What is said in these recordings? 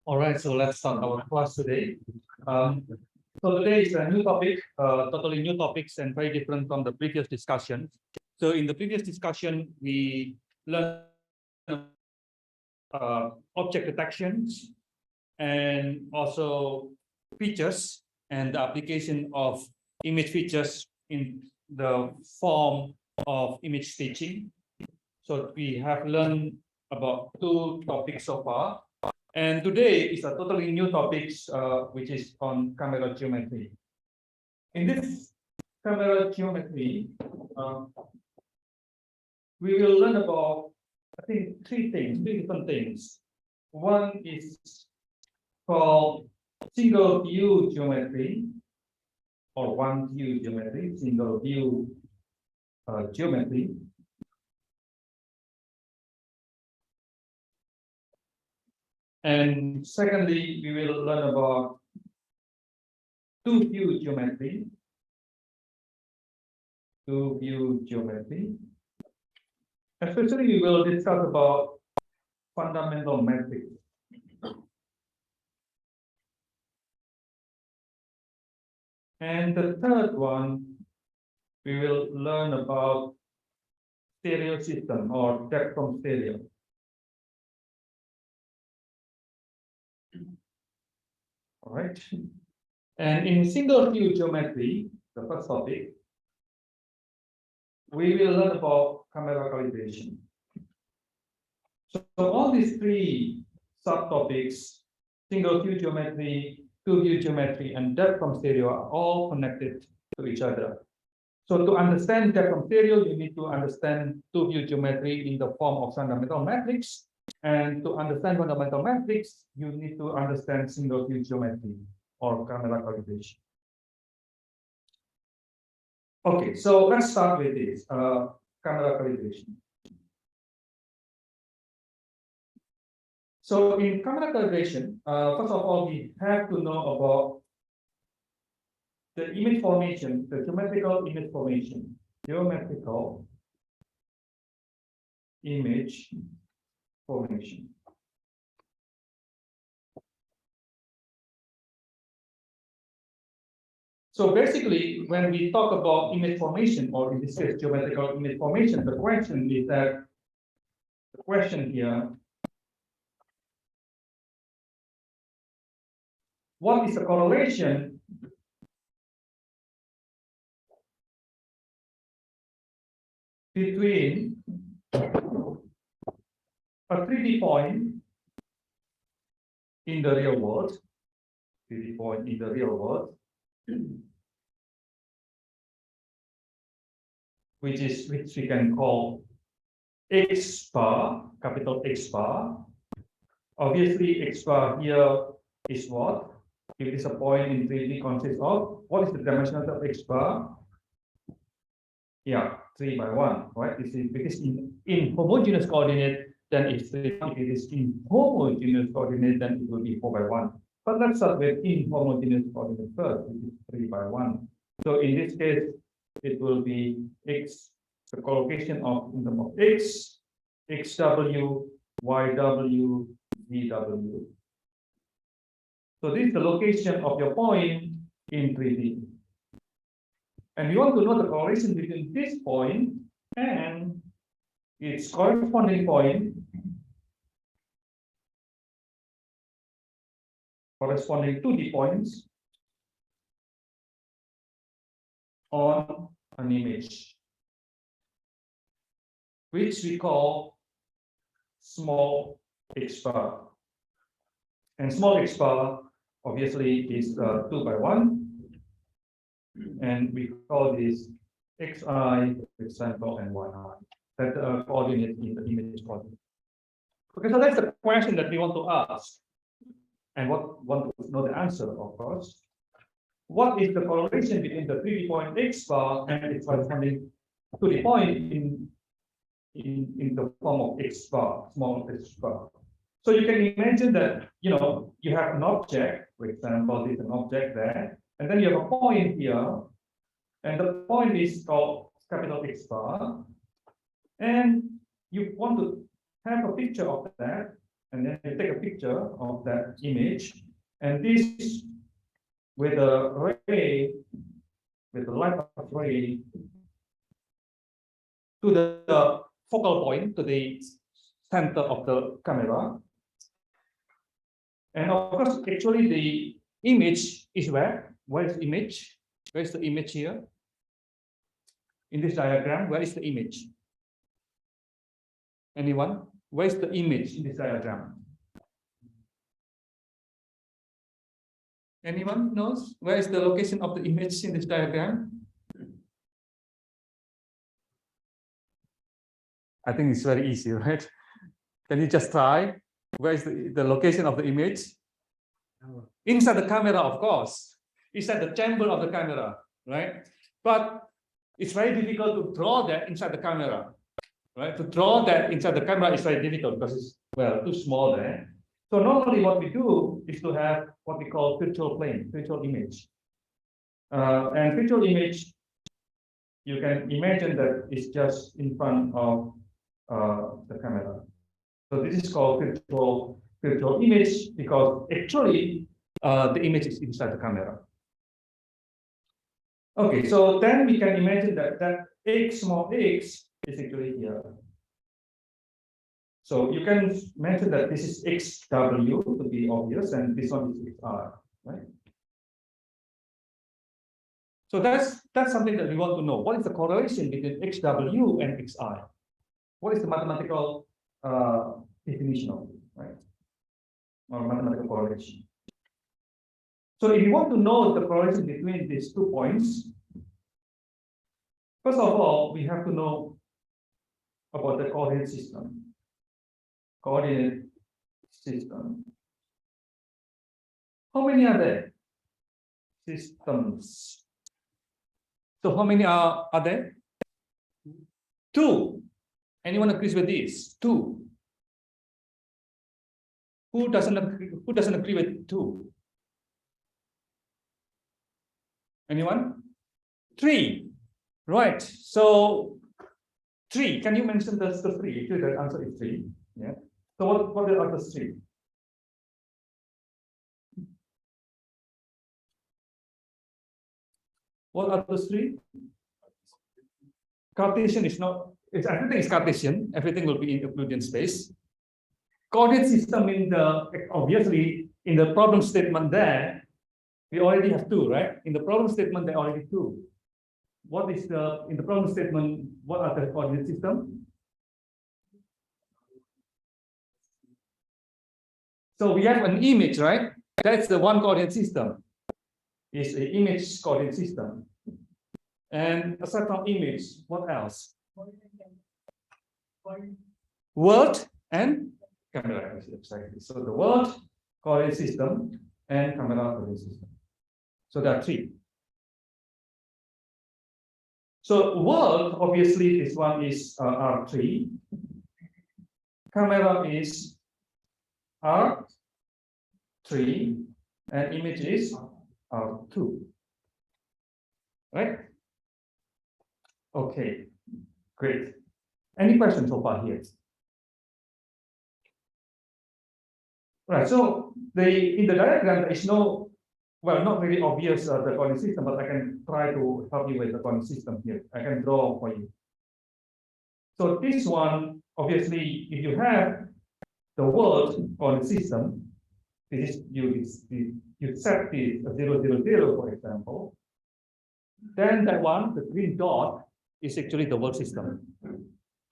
All right, so let's start our class today. So today is a new topic, totally new topics and very different from the previous discussion. So in the previous discussion, we learned object detections and also features and the application of image features in the form of image staging. So we have learned about two topics so far. And today is a totally new topic, which is on camera geometry. In this camera geometry, we will learn about, I think, three different things. One is called single view geometry, or one view geometry, single view geometry. And secondly, we will learn about two-view geometry. Two-view geometry. Especially, we will discuss about fundamental metrics. And the third one, we will learn about stereo system or depth from stereo. All right. And in single view geometry, the first topic, we will learn about camera calibration. So all these three subtopics, single view geometry, two-view geometry, and depth from stereo are all connected to each other. So to understand depth from stereo, you need to understand two-view geometry in the form of fundamental matrix. And to understand fundamental matrix, you need to understand single view geometry or camera calibration. Okay, so let's start with this camera calibration. So in camera calibration, first of all, we have to know about the image formation, the geometrical image formation, geometrical image formation. So basically, when we talk about image formation, or in this case, geometrical image formation, the question is that, the question here, what is the correlation between a 3D point in the real world, 3D point in the real world, which we can call X bar, capital X bar. Obviously, X bar here is what? If it is a point in 3D consists of, what is the dimension of X bar? Yeah, 3 by 1, right? If it is in homogeneous coordinate, then it's 3. If it is in homogeneous coordinate, then it will be 4 by 1. But let's start with inhomogeneous coordinate first, which is 3 by 1. So in this case, it will be X, the collocation of in terms of X, XW, YW, ZW. So this is the location of your point in 3D. And you want to know the correlation between this point and its corresponding point corresponding to the points on an image, which we call small x bar. And small x bar obviously is 2 by 1. And we call this xi, for example, and yi. That coordinate in the image coordinate. Okay, so that's the question that we want to ask. And what want to know the answer, of course. What is the correlation between the 3D point x bar and its corresponding to the point in the form of x bar, small x bar? So you can imagine that, you have an object, for example, there's an object there, And then you have a point here, and the point is called capital X bar. And you want to have a picture of that, and then you take a picture of that image, and this with a ray, with the light of ray to the focal point, to the center of the camera. And of course, actually the image is where? Where is the image? Where is the image here? In this diagram, where is the image? Anyone? Where is the image in this diagram? Anyone knows? Where is the location of the image in this diagram? I think it's very easy, right? Can you just try? Where is the location of the image? Inside the camera, of course. Inside the chamber of the camera, right? But it's very difficult to draw that inside the camera, right? To draw that inside the camera is very difficult because it's, well, too small there. So normally what we do is to have what we call virtual plane, virtual image. And virtual image, you can imagine that it's just in front of the camera. So this is called virtual image because actually the image is inside the camera. Okay, so then we can imagine that x small x is actually here. So you can mention that this is xw to be obvious, and this one is xr, right? So that's something that we want to know. What is the correlation between xw and xi? What is the mathematical definition of it, right? Or mathematical correlation. So if you want to know the correlation between these 2 points, first of all, we have to know about the coordinate system. Coordinate system. How many are there? Systems. So how many are there? 2. Anyone agrees with this? 2. Who doesn't agree with 2? Anyone? 3. Right. So 3. Can you mention the 3? The answer is 3. Yeah. So what are the 3? What are the 3? Cartesian is not. It's everything is Cartesian. Everything will be in Euclidean space. Coordinate system in the obviously in the problem statement there, we already have 2, right? In the problem statement there are already 2. What is the in the problem statement? What are the coordinate system? So we have an image, right? That's the one coordinate system. Is an image coordinate system. And aside from image, what else? World and camera, exactly. So the world coordinate system and camera coordinate system. So there are 3. So world, obviously, this one is R3. Camera is R3, and image is R2. Right? Okay, great. Any questions so far here? Right. So in the diagram there is no, well, not really obvious the coordinate system, but I can try to help you with the coordinate system here. I can draw for you. So this one, obviously, if you have the world coordinate system, this is you set this 0, 0, 0, for example. Then that one, the green dot, is actually the world system,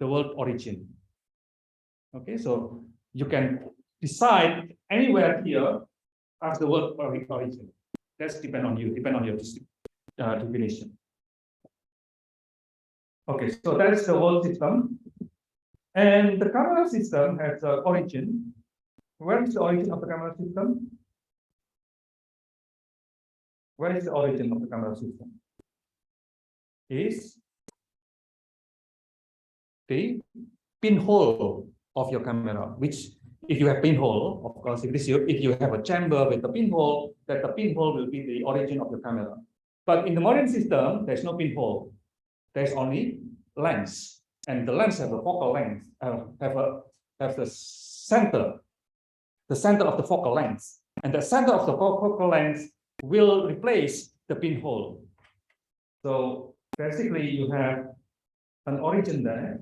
the world origin. Okay, so you can decide anywhere here as the world origin. That's depend on you, depend on your definition. Okay, so that's the world system. And the camera system has an origin. Where is the origin of the camera system? Where is the origin of the camera system? Is the pinhole of your camera, which if you have pinhole, of course, if you have a chamber with a pinhole, that the pinhole will be the origin of your camera. But in the modern system, there's no pinhole. There's only lens, and the lens have a focal length, have the center of the focal length, and the center of the focal length will replace the pinhole. So basically, you have an origin there.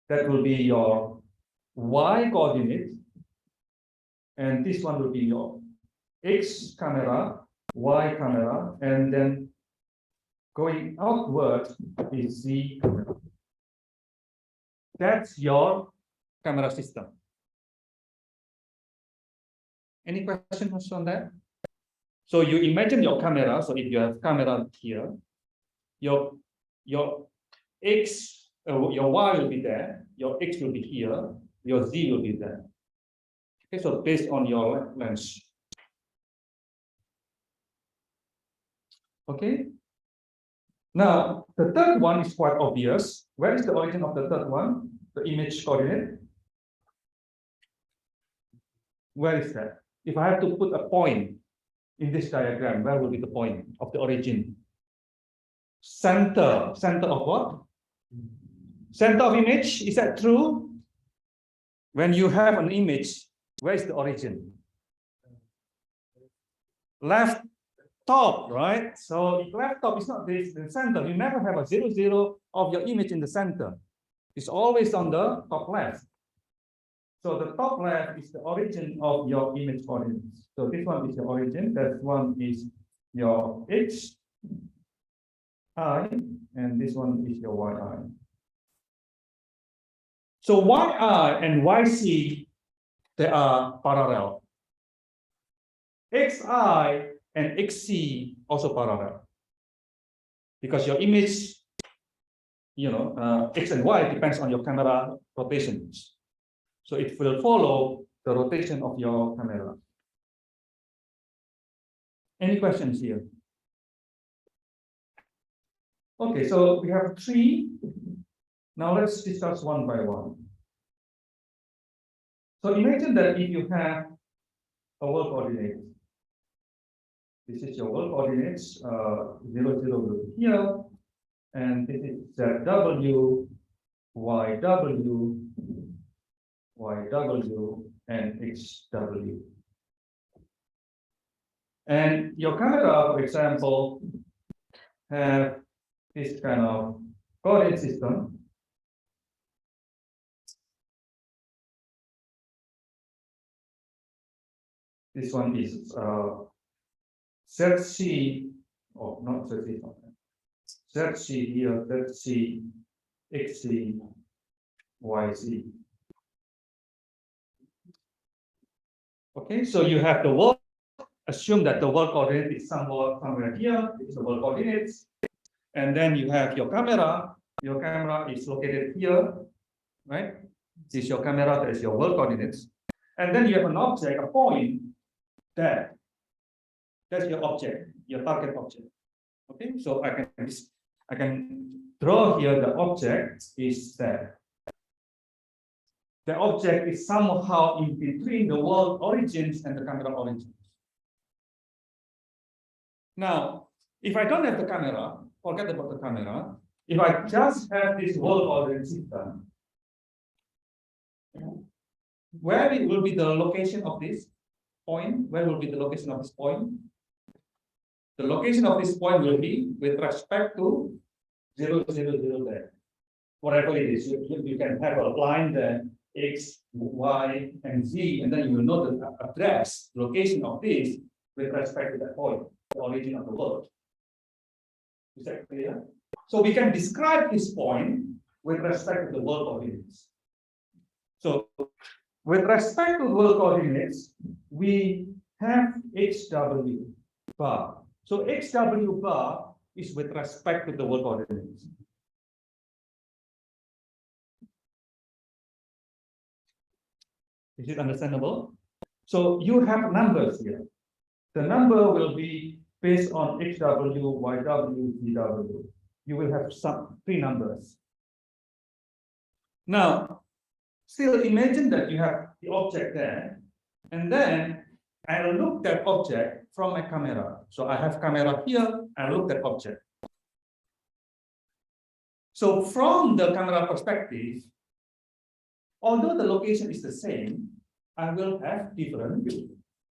That will be your y coordinate, and this one will be your x camera, y camera, and then going outward is z camera. That's your camera system. Any questions on that? So you imagine your camera. So if you have camera here, your x, your y will be there, your x will be here, your z will be there. Okay, so based on your lens. Okay. Now the third one is quite obvious. Where is the origin of the third one? The image coordinate. Where is that? If I have to put a point in this diagram, where will be the point of the origin? Center of what? Center of image, is that true? When you have an image, where is the origin? Left top, right? So if left top is not the center, you never have a 0, 0 of your image in the center. It's always on the top left. So the top left is the origin of your image coordinates. So this one is your origin, that one is your x, I, and this one is your yi. So yi and yc, they are parallel. xi and xc also parallel. Because your image, x and y depends on your camera rotations. So it will follow the rotation of your camera. Any questions here? Okay, so we have 3. Now let's discuss one by one. So imagine that if you have a world coordinate. This is your world coordinates, 0, 0 will be here, and this is ZW, YW, YW, and XW. And your camera, for example, have this kind of coordinate system. This one is ZC, oh, not ZC, ZC here, ZC, XC, YZ. Okay, so you have the world, assume that the world coordinate is somewhere here, it's the world coordinates. And then you have your camera is located here, right? This is your camera, that is your world coordinates. And then you have an object, a point, there. That's your object, your target object. Okay, so I can draw here the object is there. The object is somehow in between the world origins and the camera origins. Now, if I don't have the camera, forget about the camera. If I just have this world coordinate system, where it will be the location of this point? Where will be the location of this point? The location of this point will be with respect to 0, 0, 0 there. Whatever it is, you can have a line there, x, y, and z, and then you will know the address, location of this with respect to that point, the origin of the world. Is that clear? So we can describe this point with respect to the world coordinates. So with respect to world coordinates, we have HW bar. So HW bar is with respect to the world coordinates. Is it understandable? So you have numbers here. The number will be based on HW, YW, ZW. You will have 3 numbers. Now, still imagine that you have the object there, and then I look at object from my camera. So I have camera here, I look at object. So from the camera perspective, although the location is the same, I will have different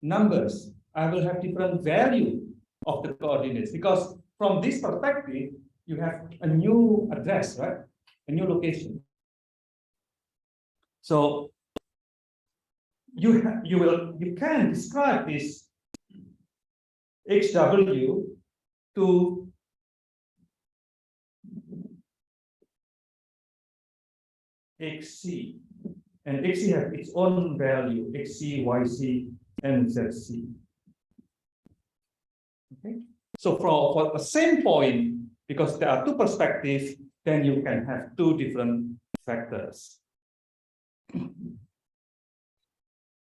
numbers. I will have different value of the coordinates, because from this perspective, you have a new address, right? A new location. So you can describe this XW to XC, and XC has its own value, XC, YC, and ZC. Okay, so for the same point, because there are two perspectives, then you can have two different vectors.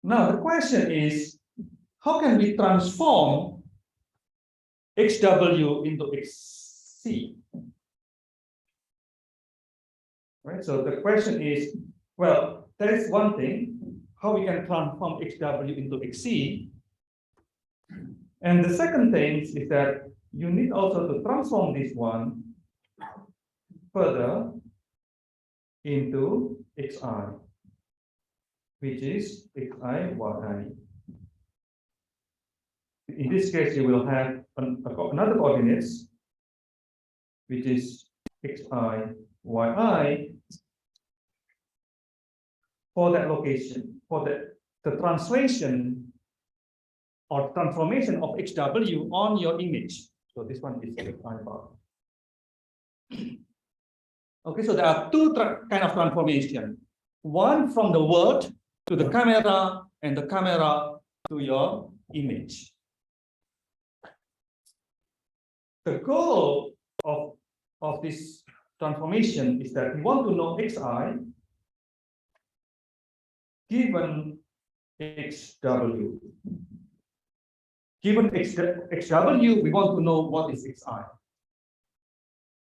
Now the question is, how can we transform XW into XC? Right, so the question is, well, there is one thing, how we can transform XW into XC. And the second thing is that you need also to transform this one further into XI, which is XI, YI. In this case, you will have another coordinates, which is XI, YI, for that location, for the translation or transformation of XW on your image. So this one is XI bar. Okay, so there are two kind of transformation. One from the word to the camera, and the camera to your image. The goal of this transformation is that we want to know Xi given XW. Given XW, we want to know what is Xi.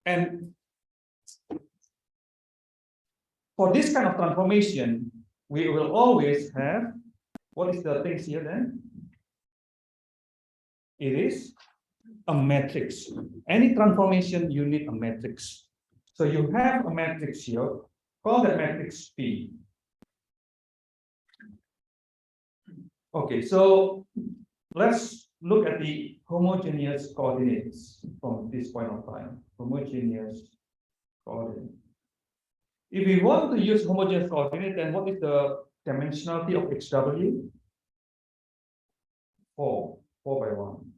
And for this kind of transformation, we will always have, what is the things here then? It is a matrix. Any transformation, you need a matrix. So you have a matrix here, call that matrix P. Okay, so let's look at the homogeneous coordinates from this point of time. Homogeneous coordinate. If we want to use homogeneous coordinate, then what is the dimensionality of XW? 4 by 1.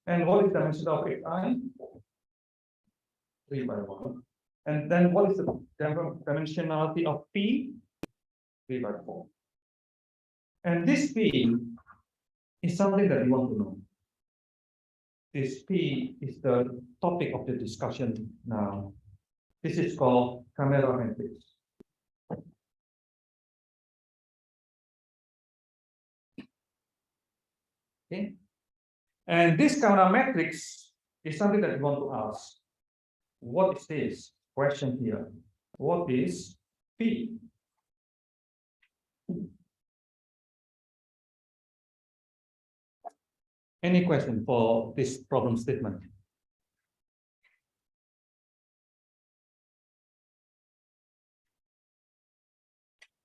And what is the dimension of XI? 3 by 1. And then what is the dimensionality of P? 3 by 4. And this P is something that we want to know. This P is the topic of the discussion now. This is called camera matrix. Okay. And this camera matrix is something that we want to ask. What is this question here? What is P? Any question for this problem statement?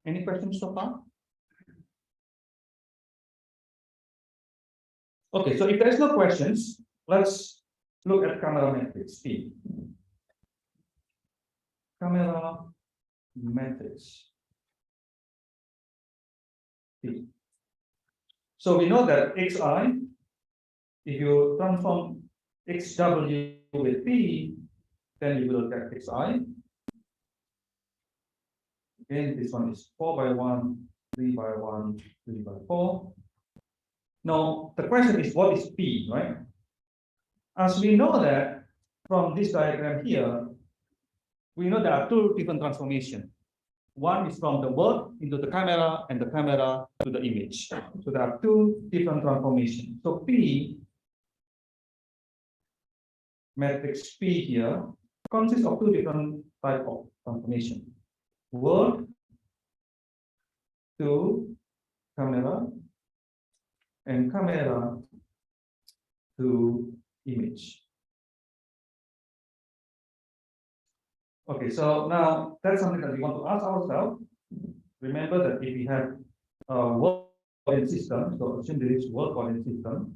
Any questions so far? Okay, so if there's no questions, let's look at camera matrix P. Camera matrix P. So we know that Xi, if you transform XW with P, then you will get Xi. Again, this one is 4 by 1, 3 by 1, 3 by 4. Now, the question is, what is P, right? As we know that from this diagram here, we know there are two different transformations. One is from the word into the camera, and the camera to the image. So there are two different transformations. So P, matrix P here, consists of two different types of transformation. Word to camera and camera to image. Okay, so now that's something that we want to ask ourselves. Remember that if we have a world coordinate system, so assume there is world coordinate system.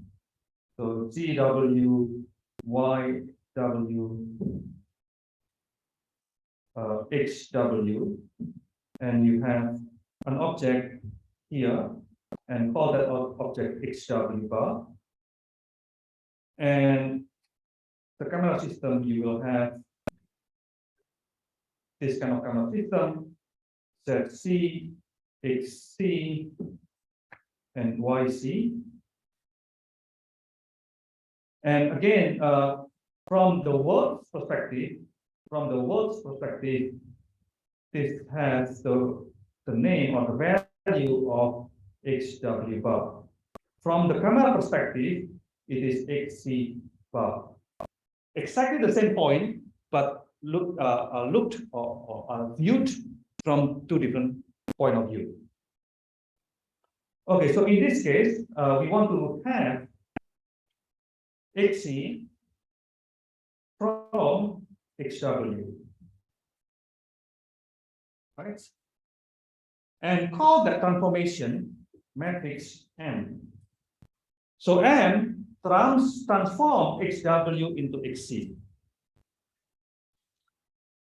So GW, YW, XW, and you have an object here, and call that object XW bar. And the camera system, you will have this kind of camera system, ZC, XC, and YC. And again, from the world's perspective, this has the name or the value of XW bar. From the camera perspective, it is XC bar. Exactly the same point, but looked or viewed from two different point of view. Okay, so in this case, we want to have XC from XW, right? And call that transformation matrix M. So M transform XW into XC.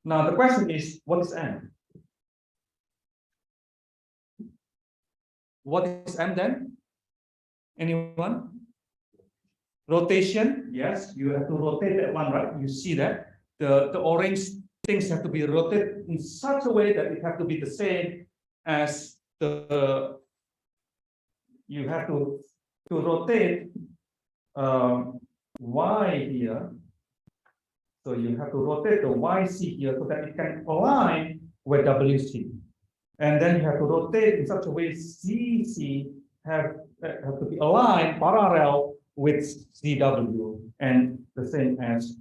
Now the question is, what is M? What is M then? Anyone? Rotation, yes, you have to rotate that one, right? You see that the orange things have to be rotated in such a way that it have to be the same as the, you have to rotate Y here. So you have to rotate the YC here so that it can align with WC. And then you have to rotate in such a way CC have to be aligned parallel with CW, and the same as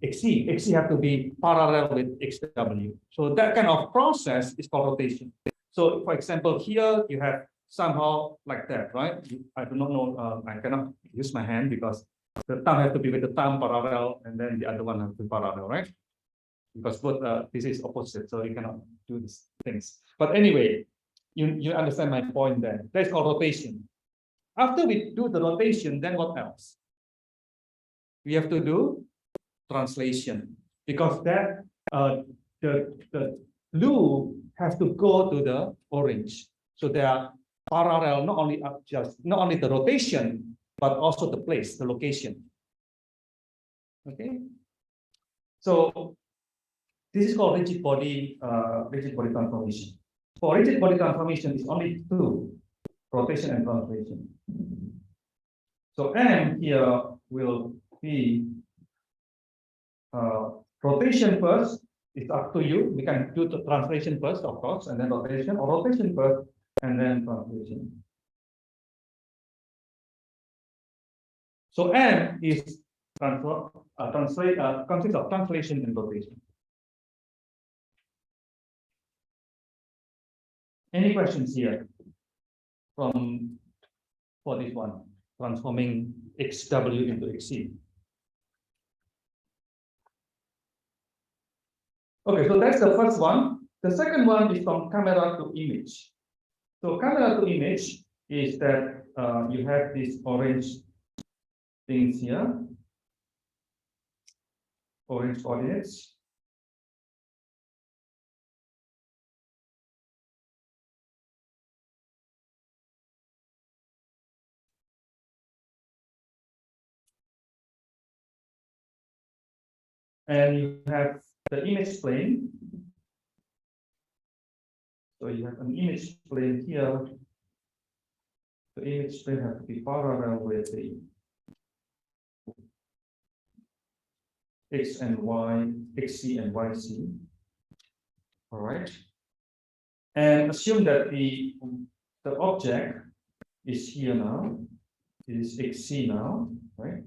XC. XC have to be parallel with XW. So that kind of process is called rotation. So for example, here you have somehow like that, right? I do not know, I cannot use my hand because the thumb has to be with the thumb parallel, and then the other one has to be parallel, right? Because both this is opposite, so you cannot do these things. But anyway, you understand my point then. That's called rotation. After we do the rotation, then what else? We have to do translation, because that the blue has to go to the orange. So they are parallel, not only the rotation, but also the place, the location. Okay. So this is called rigid body transformation. For rigid body transformation, it's only two: rotation and translation. So M here will be rotation first. It's up to you. We can do the translation first, of course, and then rotation, or rotation first and then translation. So M is consists of translation and rotation. Any questions here for this one, transforming XW into XC? Okay, so that's the first one. The second one is from camera to image. So camera to image is that you have these orange things here, orange coordinates. And you have the image plane. So you have an image plane here. The image plane has to be parallel with the X and Y, XC and YC. All right. And assume that the object is here now. It is XC now, right?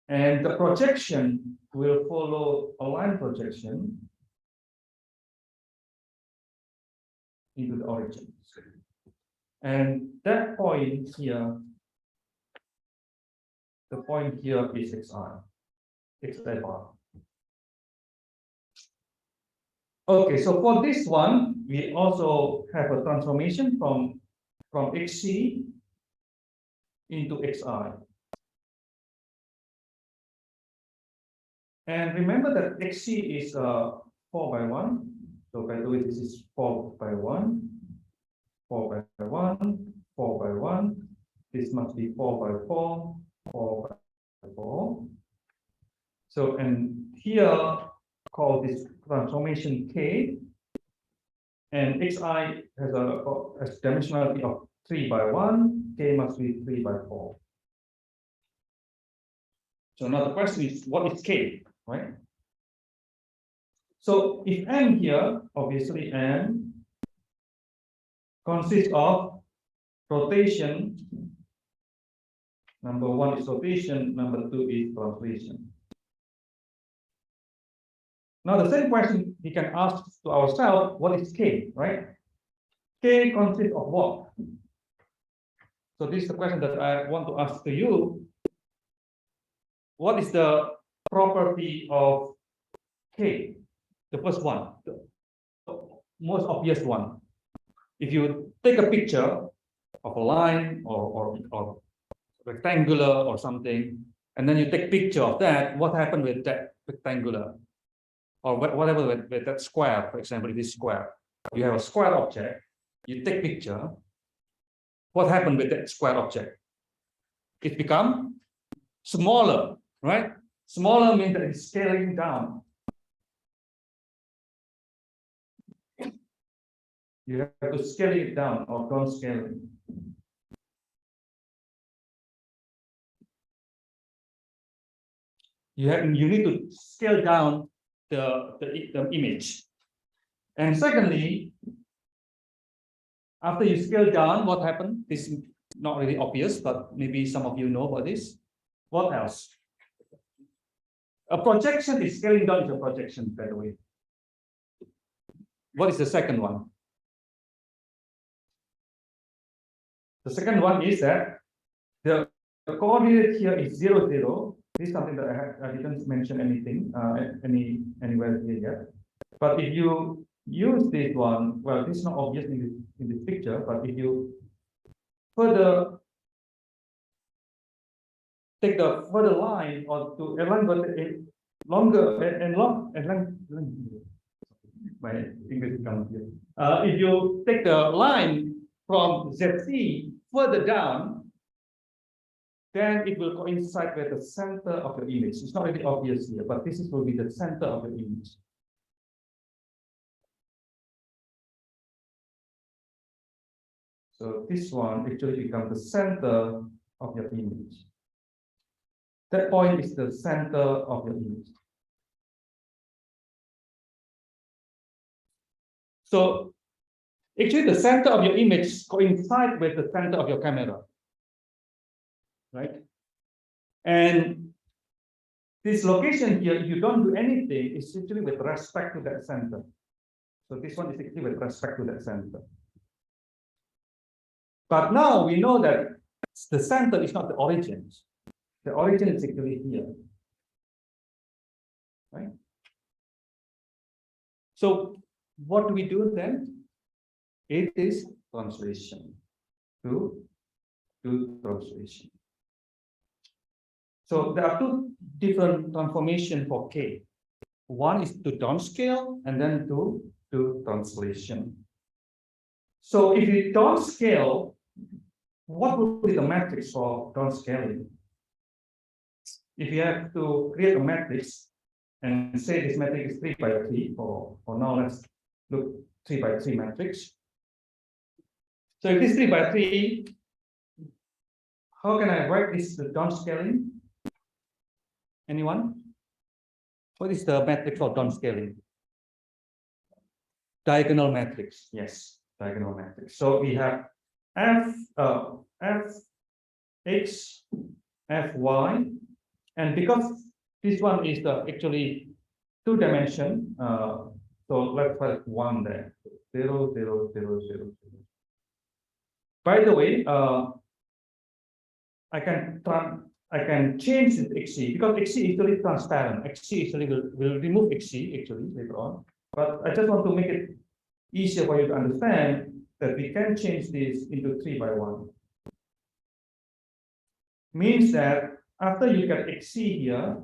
And the projection will follow a line projection. into the origin. And that point here, the point here is xi bar. Okay, so for this one, we also have a transformation from xc into xi. And remember that xc is 4 by 1. So by the way, this is 4 by 1, 4 by 1, 4 by 1. This must be 4 by 4, 4 by 4. So, and here, call this transformation K. And xi has a dimensionality of 3 by 1, K must be 3 by 4. So now the question is, what is K, right? So if M here, obviously M consists of rotation. Number 1 is rotation, number 2 is translation. Now the same question we can ask to ourselves, what is K, right? K consists of what? So this is the question that I want to ask to you. What is the property of K? The first one, the most obvious one. If you take a picture of a line or rectangular or something, and then you take picture of that, what happened with that rectangular? Or whatever with that square, for example, this square. You have a square object, you take picture. What happened with that square object? It become smaller, right? Smaller means that it's scaling down. You have to scale it down or don't scale it. You need to scale down the image. And secondly, after you scale down, what happened? This is not really obvious, but maybe some of you know about this. What else? A projection is scaling down is a projection, by the way. What is the second one? The second one is that the coordinate here is 0, 0. This is something that I didn't mention anything anywhere here yet. But if you use this one, well, this is not obvious in this picture, but if you further take the further line or to elongate longer and long my English comes here. If you take the line from ZC further down, then it will coincide with the center of your image. It's not really obvious here, but this will be the center of your image. So this one actually becomes the center of your image. That point is the center of your image. So actually the center of your image coincides with the center of your camera, right? And this location here, if you don't do anything, is actually with respect to that center. So this one is actually with respect to that center. But now we know that the center is not the origin. The origin is actually here, right? So what do we do then? It is translation to translation. So there are two different transformations for K. One is to downscale and then to translation. So if you downscale, what would be the matrix for downscaling? If you have to create a matrix and say this matrix is 3 by 3, for now let's look 3 by 3 matrix. So if this 3 by 3, how can I write this downscaling? Anyone? What is the matrix for downscaling? Diagonal matrix. Yes, diagonal matrix. So we have F X, F Y, and because this one is the actually 2 dimension, so let's put 1 there. 0, 0, 0, 0. By the way, I can change this XC because XC is really transparent. XC actually will remove XC actually later on. But I just want to make it easier for you to understand that we can change this into 3 by 1. Means that after you get XC here,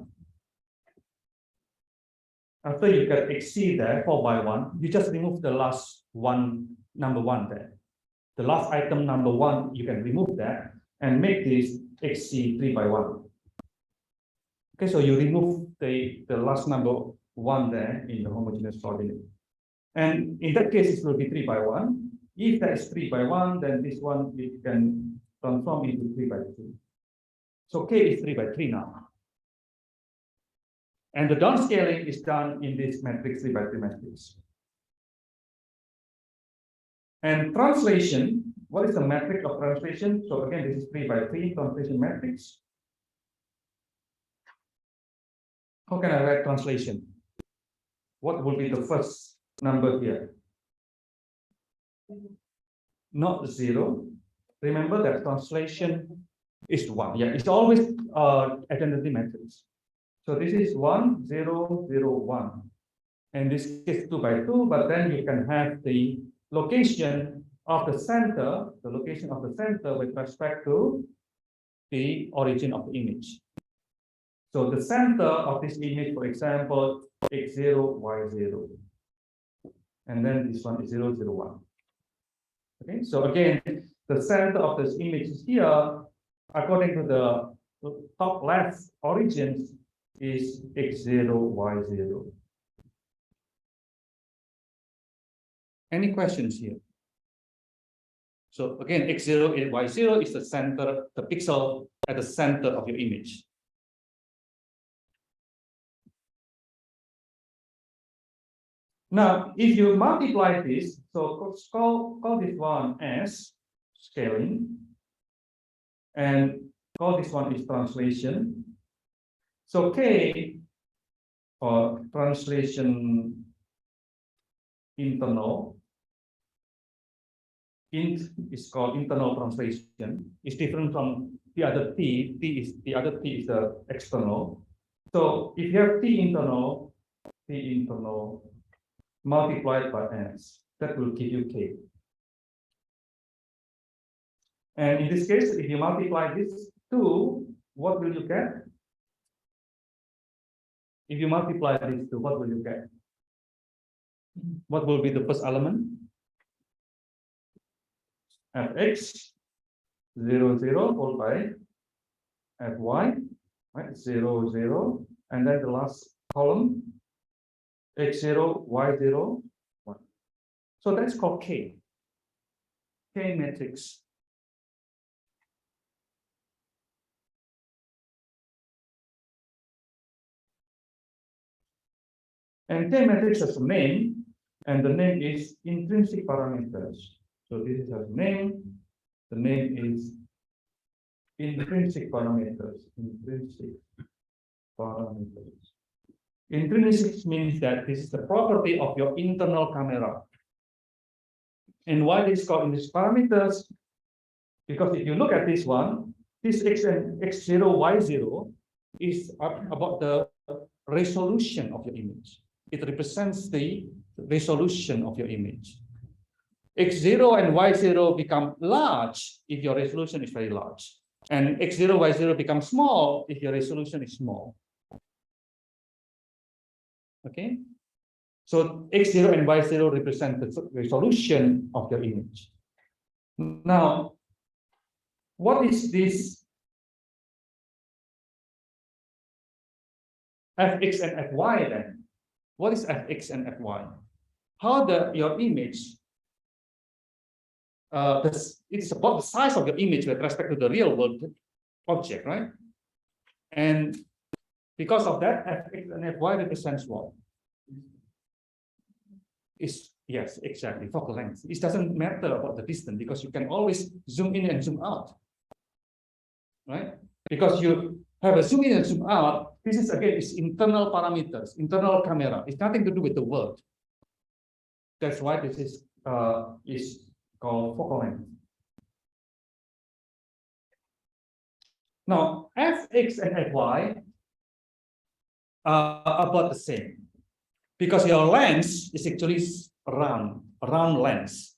after you get XC there, 4 by 1, you just remove the last one, number 1 there. The last item, number 1, you can remove that and make this XC 3 by 1. Okay, so you remove the last number 1 there in the homogeneous coordinate. And in that case, it will be 3 by 1. If that is 3 by 1, then this one it can transform into 3 by 2. So K is 3 by 3 now. And the downscaling is done in this matrix 3 by 3 matrix. And translation, what is the metric of translation? So again, this is 3 by 3 translation matrix. How can I write translation? What will be the first number here? Not 0. Remember that translation is 1. Yeah, it's always identity matrix. So this is 1, 0, 0, 1. And this is 2 by 2, but then you can have the location of the center, with respect to the origin of the image. So the center of this image, for example, x0, y0. And then this one is 0, 0, 1. Okay, so again, the center of this image is here, according to the top left origins, is x0, y0. Any questions here? So again, x0 and y0 is the center, the pixel at the center of your image. Now, if you multiply this, so call this one as scaling, and call this one is translation. So K, or translation internal, int is called internal translation. It's different from the other T. The other T is the external. So if you have T internal multiplied by S, that will give you K. And in this case, if you multiply this 2, what will you get? If you multiply these 2, what will you get? What will be the first element? Fx 0, 0 followed by Fy, right? 0, 0, and then the last column x0, y0, 1. So that's called K. K matrix. And K matrix has a name, and the name is intrinsic parameters. So this is a name. The name is intrinsic parameters. Intrinsic parameters. Intrinsic means that this is the property of your internal camera. And why this is called intrinsic parameters? Because if you look at this one, this x0, y0 is about the resolution of your image. It represents the resolution of your image. X0 and Y0 become large if your resolution is very large. And X0, Y0 become small if your resolution is small. Okay? So X0 and Y0 represent the resolution of your image. Now, what is this Fx and Fy then? What is Fx and Fy? How your image, it's about the size of your image with respect to the real world object, right? And because of that, Fx and Fy represents what? Yes, exactly, focal length. It doesn't matter about the distance because you can always zoom in and zoom out, right? Because you have a zoom in and zoom out. This is again is internal parameters, internal camera. It's nothing to do with the world. That's why this is is called focal length. Now, fx and fy are about the same because your lens is actually round lens,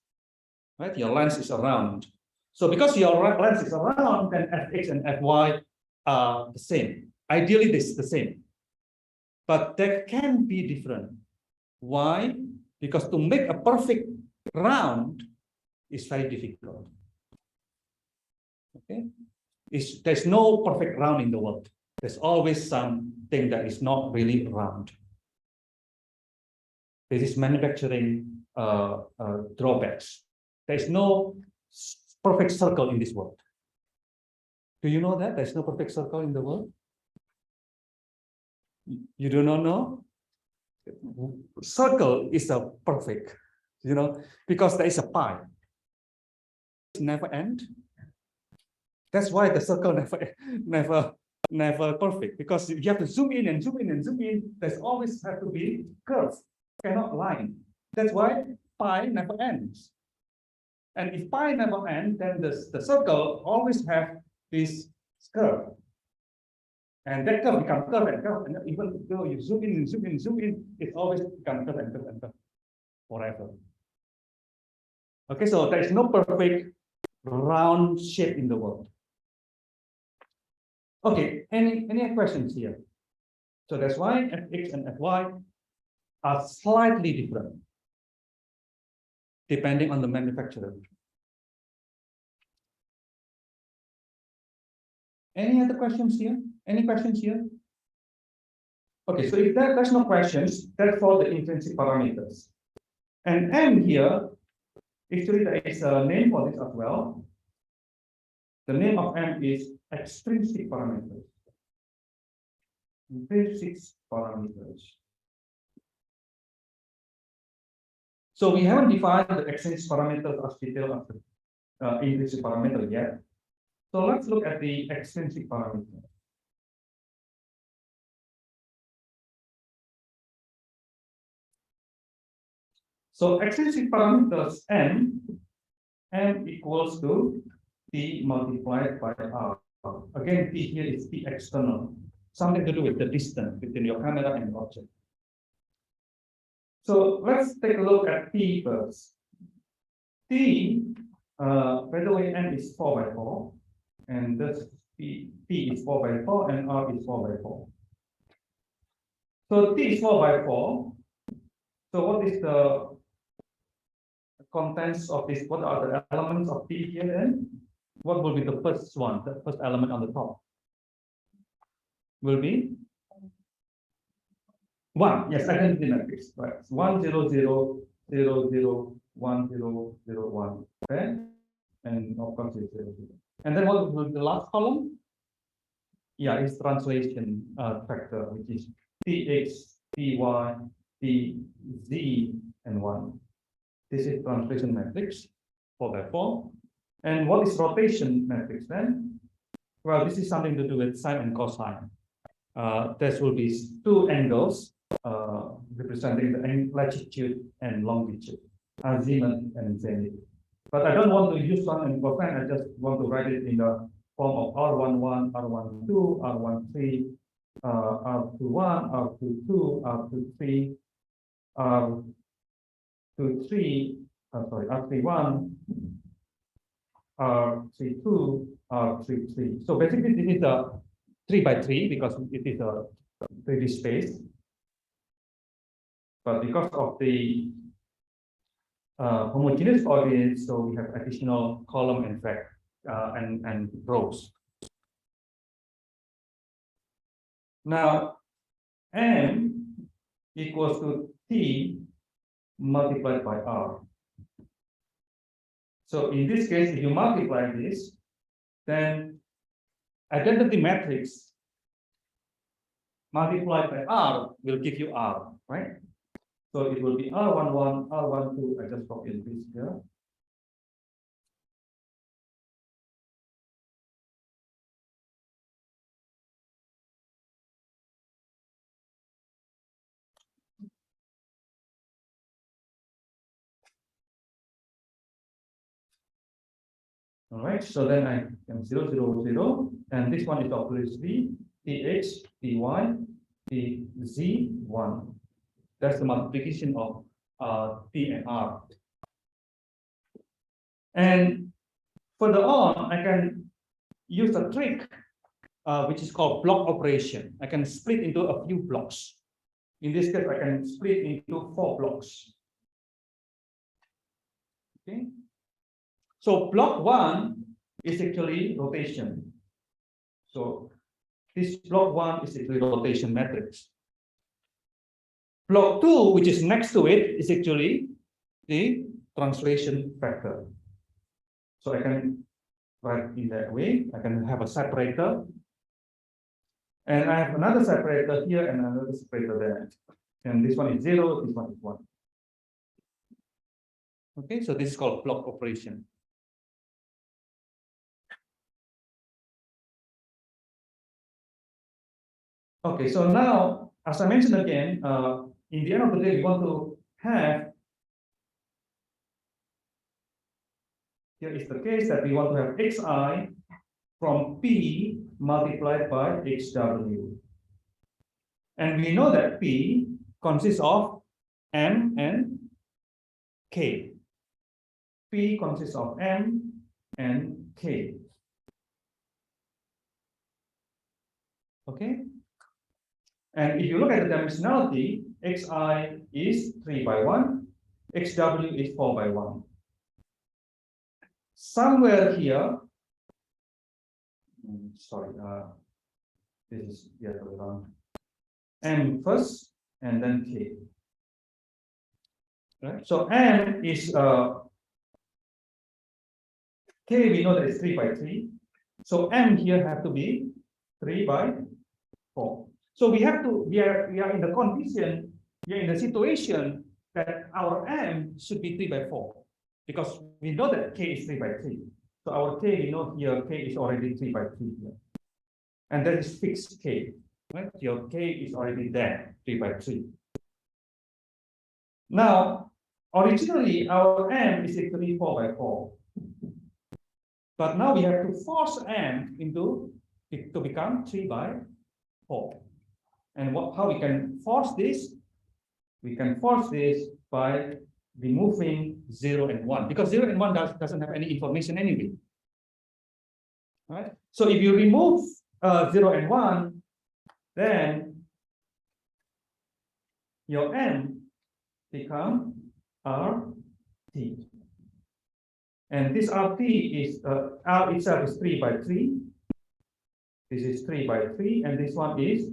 right? Your lens is round. So because your lens is round, then fx and fy are the same. Ideally, this is the same, but that can be different. Why? Because to make a perfect round is very difficult. Okay, there's no perfect round in the world. There's always something that is not really round. This is manufacturing drawbacks. There's no perfect circle in this world. Do you know that there's no perfect circle in the world? You do not know? Circle is a perfect, because there is a pi. It never end. That's why the circle never perfect, because you have to zoom in and zoom in and zoom in. There's always have to be curves, cannot line. That's why pi never ends. And if pi never ends, then the circle always have this curve. And that curve becomes curve and curve, and even though you zoom in and zoom in and zoom in, it always becomes curve and curve and curve forever. Okay, so there is no perfect round shape in the world. Okay, any questions here? So that's why fx and fy are slightly different depending on the manufacturer. Any other questions here? Any questions here? Okay, so if there's no questions, that's for the intrinsic parameters. And M here, actually there is a name for this as well. The name of M is extrinsic parameters. Intrinsic parameters. So we haven't defined the extrinsic parameters as detailed as the intrinsic parameter yet. So let's look at the extrinsic parameter. So extrinsic parameters M equals to T multiplied by R. Again, T here is T external, something to do with the distance between your camera and the object. So let's take a look at T first. T, by the way, M is 4 by 4, and this T is 4 by 4, and R is 4 by 4. So T is 4 by 4. So what is the contents of this? What are the elements of T here then? What will be the first one, the first element on the top? Will be 1. Yes, identity matrix. Right. 1 0 0 0 0 1 0 0 1. Okay. And of course it's 0 0. And then what will be the last column? Yeah, it's translation factor, which is Tx, Ty, Tz, and 1. This is translation matrix 4 by 4. And what is rotation matrix then? Well, this is something to do with sine and cosine. There will be two angles representing the latitude and longitude, azimuth and zenith. But I don't want to use sine and cosine. I just want to write it in the form of R11, R12, R13, R21, R22, R23, R23, R31, R32, R33. So basically, this is a 3 by 3 because it is a 3D space. But because of the homogeneous coordinates, so we have additional column and and rows. Now, M equals to T multiplied by R. So in this case, if you multiply this, then identity matrix multiplied by R will give you R, right? So it will be R11, R12. I just copied this here. All right, so then I am 0, 0, 0, and this one is obviously tx, ty, tz, 1. That's the multiplication of t and r. And further on, I can use a trick which is called block operation. I can split into a few blocks. In this case, I can split into 4 blocks. Okay. So block 1 is actually rotation. So this block 1 is actually rotation matrix. Block 2, which is next to it, is actually the translation factor. So I can write in that way. I can have a separator. And I have another separator here and another separator there. And this one is 0, this one is 1. Okay, so this is called block operation. Okay, so now, as I mentioned again, in the end of the day, we want to have, here is the case that we want to have xi from P multiplied by xw. And we know that P consists of M and K. P consists of M and K. Okay? And if you look at the dimensionality, xi is 3 by 1, xw is 4 by 1. Somewhere here, sorry, this is the other way around. M first and then K. Right? So M is K, we know that it's 3 by 3. So M here have to be 3 by 4. So we have to, we are in the condition, we are in the situation that our M should be 3 by 4. Because we know that K is 3 by 3. So our K, we know here, K is already 3 by 3 here. And that is fixed K. Right? Your K is already there, 3 by 3. Now, originally our M is actually 4 by 4. But now we have to force M into to become 3 by 4. And how we can force this? We can force this by removing 0 and 1, because 0 and 1 doesn't have any information anyway. All right? So if you remove 0 and 1, then your M become RT. And this RT is, R itself is 3 by 3. This is 3 by 3, and this one is,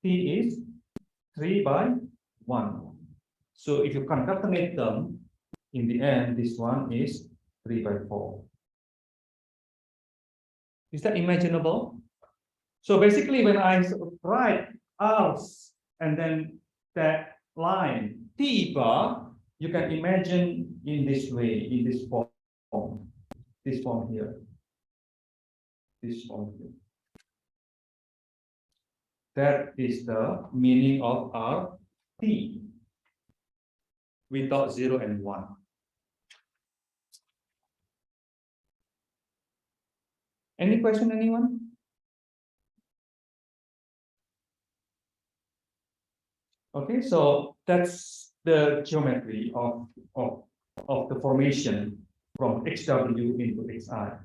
T is 3 by 1. So if you concatenate them, in the end, this one is 3 by 4. Is that imaginable? So basically, when I write R's and then that line T bar, you can imagine in this way, in this form here, this form here. That is the meaning of RT without 0 and 1. Any question, anyone? Okay, so that's the geometry of the formation from XW into XI.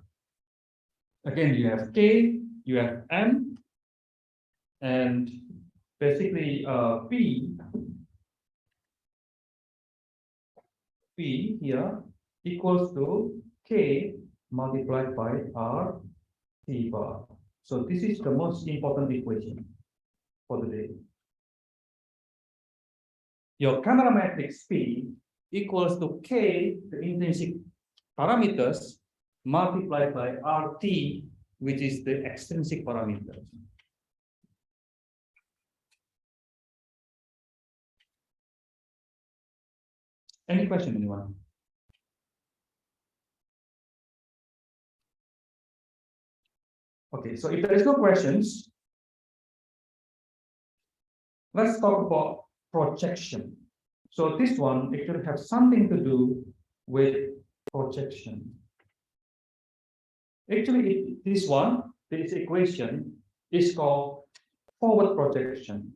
Again, you have K, you have M, and basically P here equals to K multiplied by R T bar. So this is the most important equation for the day. Your camera matrix P equals to K, the intrinsic parameters, multiplied by RT, which is the extrinsic parameters. Any question, anyone? Okay, so if there is no questions, let's talk about projection. So this one actually has something to do with projection. Actually, this equation is called forward projection.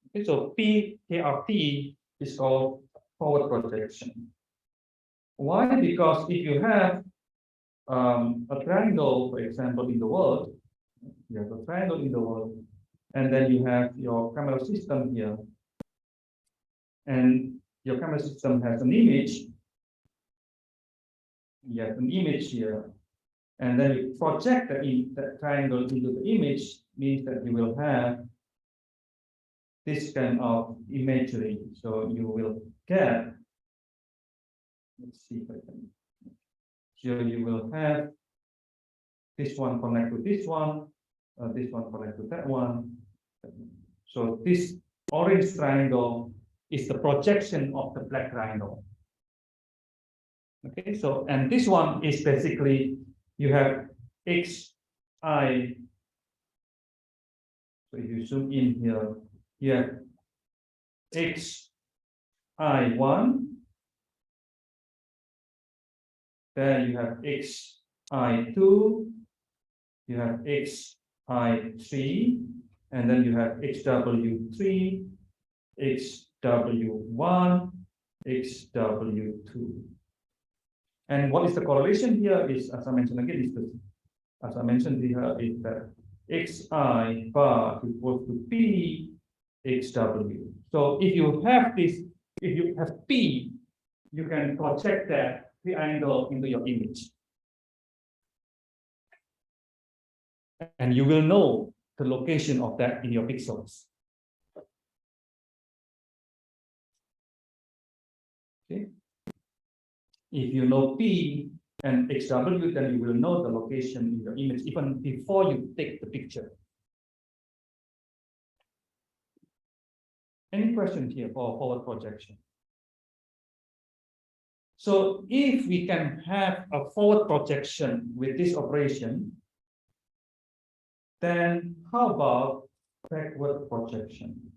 Okay, so PKRT is called forward projection. Why? Because if you have a triangle, for example, in the world, you have a triangle in the world, and then you have your camera system here, and your camera system has an image. You have an image here, and then you project that triangle into the image, means that you will have this kind of imagery. So you will get, let's see if I can. So you will have this one connect to this one connect to that one. So this orange triangle is the projection of the black triangle. Okay, so and this one is basically you have xi. So if you zoom in here, you have xi1, then you have xi2, you have xi3, and then you have xw3, xw1, xw2. And what is the correlation here is, as I mentioned again, is this. As I mentioned here, is that xi bar equals to p xw. So if you have this, if you have p, you can project that triangle into your image, and you will know the location of that in your pixels. Okay. If you know P and XW, then you will know the location in your image even before you take the picture. Any questions here for forward projection? So if we can have a forward projection with this operation, then how about backward projection?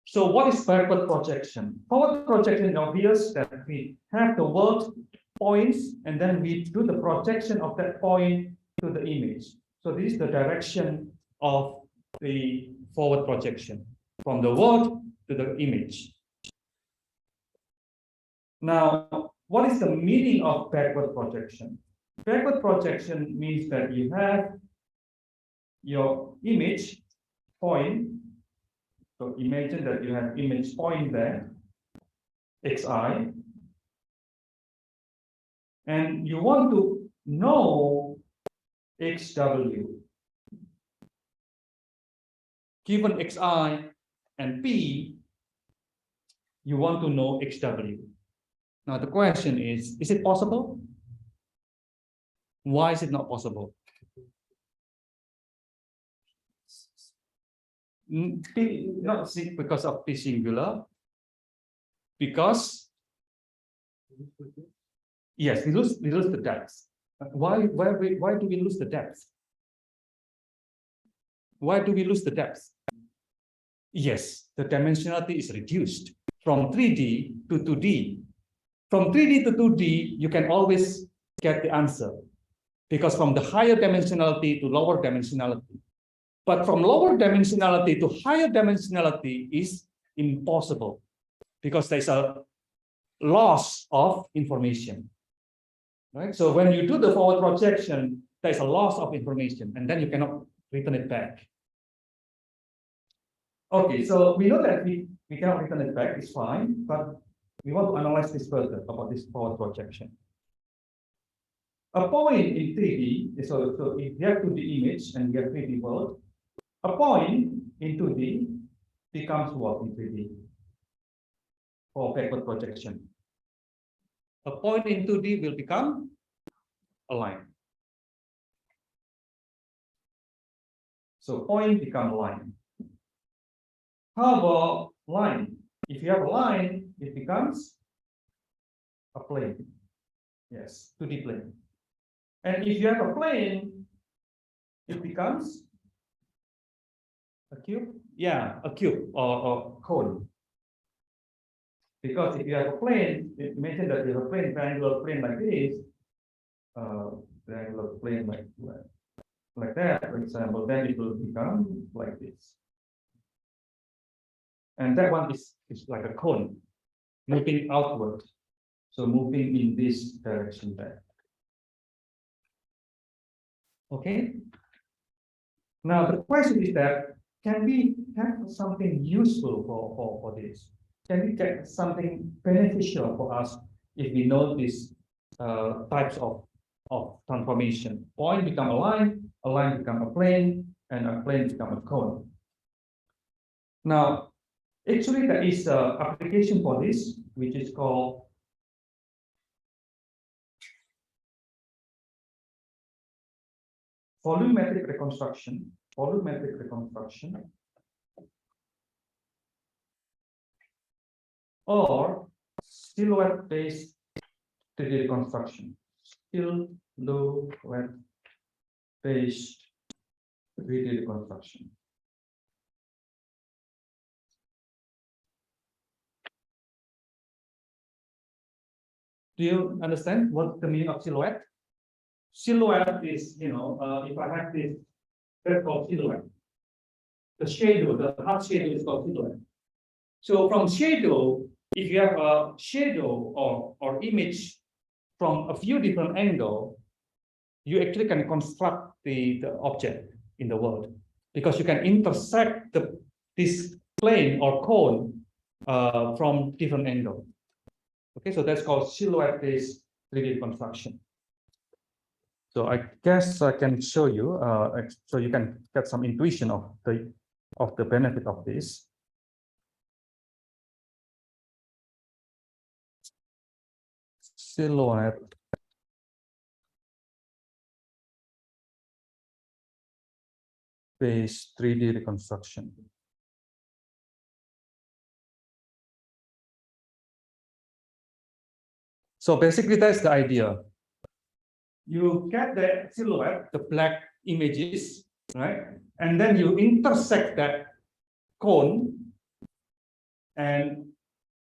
So what is backward projection? Forward projection is obvious that we have the world points and then we do the projection of that point to the image. So this is the direction of the forward projection from the world to the image. Now, what is the meaning of backward projection? Backward projection means that you have your image point. So imagine that you have image point there, xi, and you want to know xw. Given xi and p, you want to know xw. Now the question is it possible? Why is it not possible? Not because of P singular, because yes, we lose the depth. Why do we lose the depth? Why do we lose the depth? Yes, the dimensionality is reduced from 3D to 2D. From 3D to 2D, you can always get the answer, because from the higher dimensionality to lower dimensionality. But from lower dimensionality to higher dimensionality is impossible, because there's a loss of information. Right? So when you do the forward projection, there's a loss of information, and then you cannot return it back. Okay, so we know that we cannot return it back, it's fine, but we want to analyze this further about this forward projection. A point in 3D, so if you have 2D image and you have 3D world, a point in 2D becomes what in 3D for backward projection? A point in 2D will become a line. So point become line. How about line? If you have a line, it becomes a plane. Yes, 2D plane. And if you have a plane, it becomes a cube. yeah, a cube or cone. Because if you have a plane, imagine that you have a plane, triangular plane like this, triangular plane like that, for example, then it will become like this. And that one is like a cone, moving outward. So moving in this direction there. Okay. Now the question is that, can we have something useful for this? Can we get something beneficial for us if we know these types of transformation? Point become a line become a plane, and a plane become a cone. Now, actually, there is an application for this, which is called volumetric reconstruction. Volumetric reconstruction, or silhouette-based 3D reconstruction. Silhouette-based 3D reconstruction. Do you understand what the meaning of silhouette? Silhouette is, if I have this, that's called silhouette. The shadow, the hard shadow is called silhouette. So from shadow, if you have a shadow or image from a few different angles, you actually can construct the object in the world, because you can intersect this plane or cone from different angles. Okay, so that's called silhouette-based 3D construction. So I guess I can show you, so you can get some intuition of the benefit of this. Silhouette-based 3D reconstruction. So basically, that's the idea. You get the silhouette, the black images, right? And then you intersect that cone. And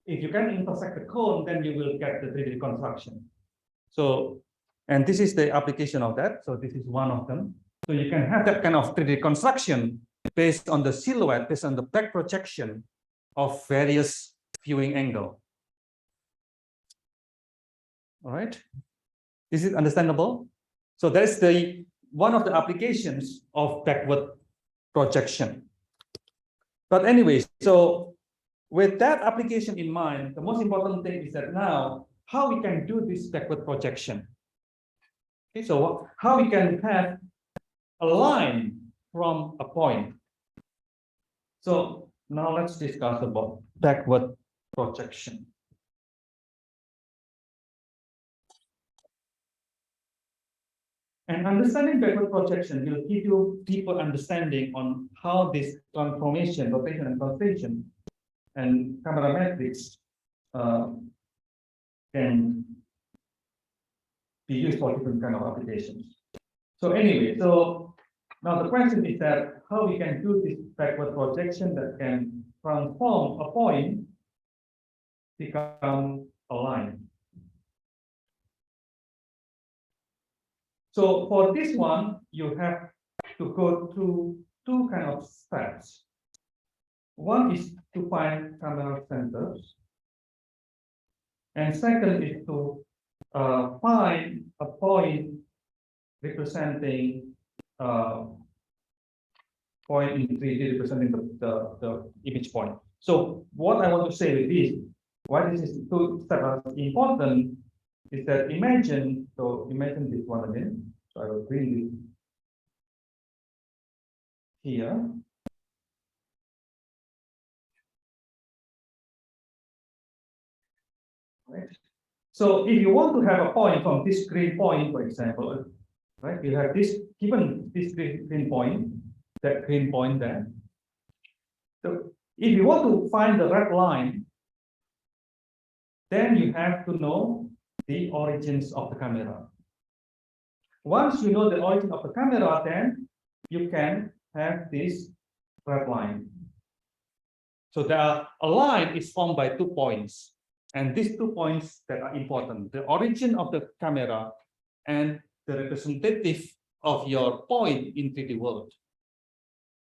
if you can intersect the cone, then you will get the 3D reconstruction. So, and this is the application of that. So this is one of them. So you can have that kind of 3D reconstruction based on the silhouette, based on the back projection of various viewing angle. All right. Is it understandable? So that's one of the applications of backward projection. But anyway, so with that application in mind, the most important thing is that now how we can do this backward projection. Okay, so how we can have a line from a point. So now let's discuss about backward projection. And understanding backward projection will give you deeper understanding on how this transformation, rotation and translation, and camera metrics can be used for different kind of applications. So anyway, so now the question is that how we can do this backward projection that can transform a point become a line. So for this one, you have to go through two kind of steps. One is to find camera centers, and second is to find a point representing point in 3D representing the image point. So what I want to say with this, why this is two steps important, is that imagine this one again. So I will bring it here. Right. So if you want to have a point from this green point, for example, right? You have this given this green point, that green point there. So if you want to find the red line, then you have to know the origins of the camera. Once you know the origin of the camera, then you can have this red line. So a line is formed by 2 points, and these 2 points that are important: the origin of the camera and the representative of your point in 3D world.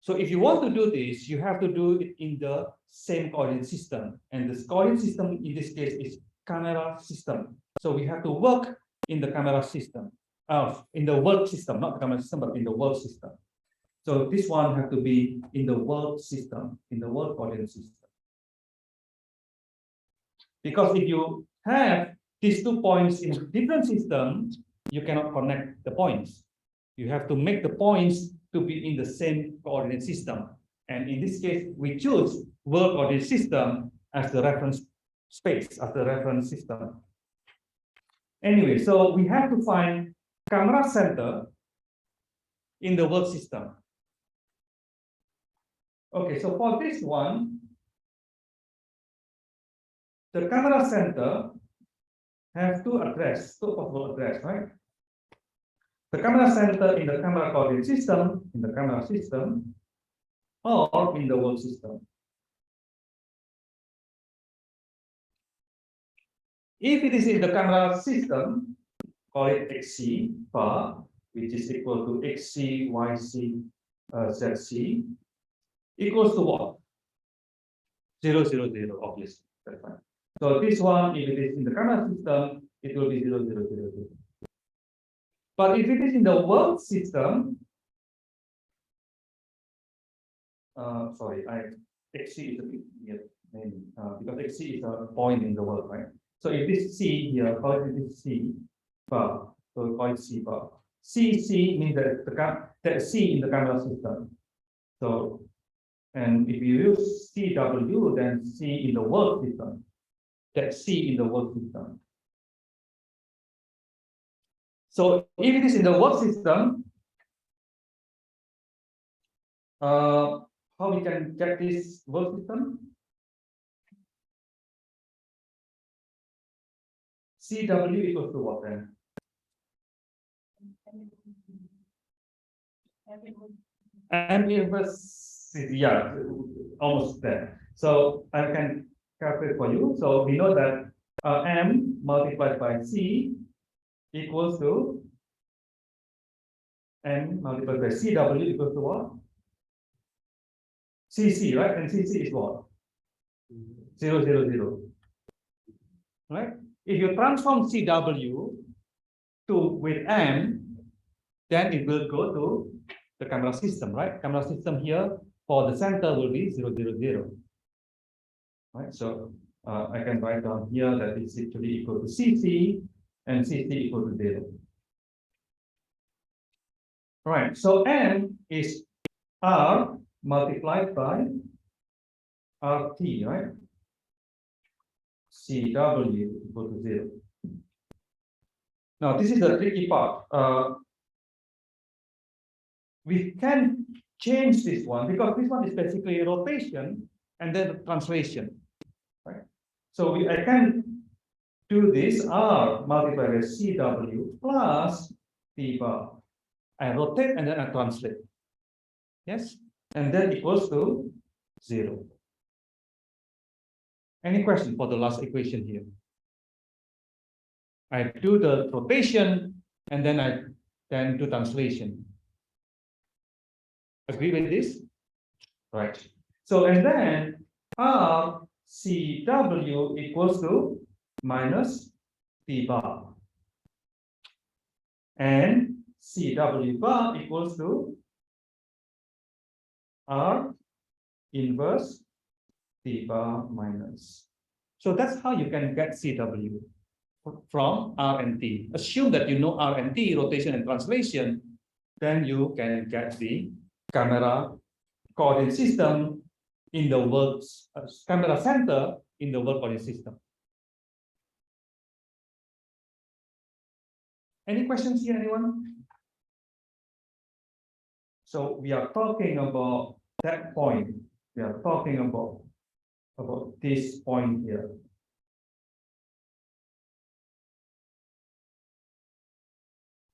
So if you want to do this, you have to do it in the same coordinate system, and this coordinate system in this case is camera system. So we have to work in the camera system, in the world system, not the camera system, but in the world system. So this one has to be in the world system, in the world coordinate system. Because if you have these 2 points in different systems, you cannot connect the points. You have to make the points to be in the same coordinate system. And in this case, we choose world coordinate system as the reference space, as the reference system. Anyway, so we have to find camera center in the world system. Okay, so for this one, the camera center has two possible address, right? The camera center in the camera coordinate system, in the camera system, or in the world system. If it is in the camera system, call it XC bar, which is equal to XC, YC, ZC, equals to what? 0, 0, 0, obviously. That's fine. So this one, if it is in the camera system, it will be 0, 0, 0, 0. But if it is in the world system, sorry, XC is a bit here, because XC is a point in the world, right? So if this C here, call it this C bar, so we call it C bar. C means that C in the camera system. So, and if you use CW, then C in the world system. That C in the world system. So if it is in the world system, how we can get this world system? CW equals to what then? M inverse, yeah, almost there. So I can calculate for you. So we know that M multiplied by C equals to M multiplied by CW equals to what? CC, right? And CC is what? 0, 0, 0. Right? If you transform CW with M, then it will go to the camera system, right? Camera system here for the center will be 0, 0, 0. Right? So I can write down here that it's actually equal to CC and CC equal to 0. Right. So M is R multiplied by RT, right? CW equal to 0. Now, this is the tricky part. We can change this one because this one is basically a rotation and then translation, right? So I can do this R multiplied by CW plus T bar. I rotate and then I translate. Yes, and then equals to 0. Any question for the last equation here? I do the rotation and then I do translation. Agree with this? Right. So and then RCW equals to minus T bar. And CW bar equals to R inverse T bar minus. So that's how you can get CW from R and T. Assume that you know R and T, rotation and translation, then you can get the camera coordinate system in the world, camera center in the world coordinate system. Any questions here, anyone? So we are talking about that point. We are talking about this point here.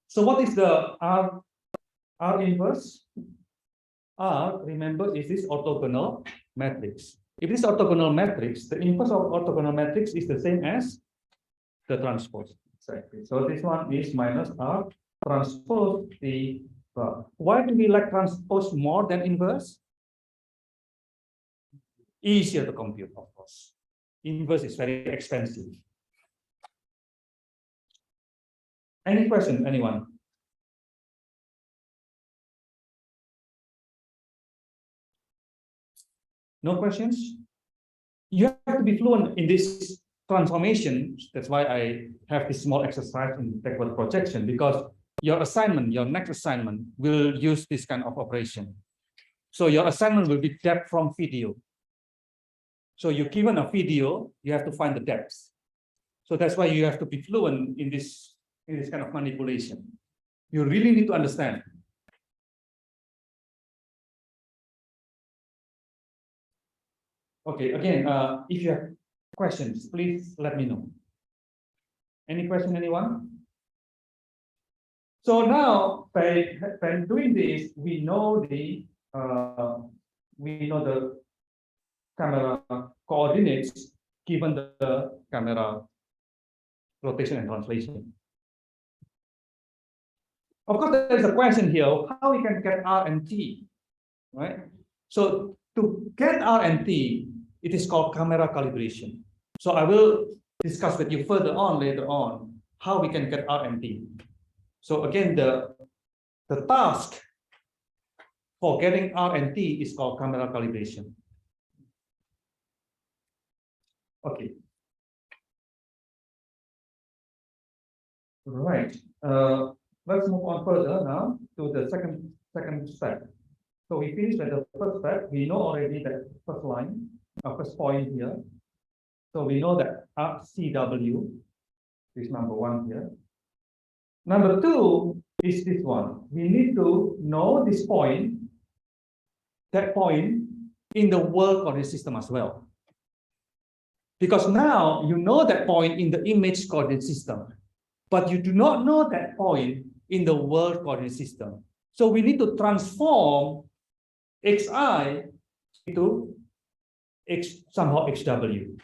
So what is the R inverse? R, remember, is this orthogonal matrix. If it is orthogonal matrix, the inverse of orthogonal matrix is the same as the transpose. Exactly. So this one is minus R transpose T bar. Why do we like transpose more than inverse? Easier to compute, of course. Inverse is very expensive. Any question, anyone? No questions? You have to be fluent in this transformation. That's why I have this small exercise in backward projection, because your assignment, your next assignment will use this kind of operation. So your assignment will be depth from video. So you're given a video, you have to find the depths. So that's why you have to be fluent in this kind of manipulation. You really need to understand. Okay, again, if you have questions, please let me know. Any question, anyone? So now, by doing this, we know the camera coordinates given the camera rotation and translation. Of course, there is a question here: how we can get R and T, right? So to get R and T, it is called camera calibration. So I will discuss with you further on later on how we can get R and T. So again, the task for getting R and T is called camera calibration. Okay. Right. Let's move on further now to the second step. So we finished at the first step. We know already that first line, first point here. So we know that RCW is number one here. Number two is this one. We need to know this point, that point in the world coordinate system as well. Because now you know that point in the image coordinate system, but you do not know that point in the world coordinate system. So we need to transform xi into somehow xw.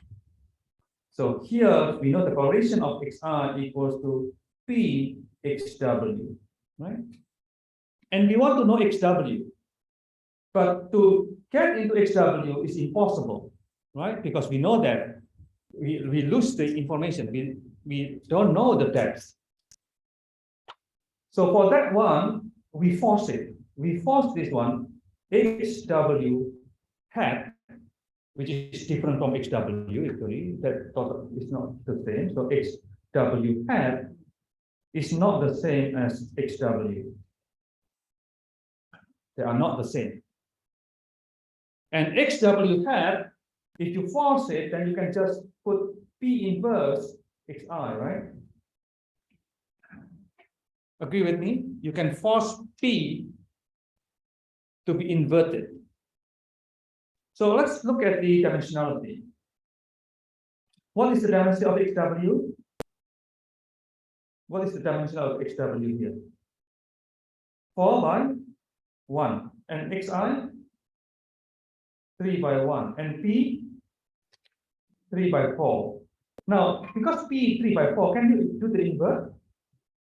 So here we know the correlation of xi equals to p xw, right? And we want to know xw, but to get into xw is impossible, right? Because we know that we lose the information. We don't know the depth. So for that one, we force it. We force this one, xw hat, which is different from xw, actually. That total is not the same. So xw hat is not the same as xw. They are not the same. And xw hat, if you force it, then you can just put p inverse xi, right? Agree with me? You can force p to be inverted. So let's look at the dimensionality. What is the dimension of xw? What is the dimension of xw here? 4 by 1. And xi? 3 by 1. And p? 3 by 4. Now, because p 3 by 4, can you do the inverse?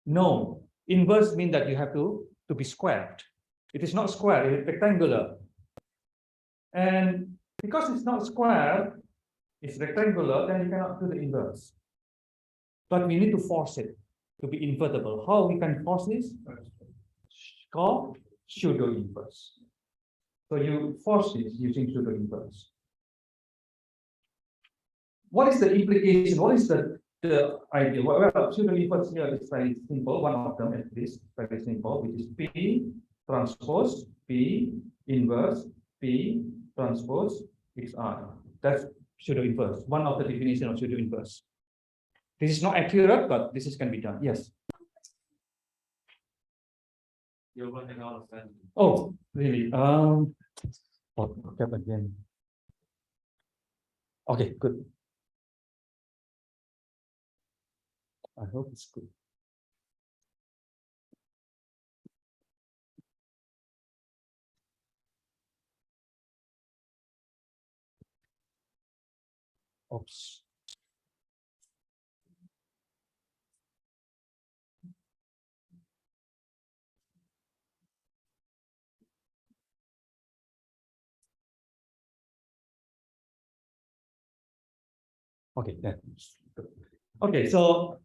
No. Inverse means that you have to be squared. It is not square, it is rectangular. And because it's not square, it's rectangular, then you cannot do the inverse. But we need to force it to be invertible. How we can force this? Called pseudo inverse. So you force this using pseudo inverse. What is the implication? What is the idea? Well, pseudo inverse here is very simple. One of them at least very simple, which is P transpose P inverse P transpose xi. That's pseudo inverse. One of the definition of pseudo inverse. This is not accurate, but this can be done. Yes. You're running out of time. Oh, really? Forget again. Okay, good. I hope it's good. Oops. Okay, that's good. Okay, so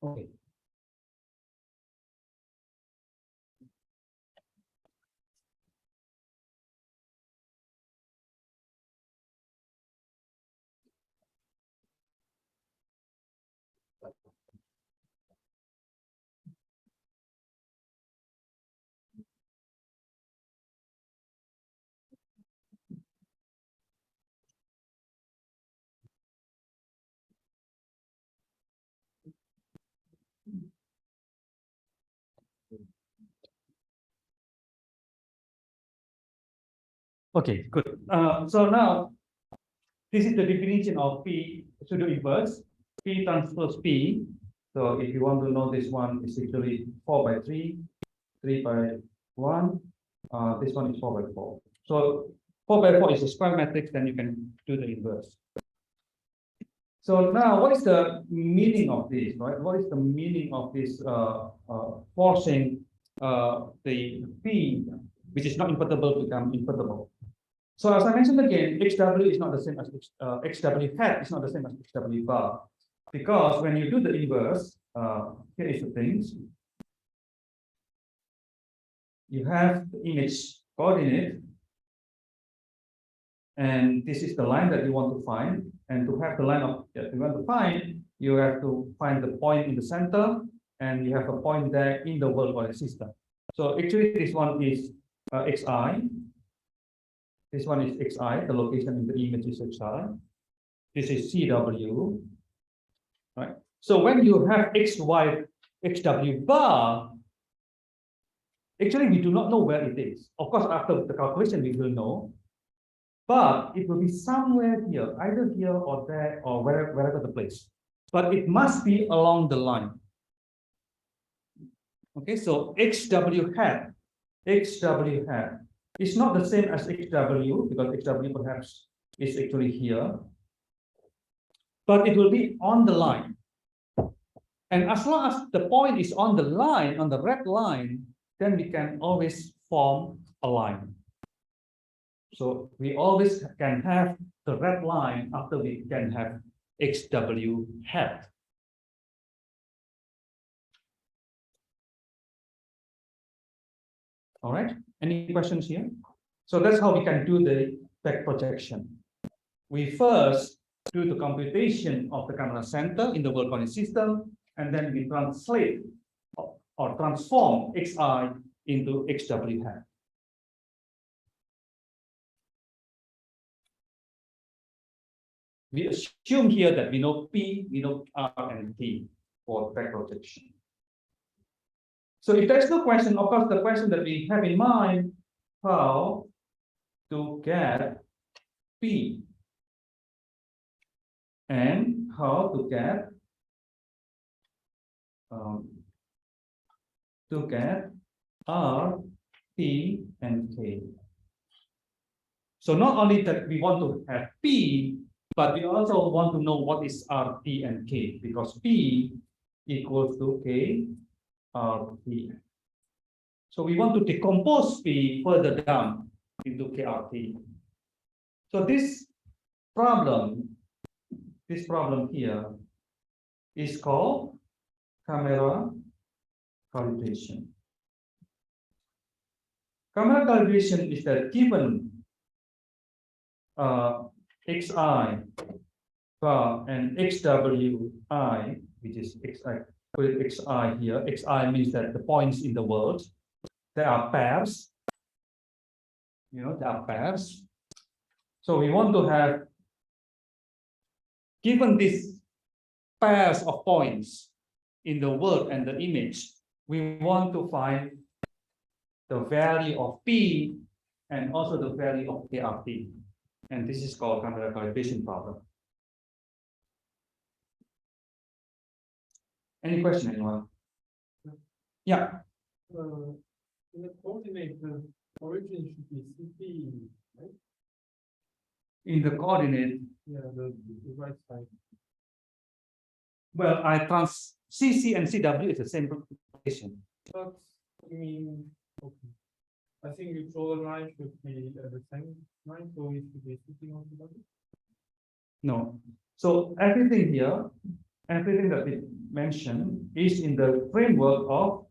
okay. Okay, good. So now this is the definition of P pseudo inverse. P transpose P. So if you want to know this one is actually 4 by 3, 3 by 1. This one is 4 by 4. So 4 by 4 is a square matrix, then you can do the inverse. So now, what is the meaning of this, right? What is the meaning of this forcing the P, which is not invertible, to become invertible? So as I mentioned again, XW is not the same as XW hat is not the same as XW bar, because when you do the inverse, here is the things. You have the image coordinate, and this is the line that you want to find. And to have the line of that you want to find, you have to find the point in the center, and you have a point there in the world coordinate system. So actually, this one is xi. This one is xi. The location in the image is xi. This is CW. Right. So when you have xy, xw bar, actually we do not know where it is. Of course, after the calculation we will know, but it will be somewhere here, either here or there or wherever the place. But it must be along the line. Okay, so xw hat is not the same as xw, because xw perhaps is actually here, but it will be on the line. And as long as the point is on the line, on the red line, then we can always form a line. So we always can have the red line after we can have XW hat. All right, any questions here? So that's how we can do the back projection. We first do the computation of the camera center in the world coordinate system, and then we translate or transform xi into xw hat. We assume here that we know P, we know R and T for back projection. So if there's no question, of course, the question that we have in mind, how to get P and how to get R, T, and K. So not only that we want to have P, but we also want to know what is R, T, and K, because P equals to K, R, T. So we want to decompose P further down into KRT. So this problem here is called camera calibration. Camera calibration is that given xi bar and xwi, which is xi, put xi here. Xi means that the points in the world, there are pairs. There are pairs. So we want to have, given these pairs of points in the world and the image, we want to find the value of P and also the value of KRT. And this is called camera calibration problem. Any question, anyone? Yeah. In the coordinate, the origin should be CP, right? In the coordinate, Yeah, the right side. well, CC and CW is the same relation. But I mean, okay. I think you draw the line should be at the same line, so it should be sitting on CW. No. So everything here, everything that we mentioned is in the framework of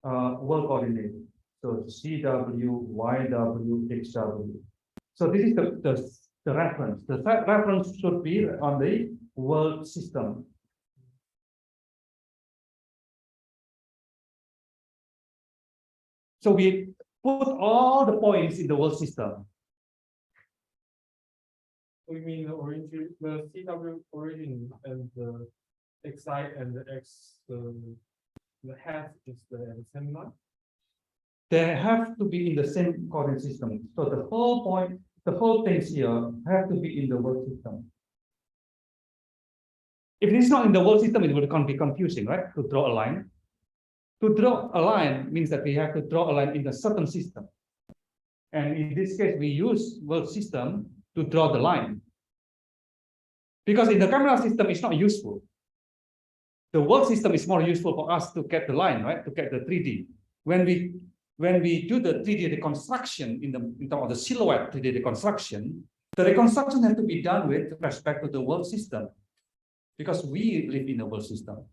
world coordinate. So CW, YW, XW. So this is the reference. The reference should be on the world system. So we put all the points in the world system. We mean the origin, the CW origin and the XI and the X, the head is at the same line. They have to be in the same coordinate system. So the whole point, the whole things here have to be in the world system. If it's not in the world system, it will be confusing, right? To draw a line. To draw a line means that we have to draw a line in a certain system. And in this case, we use world system to draw the line. Because in the camera system, it's not useful. The world system is more useful for us to get the line, right? To get the 3D. When we do the 3D reconstruction in terms of the silhouette 3D reconstruction, the reconstruction has to be done with respect to the world system, because we live in the world system,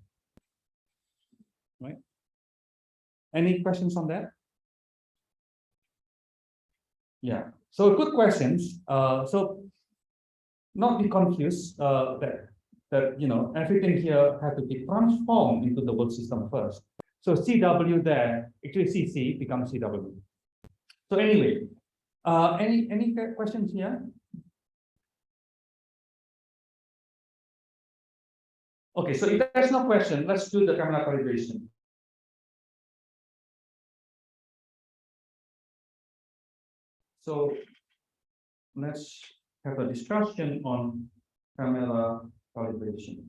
right? Any questions on that? Yeah. So good questions. So not be confused that you know everything here has to be transformed into the world system first. So CW there, actually CC becomes CW. So anyway, any questions here? Okay, so if there's no question, let's do the camera calibration. So let's have a discussion on camera calibration.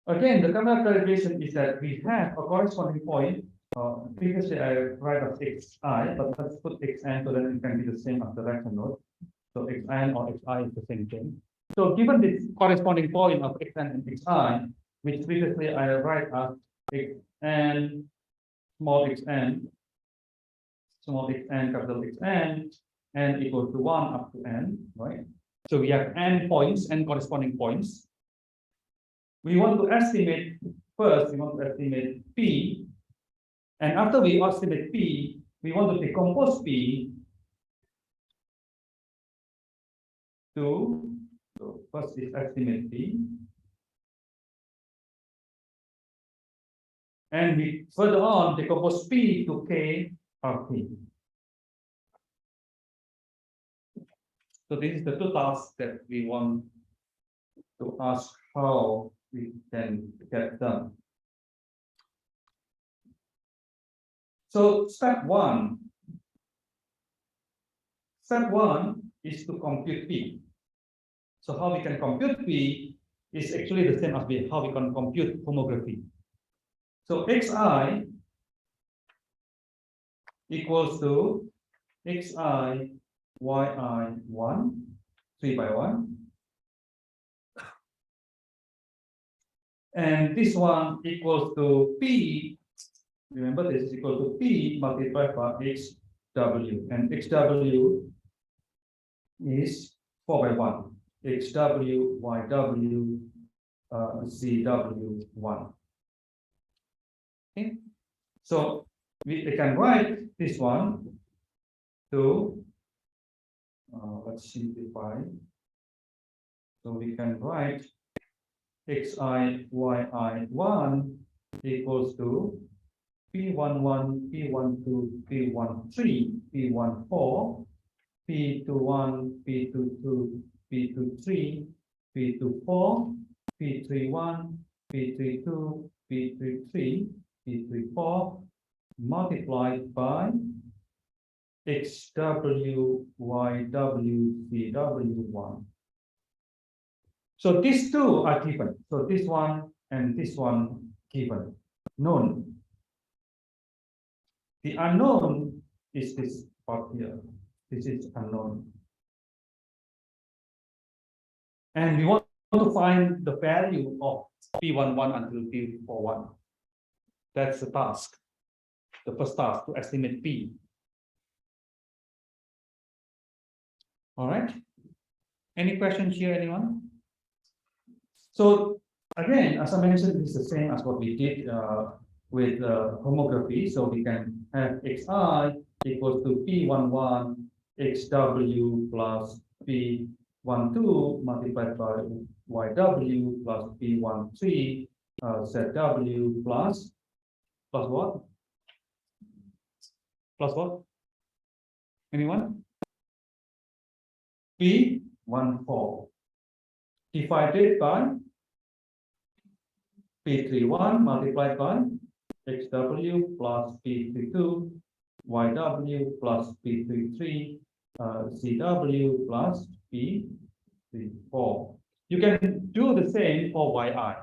Again, the camera calibration is that we have a corresponding point. Previously, I write as xi, but let's put xn so that it can be the same as the rectangle. So xn or xi is the same thing. So given this corresponding point of xn and xi, which previously I write as xn, small xn, capital Xn, n equals to 1 up to n, right? So we have n points, n corresponding points. We want to estimate, first we want to estimate P, and after we estimate P, we want to decompose P to, so first is estimate P, and we further on decompose P to K or P. So this is the two tasks that we want to ask how we can get done. So step one is to compute P. So how we can compute P is actually the same as how we can compute homography. So xi equals to xi yi1 3 by 1, and this one equals to P. Remember, this is equal to P multiplied by xw, and xw is 4 by 1. xw yw zw1. Okay, so we can write this one to let's simplify. So we can write xi yi1 equals to P11, P12, P13, P14, P21, P22, P23, P24, P31, P32, P33, P34 multiplied by XW, YW, CW1. So these two are given. So this one and this one given, known. The unknown is this part here. This is unknown. And we want to find the value of P11 until P41. That's the task. The first task, to estimate P. All right. Any questions here, anyone? So again, as I mentioned, this is the same as what we did with homography. So we can have Xi equals to P11 XW plus P12 multiplied by YW plus P13 ZW plus what? Plus what? Anyone? P14 divided by P31 multiplied by XW plus P32 YW plus P33 CW plus P34. You can do the same for YI.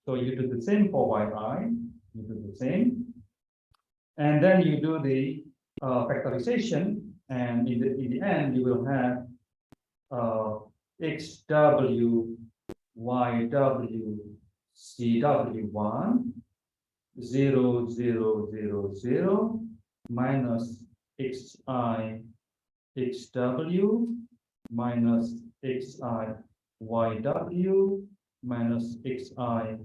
So you do the same for YI, you do the same, and then you do the factorization, and in the end you will have XW, YW, CW1, 0, 0, 0, 0, minus XI, XW, minus XI, YW, minus XI,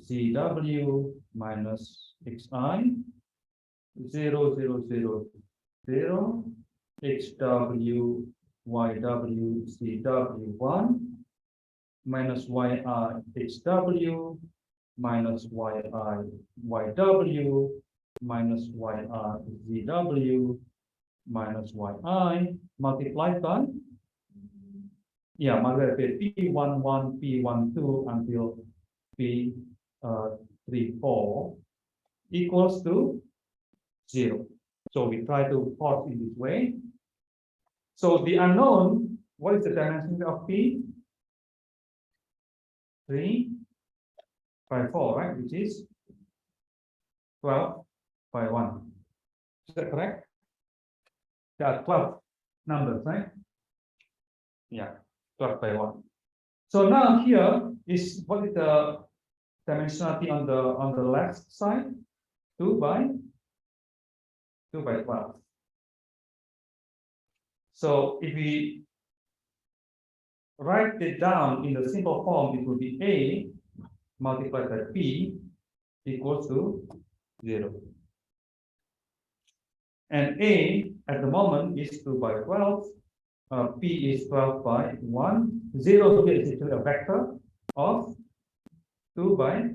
ZW, minus XI, 0, 0, 0, 0, XW, YW, CW1, minus YI, XW, minus YI, YW, minus YI, ZW, minus YI, multiplied by, multiplied by P11, P12 until P34 equals to 0. So we try to plot in this way. So the unknown, what is the dimension of P? 3 by 4, right? Which is 12 by 1. Is that correct? There are 12 numbers, right? Yeah, 12 by 1. So now here is what is the dimensionality on the left side? 2 by 12. So if we write it down in the simple form, it will be A multiplied by P equals to 0. And A at the moment is 2 by 12. P is 12 by 1. 0 here is actually a vector of 2 by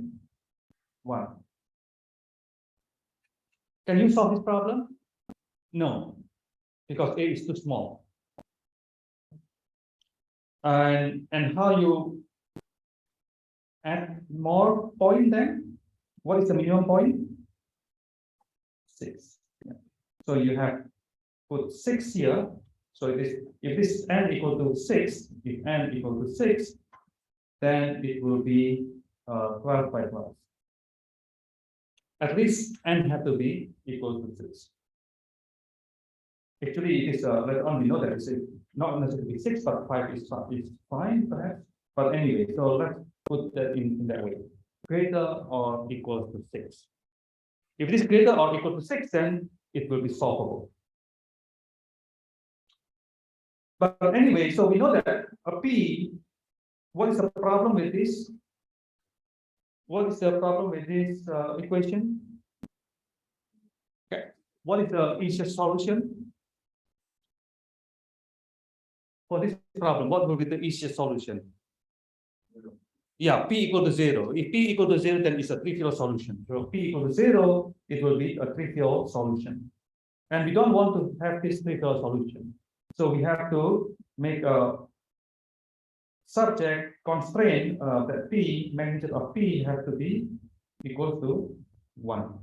1. Can you solve this problem? No, because A is too small. And how you add more point then? What is the minimum point? 6. Yeah. So you have put 6 here. So if this n equal to 6, if n equal to 6, then it will be 12 by 12. At least n have to be equal to 6. Actually, it is later on we know that it's not necessarily 6, but 5 is fine, perhaps. But anyway, so let's put that in that way. Greater or equal to 6. If it is greater or equal to 6, then it will be solvable. But anyway, so we know that a P, what is the problem with this? What is the problem with this equation? Okay. What is the easiest solution? For this problem, what will be the easiest solution? Yeah, P equal to 0. If P equal to 0, then it's a trivial solution. So P equal to 0, it will be a trivial solution. And we don't want to have this trivial solution. So we have to make a subject constraint that P, magnitude of P has to be equal to 1.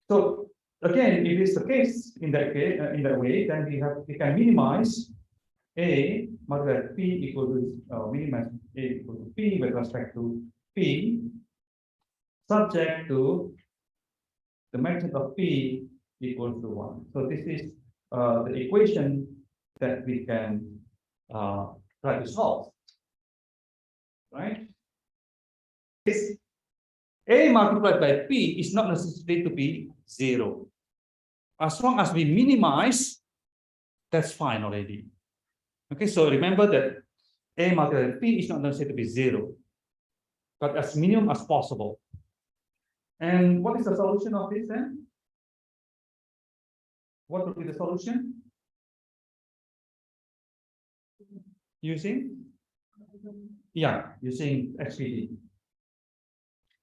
So again, if it's the case in that way, then we can minimize A multiplied by P equal to minimize A equal to P with respect to P, subject to the magnitude of P equals to 1. So this is the equation that we can try to solve, right? This A multiplied by P is not necessary to be 0. As long as we minimize, that's fine already. Okay, so remember that A multiplied by P is not necessary to be 0, but as minimum as possible. And what is the solution of this then? What would be the solution? Using SVD.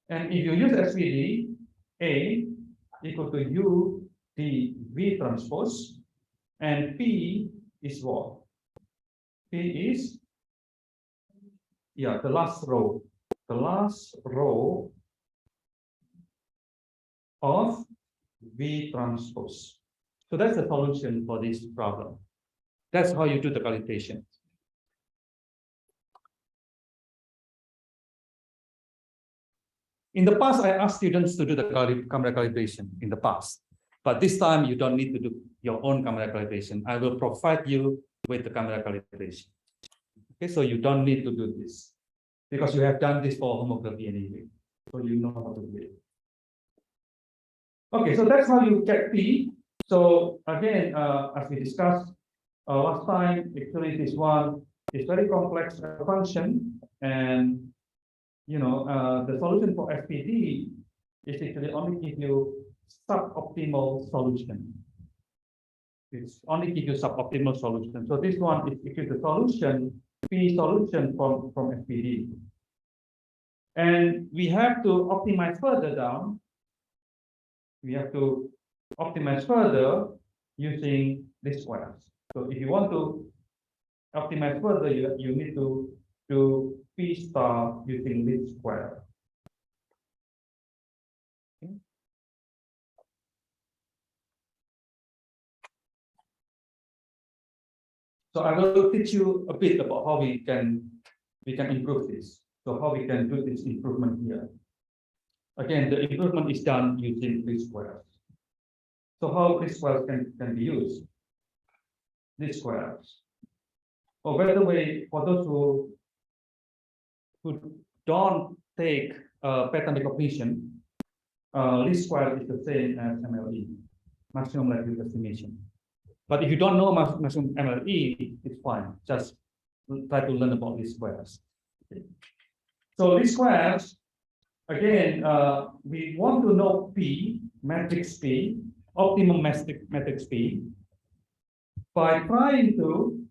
And if you use SVD, A equal to U D V transpose, and P is what? P is the last row. The last row of V transpose. So that's the solution for this problem. That's how you do the calculation. In the past, I asked students to do the camera calibration in the past, but this time you don't need to do your own camera calibration. I will provide you with the camera calibration. Okay, so you don't need to do this because you have done this for homography anyway, so you know how to do it. Okay, so that's how you get P. So again, as we discussed last time, actually this one is very complex function, and the solution for SPD is actually only give you suboptimal solution. It's only give you suboptimal solution. So this one is equal to solution, P solution from SPD. And we have to optimize further down. We have to optimize further using least squares. So if you want to optimize further, you need to do P star using least square. Okay. So I will teach you a bit about how we can improve this. So how we can do this improvement here. Again, the improvement is done using least squares. So how least squares can be used? Least squares. Oh, by the way, for those who don't take pattern recognition, least square is the same as MLE, maximum likelihood estimation. But if you don't know maximum MLE, it's fine. Just try to learn about least squares. Okay. So least squares, again, we want to know P, matrix P, optimum matrix P, by trying to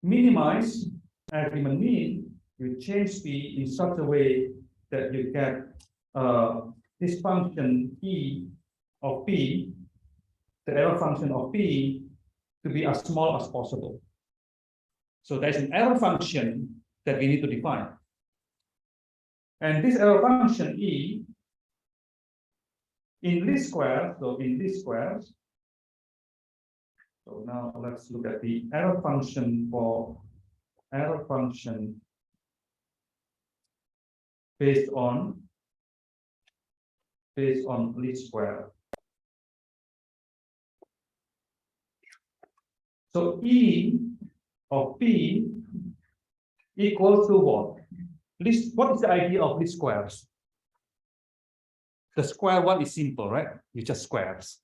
minimize agreement mean. You change P in such a way that you get this function E of P, the error function of P, to be as small as possible. So there's an error function that we need to define. And this error function E in least squares, so in least squares. So now let's look at the error function based on least square. So E of P equals to what? What is the idea of least squares? The square one is simple, right? You just squares.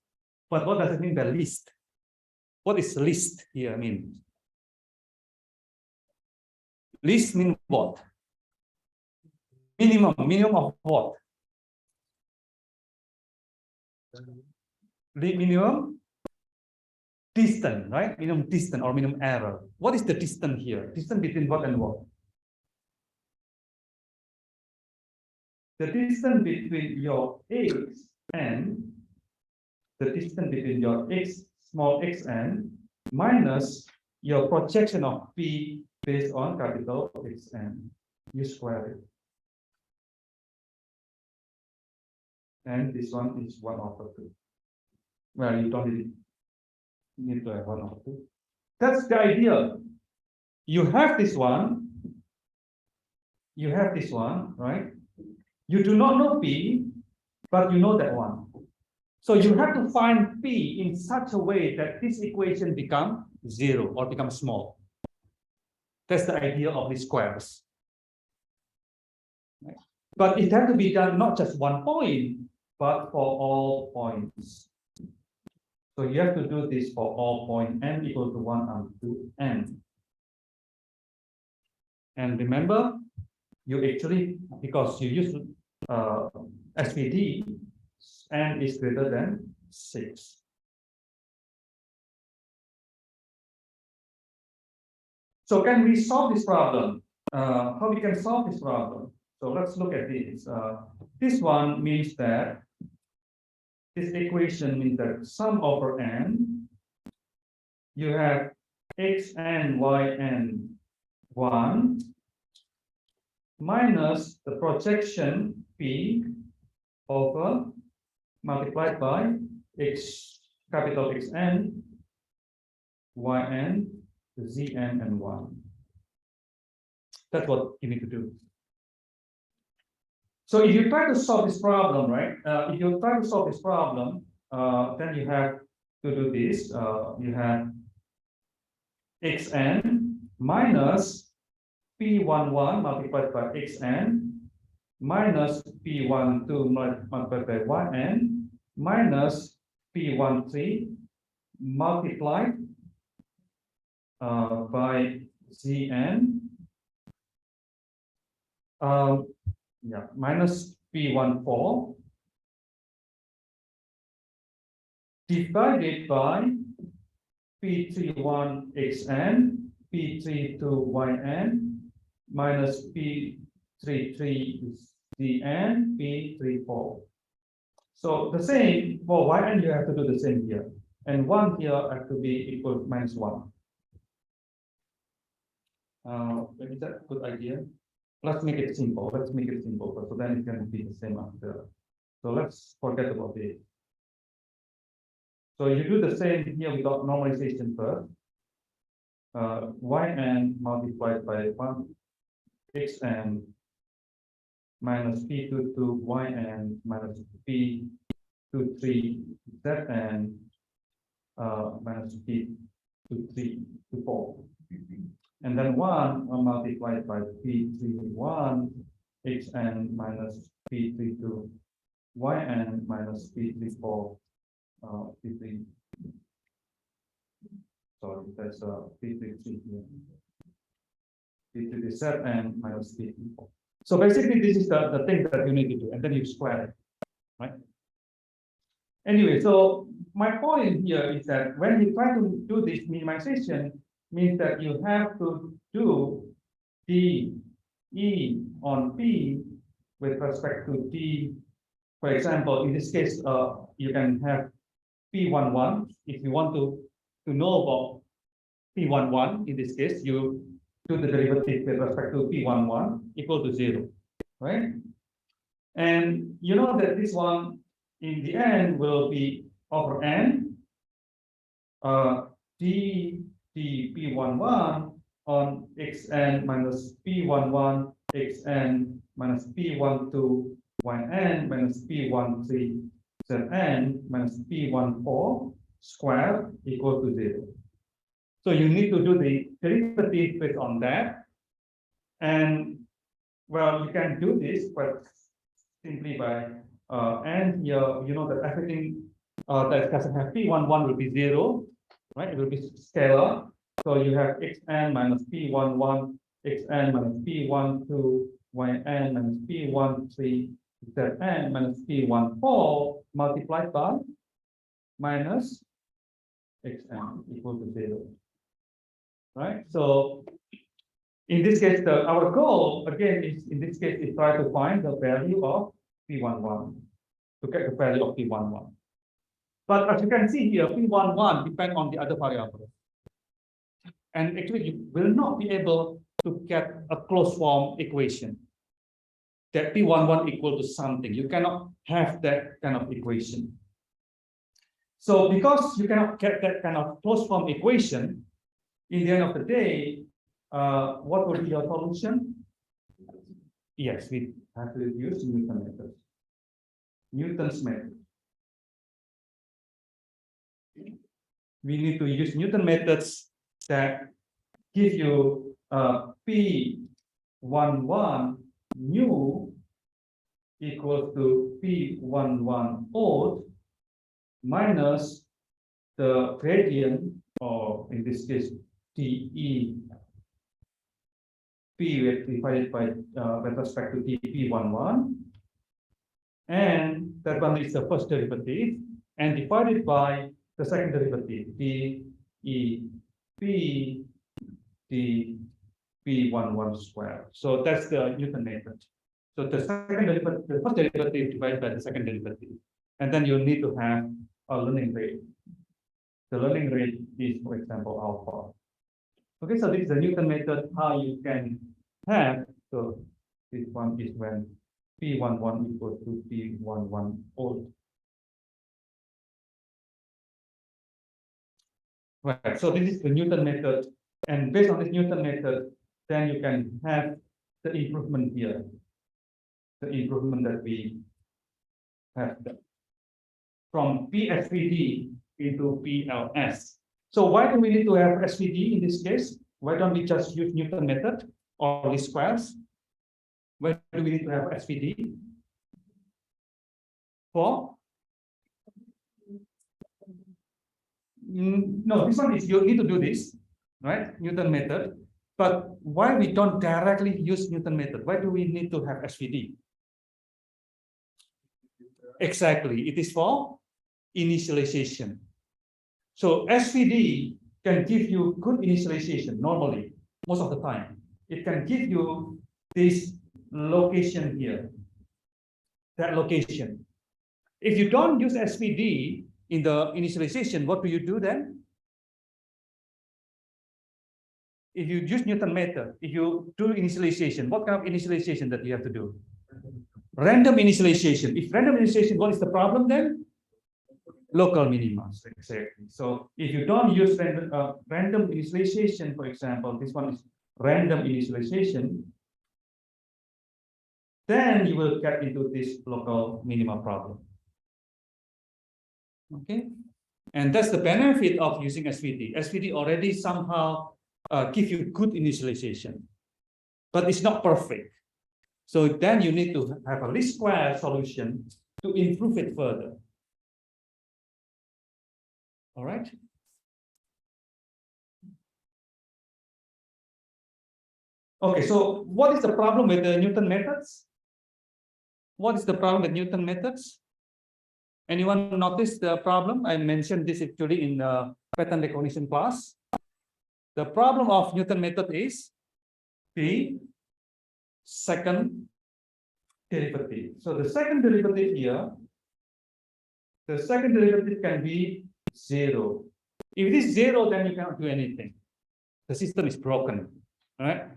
But what does it mean by least? What is least here mean? Least mean what? Minimum of what? Minimum distance, right? Minimum distance or minimum error. What is the distance here? Distance between what and what? The distance between your x and the distance between your x, small xn, minus your projection of P based on capital Xn. You square it. and this one is 1/2. Well, you don't really need to have 1/2. That's the idea. You have this one. You have this one, right? You do not know P, but you know that one. So you have to find P in such a way that this equation becomes 0 or becomes small. That's the idea of these squares. Right? But it has to be done not just one point, but for all points. So you have to do this for all points n equal to 1 up to n. And remember, you actually, because you use SVD, n is greater than 6. So can we solve this problem? How we can solve this problem? So let's look at this. This one means that this equation means that sum over n, you have xn, yn 1 minus the projection p over multiplied by x capital Xn, yn, zn, and 1. That's what you need to do. So if you try to solve this problem, right? If you try to solve this problem, then you have to do this. You have xn minus p11 multiplied by xn minus p12 multiplied by yn minus p13 multiplied by zn minus p14 divided by p31 xn, p32 yn minus p33 zn, p34. So the same for yn, you have to do the same here, and 1 here have to be equal to minus 1. Is that a good idea? Let's make it simple. Let's make it simple, so then it can be the same after. So let's forget about this. So you do the same here without normalization first. Yn multiplied by 1 xn minus p22 yn minus p23 zn minus p23 to 4. And then 1 multiplied by p31 xn minus p32 yn minus p34 p3. Sorry, that's p33 here. p3 zn minus p34. So basically, this is the thing that you need to do, and then you square it, right? Anyway, so my point here is that when you try to do this minimization, means that you have to do d e on p with respect to d. For example, in this case, you can have p11. If you want to know about p11, in this case, you do the derivative with respect to p11 equal to 0, right? And you know that this one in the end will be over n d p11 on xn minus p11 xn minus p12 yn minus p13 zn minus p14 square equal to 0. So you need to do the derivative based on that. And well, you can do this quite simply by and here you know that everything that doesn't have p11 will be 0, right? It will be scalar. So you have xn minus p11 xn minus p12 yn minus p13 zn minus p14 multiplied by minus xn equal to 0, right? So in this case, our goal again is in this case is try to find the value of p11 to get the value of p11. But as you can see here, p11 depends on the other variables. And actually, you will not be able to get a closed form equation. that P11 equal to something. You cannot have that kind of equation. So because you cannot get that kind of closed form equation, in the end of the day, what would be your solution? Yes, we have to use Newton's method. Newton's method. We need to use Newton methods that give you P11 new equals to P11 old minus the gradient, or in this case, TE P divided by with respect to P11, and that one is the first derivative, and divided by the second derivative, D E P D P11 square. So that's the Newton method. So the second derivative, the first derivative divided by the second derivative, and then you need to have a learning rate. The learning rate is, for example, alpha. Okay, so this is the Newton method, how you can have, so this one is when P11 equals to P11 old. Right, so this is the Newton method, and based on this Newton method, then you can have the improvement here, the improvement that we have from PSVD into PLS. So why do we need to have SVD in this case? Why don't we just use Newton method or least squares? Why do we need to have SVD? For? No, this one is you need to do this, right? Newton method. But why we don't directly use Newton method? Why do we need to have SVD? Exactly, it is for initialization. So SVD can give you good initialization normally, most of the time. It can give you this location here, that location. If you don't use SVD in the initialization, what do you do then? If you use Newton method, if you do initialization, what kind of initialization that you have to do? Random initialization. If random initialization, what is the problem then? Local minima, exactly. So if you don't use random initialization, for example, this one is random initialization, then you will get into this local minima problem. Okay, and that's the benefit of using SVD. SVD already somehow give you good initialization, but it's not perfect. So then you need to have a least square solution to improve it further. All right. Okay, so what is the problem with the Newton methods? What is the problem with Newton methods? Anyone notice the problem? I mentioned this actually in the pattern recognition class. The problem of Newton method is the second derivative. So the second derivative here, the second derivative can be 0. If it is 0, then you cannot do anything. The system is broken. All right.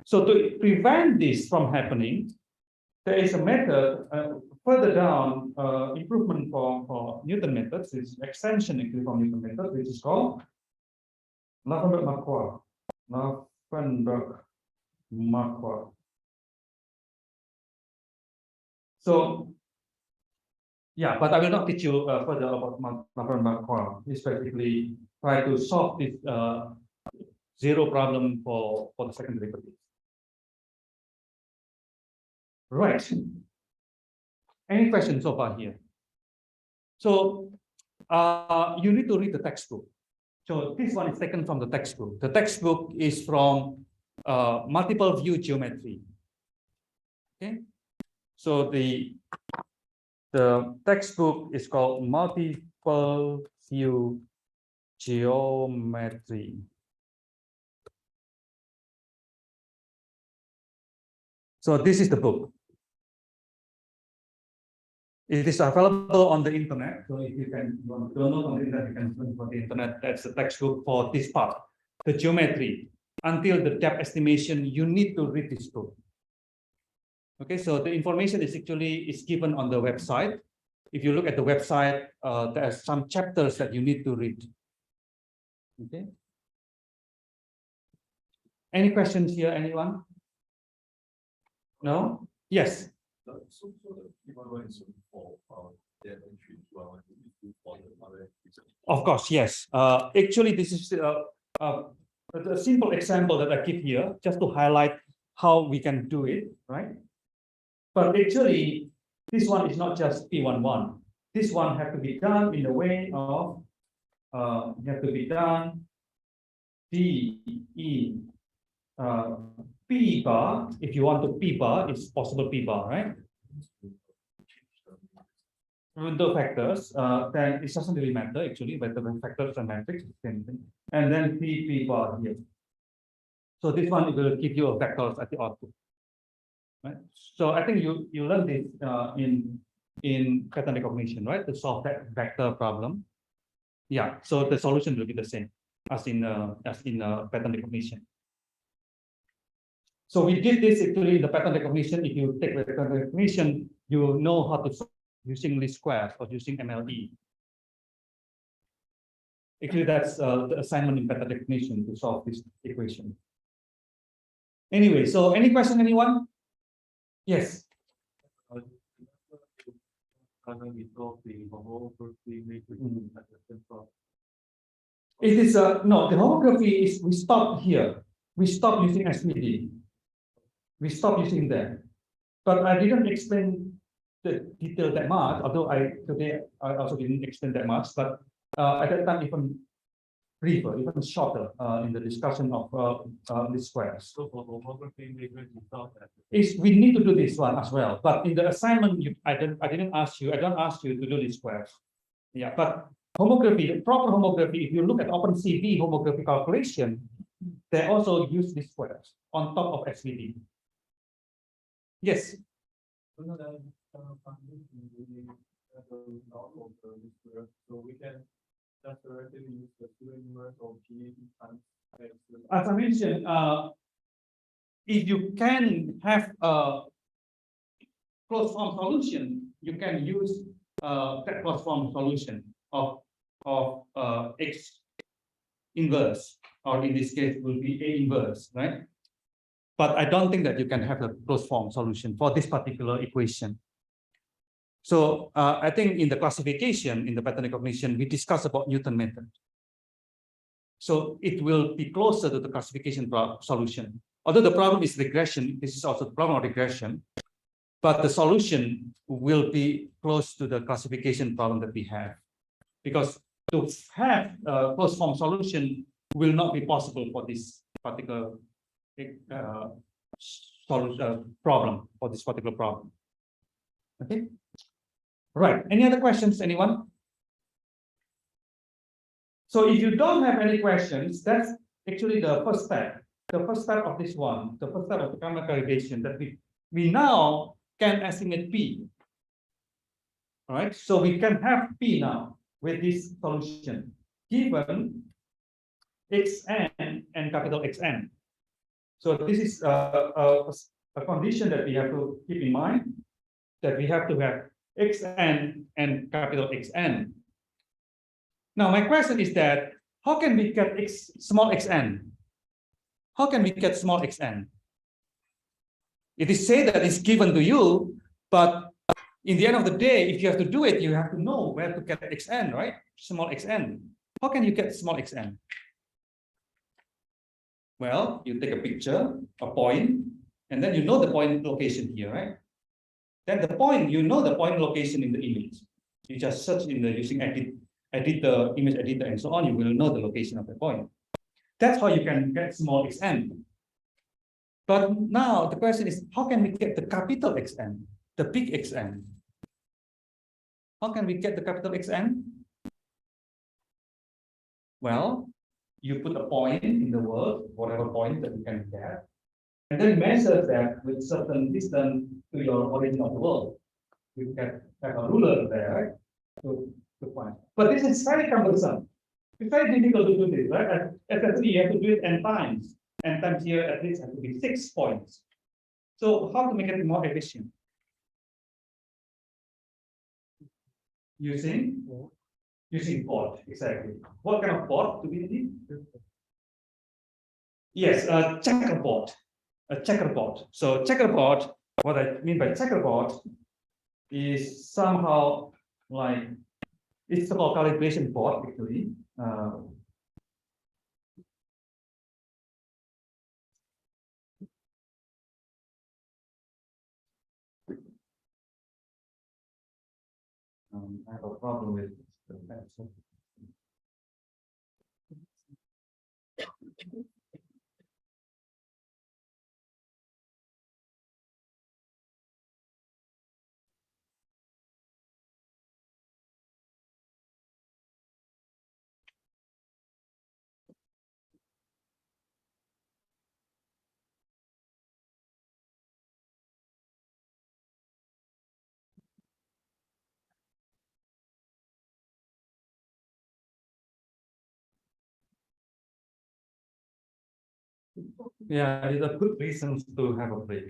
So to prevent this from happening, there is a method further down, improvement for Newton methods, is extension actually from Newton method, which is called Lavenberg-Marquardt. Lavenberg-Marquardt. So, yeah, but I will not teach you further about Lavenberg-Marquardt. It's basically try to solve this zero problem for the second derivative. Right. Any questions so far here? So you need to read the textbook. So this one is taken from the textbook. The textbook is from multiple view geometry. Okay. So the textbook is called multiple view geometry. So this is the book. It is available on the internet. So if you can download on the internet, you can look on the internet. That's the textbook for this part, the geometry. Until the depth estimation, you need to read this book. Okay, so the information is actually given on the website. If you look at the website, there are some chapters that you need to read. Okay. Any questions here, anyone? No? Yes. Of course, yes. Actually, this is a simple example that I give here, just to highlight how we can do it, right? But actually, this one is not just P11. This one have to be done in the way of, have to be done D, E, P bar. If you want to P bar, it's possible P bar, right? With the factors, then it doesn't really matter actually, but the factors and matrix is the same thing. And then P bar here. So this one will give you a vectors at the output. Right? So I think you learned this in pattern recognition, right? To solve that vector problem. Yeah. So the solution will be the same as in pattern recognition. So we did this actually in the pattern recognition. If you take pattern recognition, you will know how to solve using least squares or using MLE. Actually, that's the assignment in pattern recognition to solve this equation. Anyway, so any question, anyone? Yes. It is no, the homography is we stop here. We stop using SVD. We stop using that. But I didn't explain the detail that much, although today I also didn't explain that much, but at that time even briefer, even shorter in the discussion of these squares. So for homography, we need to do this one as well. But in the assignment, I don't ask you to do these squares. Yeah, but homography, the proper homography, if you look at OpenCV homography calculation, they also use these squares on top of SVD. Yes. So we can just directly use the inverse of P times X. As I mentioned, if you can have a closed form solution, you can use that closed form solution of X inverse, or in this case will be A inverse, right? But I don't think that you can have a closed form solution for this particular equation. So I think in the classification, in the pattern recognition, we discussed about Newton method. So it will be closer to the classification solution. Although the problem is regression, this is also the problem of regression, but the solution will be close to the classification problem that we have. Because to have a closed form solution will not be possible for this particular problem, for this particular problem. Okay. Right. Any other questions, anyone? So if you don't have any questions, that's actually the first step. The first step of this one, the first step of the camera calibration, that we now can estimate P. All right. So we can have P now with this solution, given Xn and capital Xn. So this is a condition that we have to keep in mind, that we have to have Xn and capital Xn. Now, my question is that, how can we get small xn? How can we get small xn? It is said that it's given to you, but in the end of the day, if you have to do it, you have to know where to get xn, right? Small xn. How can you get small xn? Well, you take a picture, a point, and then you know the point location here, right? Then the point, you know the point location in the image. You just search in the using editor, image editor, and so on, you will know the location of the point. That's how you can get small xn. But now the question is, how can we get the capital Xn, the big Xn? How can we get the capital Xn? Well, you put a point in the world, whatever point that you can get, and then measure that with certain distance to your origin of the world. You can have a ruler there, right? To find. But this is very cumbersome. It's very difficult to do this, right? Especially you have to do it n times. N times here at least has to be 6 points. So how to make it more efficient? Using board, exactly. What kind of board do we need? Yes, a checkerboard. A checkerboard. So checkerboard, what I mean by checkerboard is somehow like it's called calibration board actually. I have a problem with the pencil. Yeah, it's a good reasons to have a break.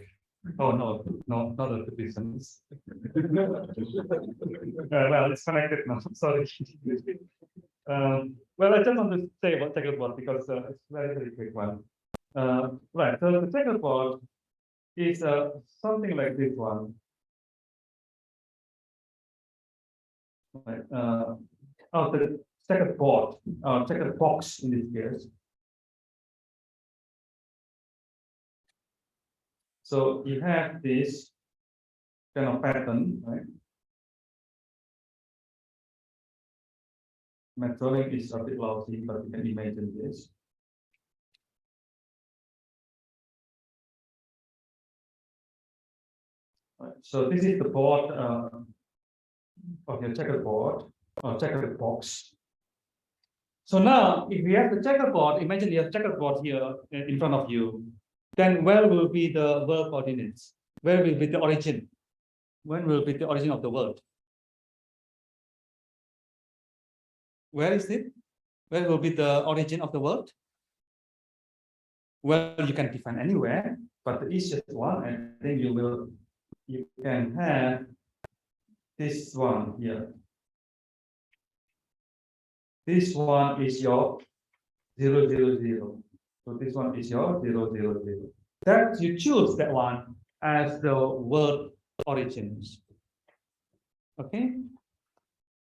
Oh no, not a good reasons. Well, it's connected now. Sorry. Well, I just want to say about checkerboard because it's very quick one. Right. So the checkerboard is something like this one. Right. The checkerboard, checker box in this case. So you have this kind of pattern, right? My drawing is a bit lousy, but you can imagine this. Right. So this is the board of your checkerboard or checker box. So now, if you have the checkerboard, imagine you have checkerboard here in front of you. Then where will be the world coordinates? Where will be the origin? When will be the origin of the world? Where is it? Where will be the origin of the world? Well, you can define anywhere, but the easiest one, I think you can have this one here. This one is your 0, 0, 0. So this one is your 0, 0, 0. That you choose that one as the word origins. Okay.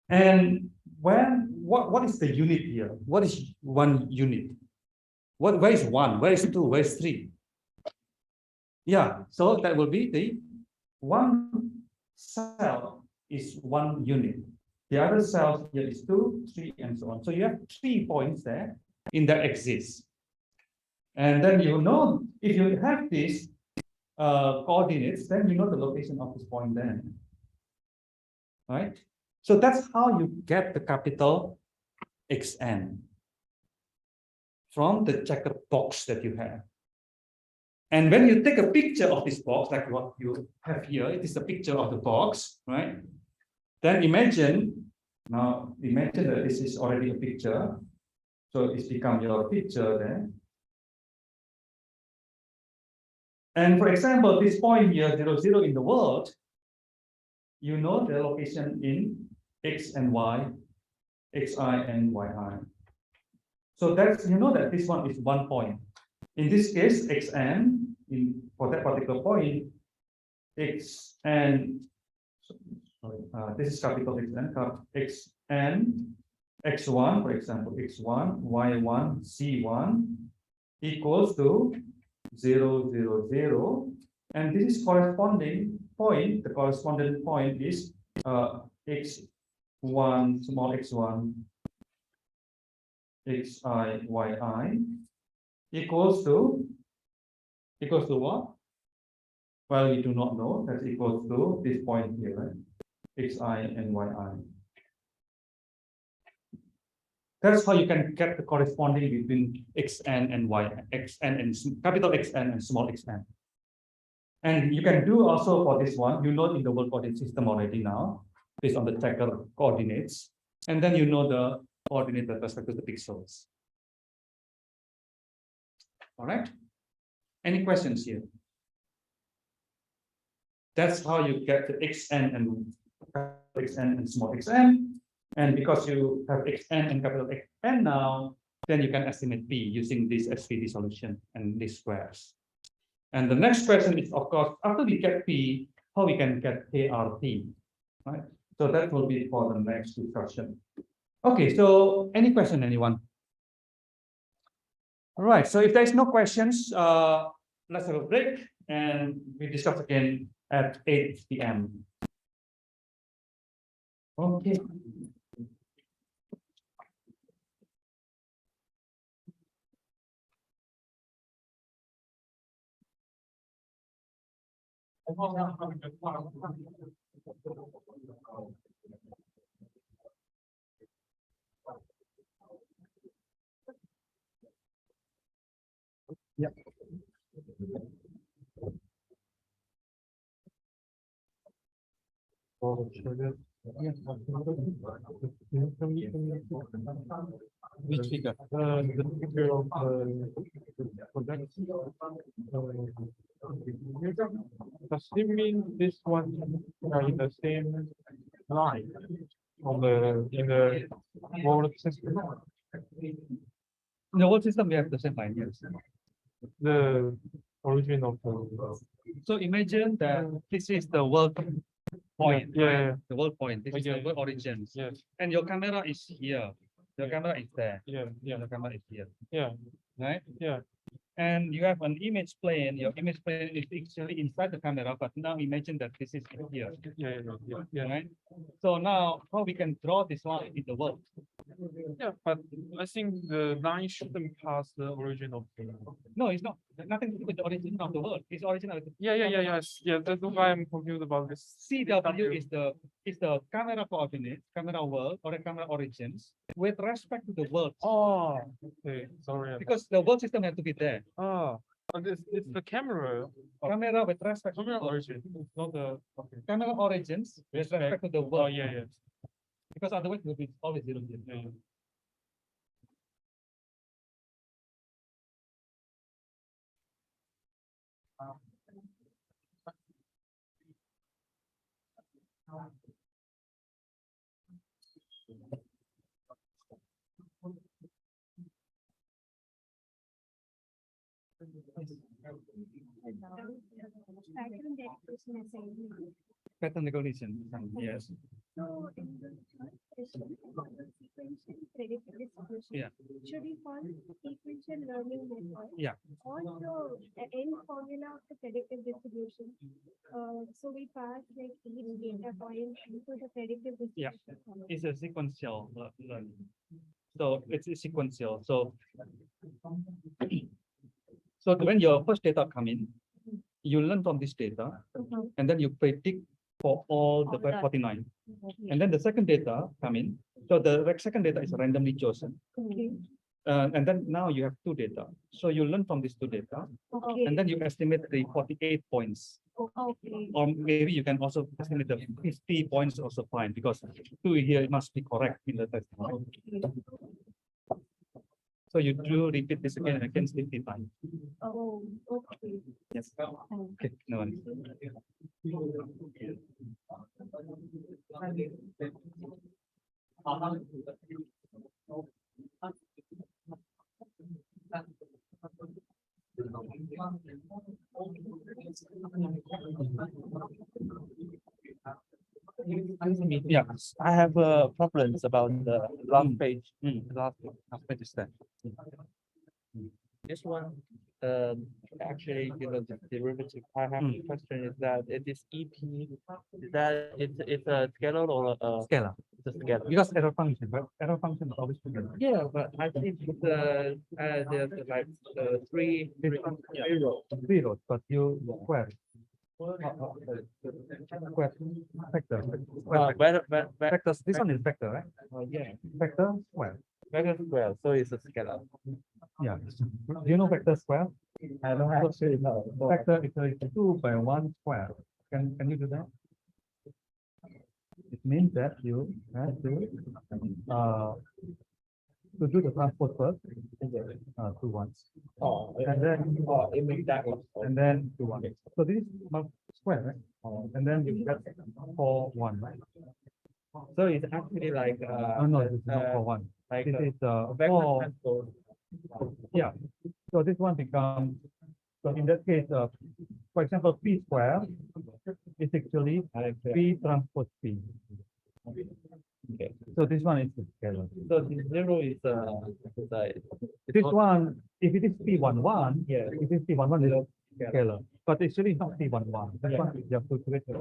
And what is the unit here? What is one unit? Where is one? Where is two? Where is three? Yeah, so that will be the one cell is one unit. The other cells here is 2, 3, and so on. So you have 3 points there in the axis. And then you know, if you have these coordinates, then you know the location of this point then. Right? So that's how you get the capital XN from the checker box that you have. And when you take a picture of this box, like what you have here, it is a picture of the box, right? Then imagine that this is already a picture. So it's become your picture there. And for example, this point here, 0, 0 in the world, you know the location in X and Y, Xi and Yi. So that's, you know that this one is 1 point. In this case, Xn, for that particular point, Xn, this is capital Xn, Xn, X1, for example, X1, Y1, Z1 equals to 0, 0, 0. And this is corresponding point. The corresponding point is X1, small x1, Xi, Yi equals to what? Well, you do not know. That's equals to this point here, right? Xi and Yi. That's how you can get the corresponding between Xn and Y, Xn and capital Xn and small xn. And you can do also for this one, you know in the world coordinate system already now, based on the checker coordinates. And then you know the coordinate with respect to the pixels. All right. Any questions here? That's how you get the xn and small xn. And because you have xn and capital Xn now, then you can estimate p using this SVD solution and these squares. And the next question is, of course, after we get p, how we can get KRT, right? So that will be for the next discussion. Okay, so any question, anyone? All right, so if there's no questions, let's have a break and we discuss again at 8 p.m. Okay. Yeah. Which figure? The figure of product. Assuming this one are in the same line on in the world system. In the whole system, we have the same line, yes. The origin of the So imagine that this is the world point, Yeah, right? yeah, yeah. The world point. This is the Okay. world origins. Yes. And your camera is here. Your Yeah. camera is there. Yeah, yeah, The camera is here, yeah, right? yeah. And you have an image plane. Your image plane is actually inside the camera, but now imagine that this is here, Yeah, yeah. right? So now how we can draw this line in the world? Yeah, but I think the line shouldn't pass the origin of the. No, it's not. Nothing to do with the origin of the world. It's origin of the Yes. Yeah, that's why I'm confused about this. CW is the camera coordinates, camera world or the camera origins with respect to the world. Oh, okay, sorry. Because the world system has to be there. But it's the camera. Camera with respect to Camera the world. origin, it's not the. Okay. Camera origins with respect to the Oh, world. yeah. Because otherwise it will be always 0, 0. Yeah. Pattern recognition. Yes. So in the third question, sequential predictive distribution. Yeah. Should we follow sequential learning method? Yeah. Also, the end formula of the predictive distribution. So we pass like each data point into the predictive Yeah. distribution. formula. It's a sequential learning. So it's sequential. So when your first data come in, you learn from this data, and then you predict for all the 49. And then the second data come in. So the second data is randomly chosen. Okay. And then now you have two data. So you learn from these two data, Okay. and then you estimate the 48 points. Okay. Or maybe you can also estimate the 50 points also fine, because two here must be correct in the test. So you do repeat this again and again 50 times. Oh, okay. Yes. Okay, no worries. Yeah, I have problems about the last page. Last page is that. This one, actually, the derivative. I have a question is that it is EP. Is that it's a scalar or a Scalar. it's a scalar? Because error function, but error function is always together. Yeah, but I think it's there's like three rows. Three rows, but you square. Square vector. Vectors. This one is vector, right? Yeah, Vector square. vector square. So it's a scalar. Yeah. Do you know vector square? I don't actually know. Vector is 2 by 1 square. Can you do that? It means that you have to do the transpose first, 2 ones, Oh, and then it means that one. and then 2 1. So this is square, right? And then you get 4, 1. So it's actually like Oh, no, this is not 4, 1. like This is vector 4. transpose. Yeah. So this one becomes, so in that case, for example, P square is actually P transpose P. Okay. So this one is the scalar. So the zero is This one, if it is P11, yeah. if it is P11, it's scalar. But actually not P11. This one is just to create a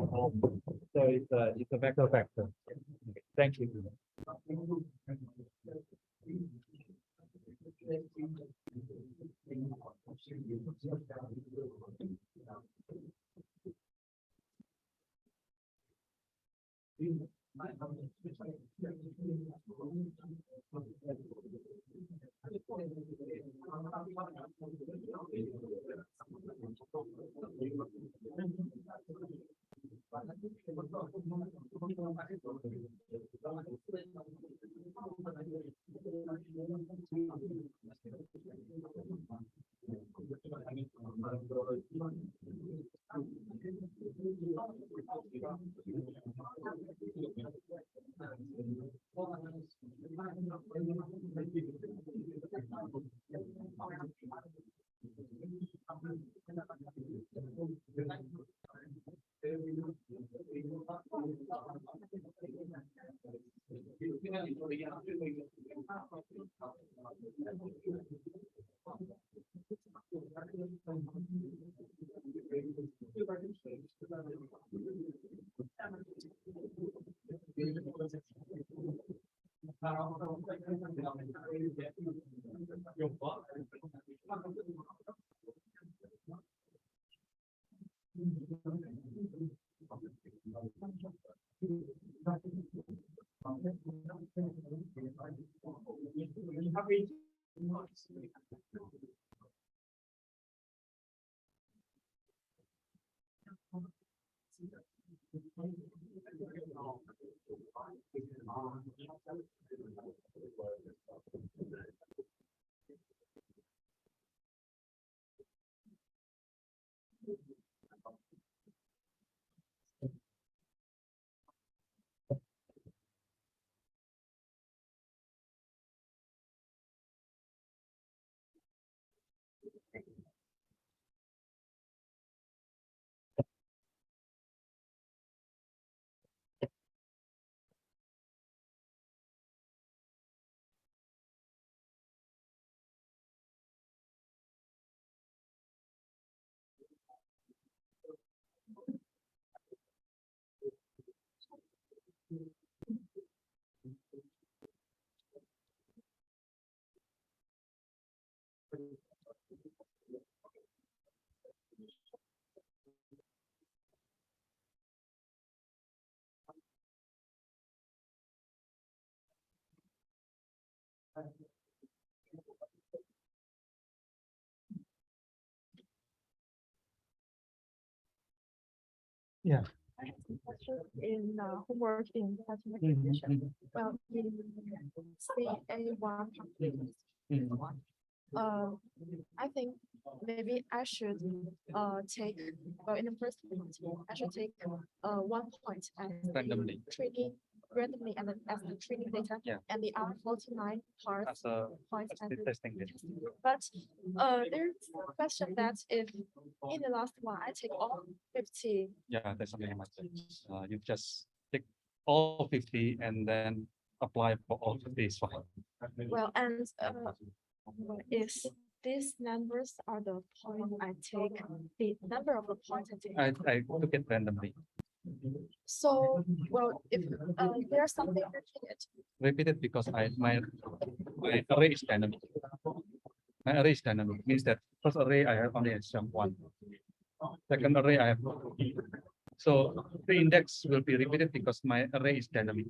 So it's a vector. vector. Thank you. Yeah. I have some questions in homework in pattern Mhm, recognition. Well, in CA1 I think maybe I should take well in the first point I should take 1 point as Randomly. training randomly and then as the training data Yeah. and the other 49 parts As a points as the testing data. but there's a question that if in the last one I take all 50 Yeah, that's very much. You just take all 50 and then apply for all 50 is fine. well and is these numbers are the point I take the number of the points I take. I took it randomly. So, well, if there's something repeated, Repeated because my array is dynamic. My array is dynamic means that first array I have only some 1. Second array I have 2. So the index will be repeated because my array is dynamic.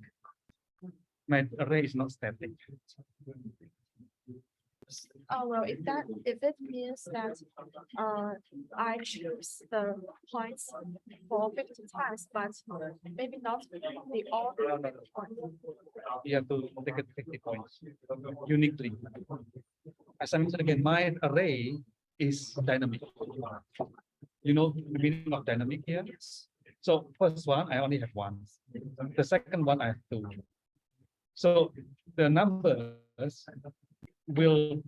My array is not static. oh well, if it means that I choose the points for 50 times, but maybe not the all 50 points. You have to take it 50 points uniquely. As I mentioned again, my array is dynamic. You know the meaning of dynamic here? So first one, I only have one. The second one, I have two. So the numbers will,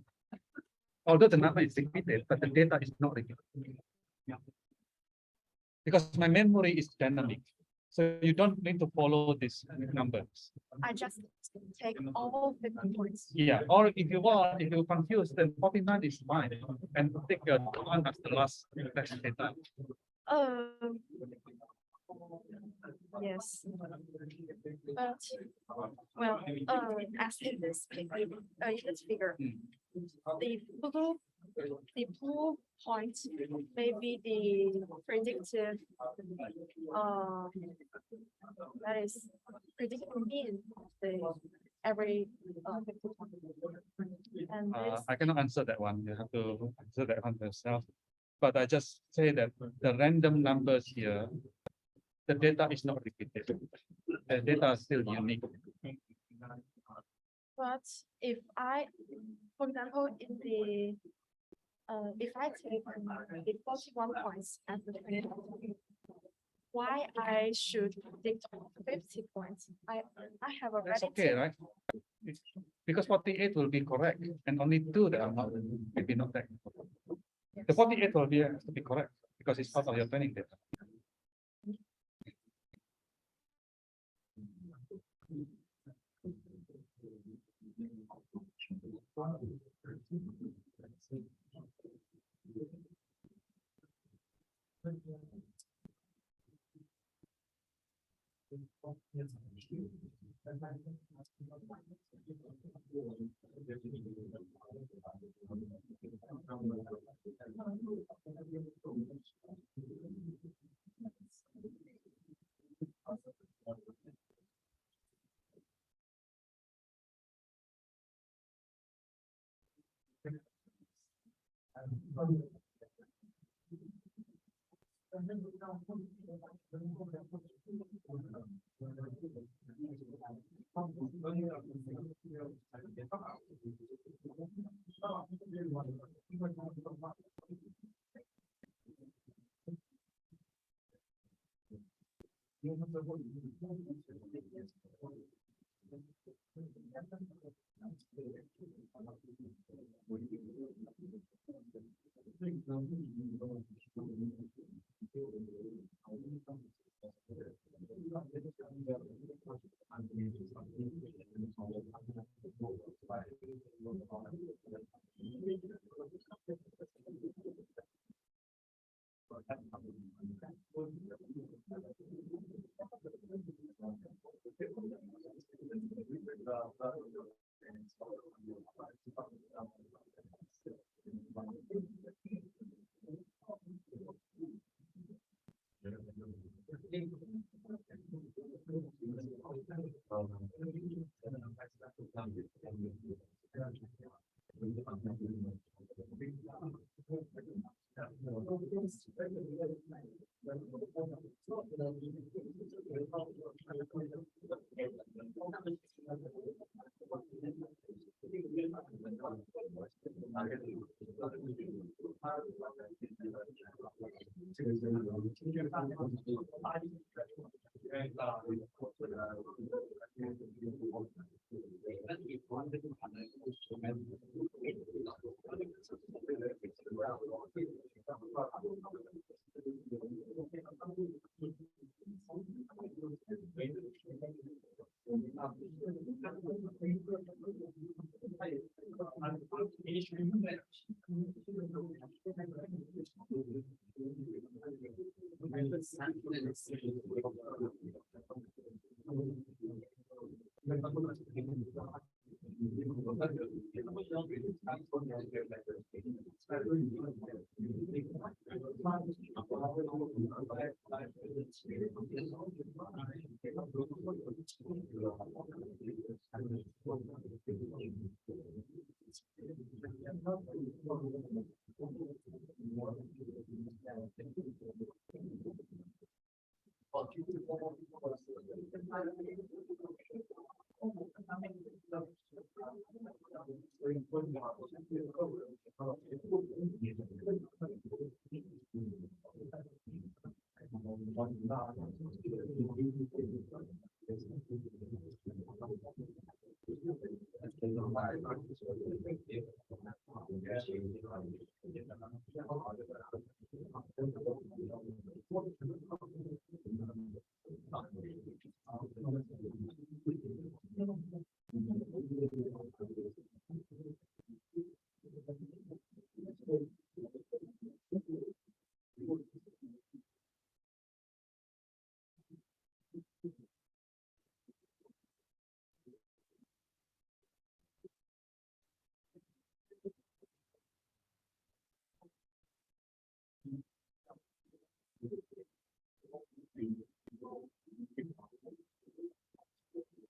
although the number is repeated, but the data is not repeated. Because my memory is dynamic. So you don't need to follow these numbers. I just take all 50 points. Yeah, or if you want, if you're confused, then 49 is fine. And take one as the last data. Yes. But well, as in this figure, the blue point may be the predictive that is predicting mean of the every 50 points. And this I cannot answer that one. You have to answer that one yourself. But I just say that the random numbers here, the data is not repeated. The data is still unique. But if I, for example, in the if I take the 41 points as the training, why I should predict 50 points? I have already. That's okay, right? Because 48 will be correct, and only two that are not, maybe not that. The 48 will be has to be correct because it's part of your training data.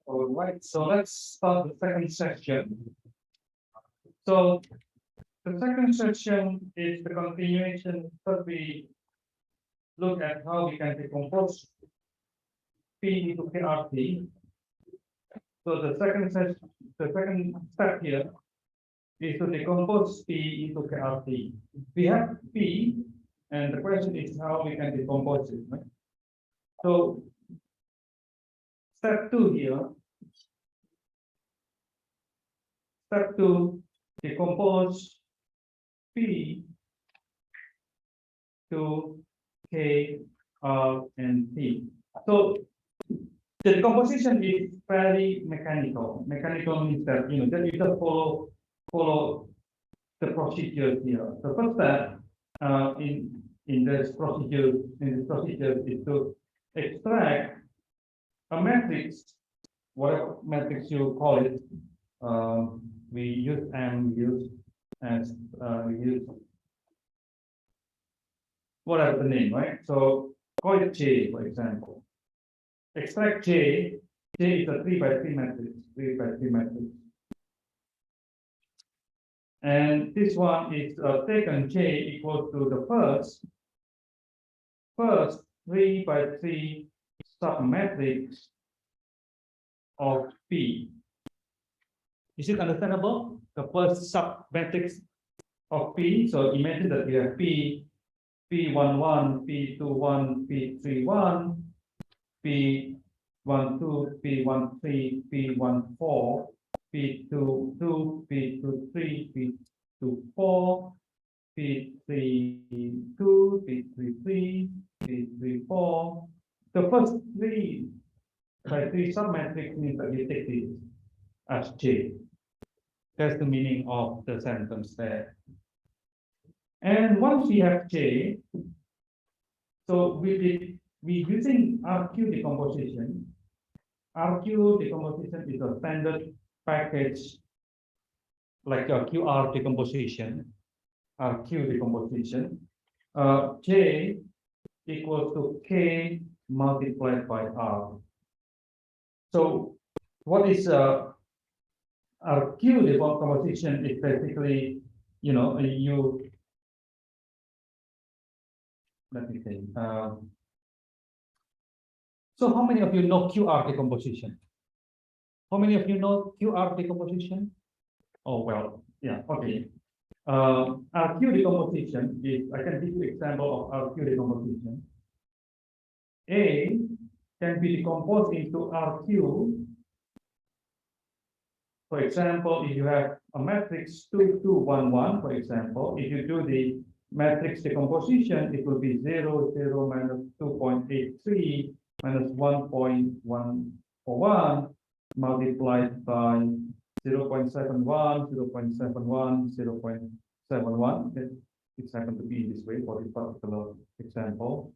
All right, so let's start the second section. So the second section is the continuation, but we look at how we can decompose P into KRT. So the second step here is to decompose P into KRT. We have P, and the question is how we can decompose it, right? So step 2 here. Step 2, decompose P to K, R, and T. So the decomposition is very mechanical. Mechanical means that that you just follow the procedure here. The first step in this procedure is to extract a matrix, whatever matrix you call it. We use M, we use as we use whatever the name, right? So call it J, for example. Extract J. J is a 3 by 3 matrix. 3 by 3 matrix. And this one is taken J equal to the first 3 by 3 submatrix of P. Is it understandable? The first submatrix of P. So imagine that we have P, P11, P21, P31, P12, P13, P14, P22, P23, P24, P32, P33, P34. The first 3 by 3 submatrix means that we take this as J. That's the meaning of the sentence there. And once we have J, so we using RQ decomposition. RQ decomposition is a standard package like a QR decomposition, RQ decomposition. J equals to K multiplied by R. So what is RQ decomposition is basically, let me think. So how many of you know QR decomposition? How many of you know QR decomposition? Oh, well, yeah, okay. RQ decomposition is, I can give you example of RQ decomposition. A can be decomposed into RQ. For example, if you have a matrix 2, 2, 1, 1, for example, if you do the matrix decomposition, it will be 0, 0, minus 2.83, minus 1.141, multiplied by 0.71, 0.71, 0.71. It's happened to be this way for this particular example,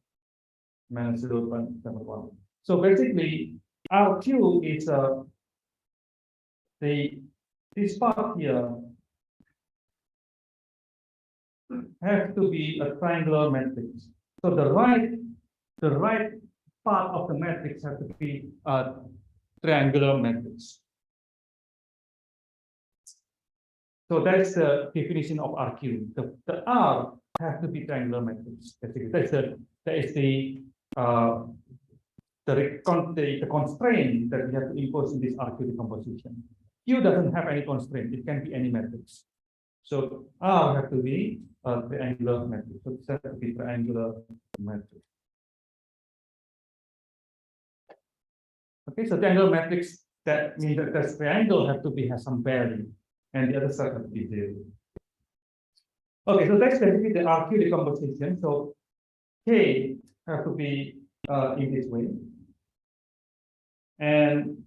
minus 0.71. So basically, RQ is this part here has to be a triangular matrix. So the right part of the matrix has to be a triangular matrix. So that's the definition of RQ. The R has to be triangular matrix. That is the constraint that we have to impose in this RQ decomposition. Q doesn't have any constraint. It can be any matrix. So R has to be a triangular matrix. So it has to be triangular matrix. Okay, so triangular matrix that means that the triangle have to has some value, and the other side has to be 0. Okay, so that's basically the RQ decomposition. So K have to be in this way. And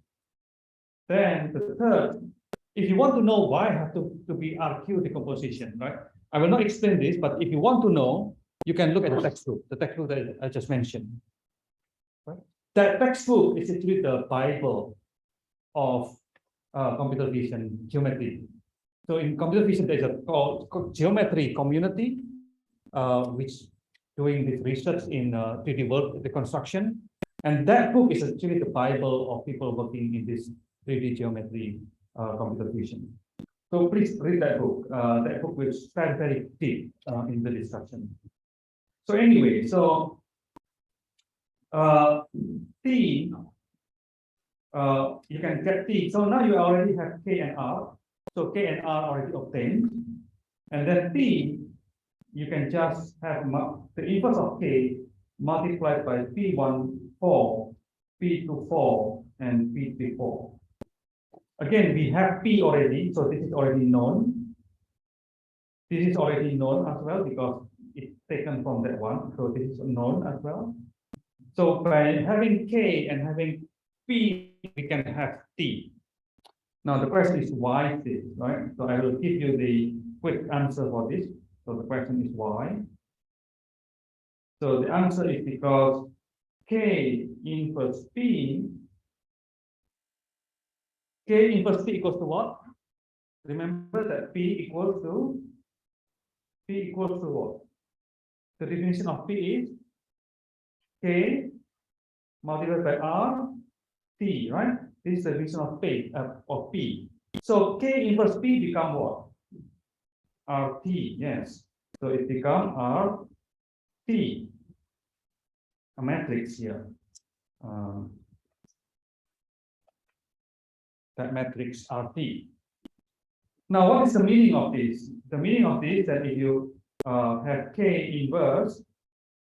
then the third, if you want to know why have to be RQ decomposition, right? I will not explain this, but if you want to know, you can look at the textbook that I just mentioned. Right? That textbook is actually the Bible of computer vision geometry. So in computer vision, there's a called geometry community, which doing this research in 3D world reconstruction. And that book is actually the Bible of people working in this 3D geometry computer vision. So please read that book. That book is very, very deep in the discussion. So anyway, so T, you can get T. So now you already have K and R. So K and R already obtained. And then T, you can just have the inverse of K multiplied by P1, 4, P2, 4, and P3, 4. Again, we have P already, so this is already known. This is already known as well because it's taken from that one, so this is known as well. So by having K and having P, we can have T. Now the question is why this, right? So I will give you the quick answer for this. So the question is why. So the answer is because K inverse P, K inverse P equals to what? Remember that P equals to what? The definition of P is K multiplied by R T, right? This is the definition of P. So K inverse P become what? RT, yes. So it becomes RT, a matrix here. That matrix RT. Now, what is the meaning of this? The meaning of this is that if you have K inverse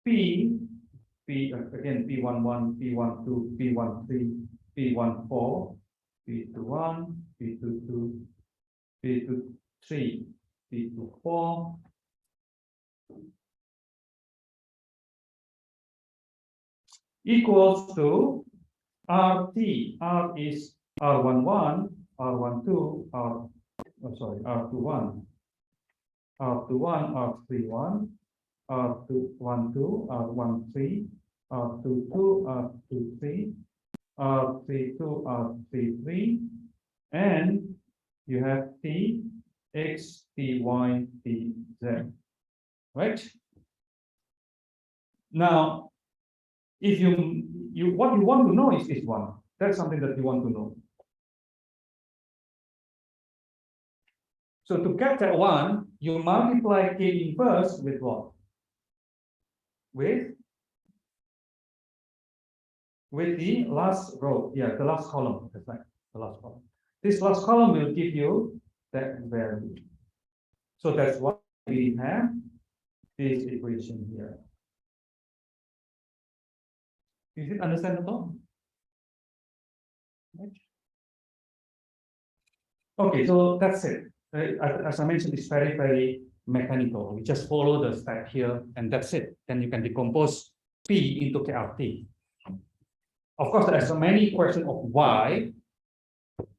P again P11, P12, P13, P14, P21, P22, P23, P24, equals to RT. R is R11, R12, R21, R21, R31, R12, R13, R22, R23, R32, R33, and you have T, X, T, Y, T, Z, right? Now, if what you want to know is this one. That's something that you want to know. So to get that one, you multiply K inverse with what? With the last row, yeah, the last column. That's right, the last column. This last column will give you that value. So that's why we have this equation here. Is it understandable? Okay, so that's it. As I mentioned, it's very, very mechanical. We just follow the step here, and that's it. Then you can decompose P into KRT. Of course, there's so many questions of why.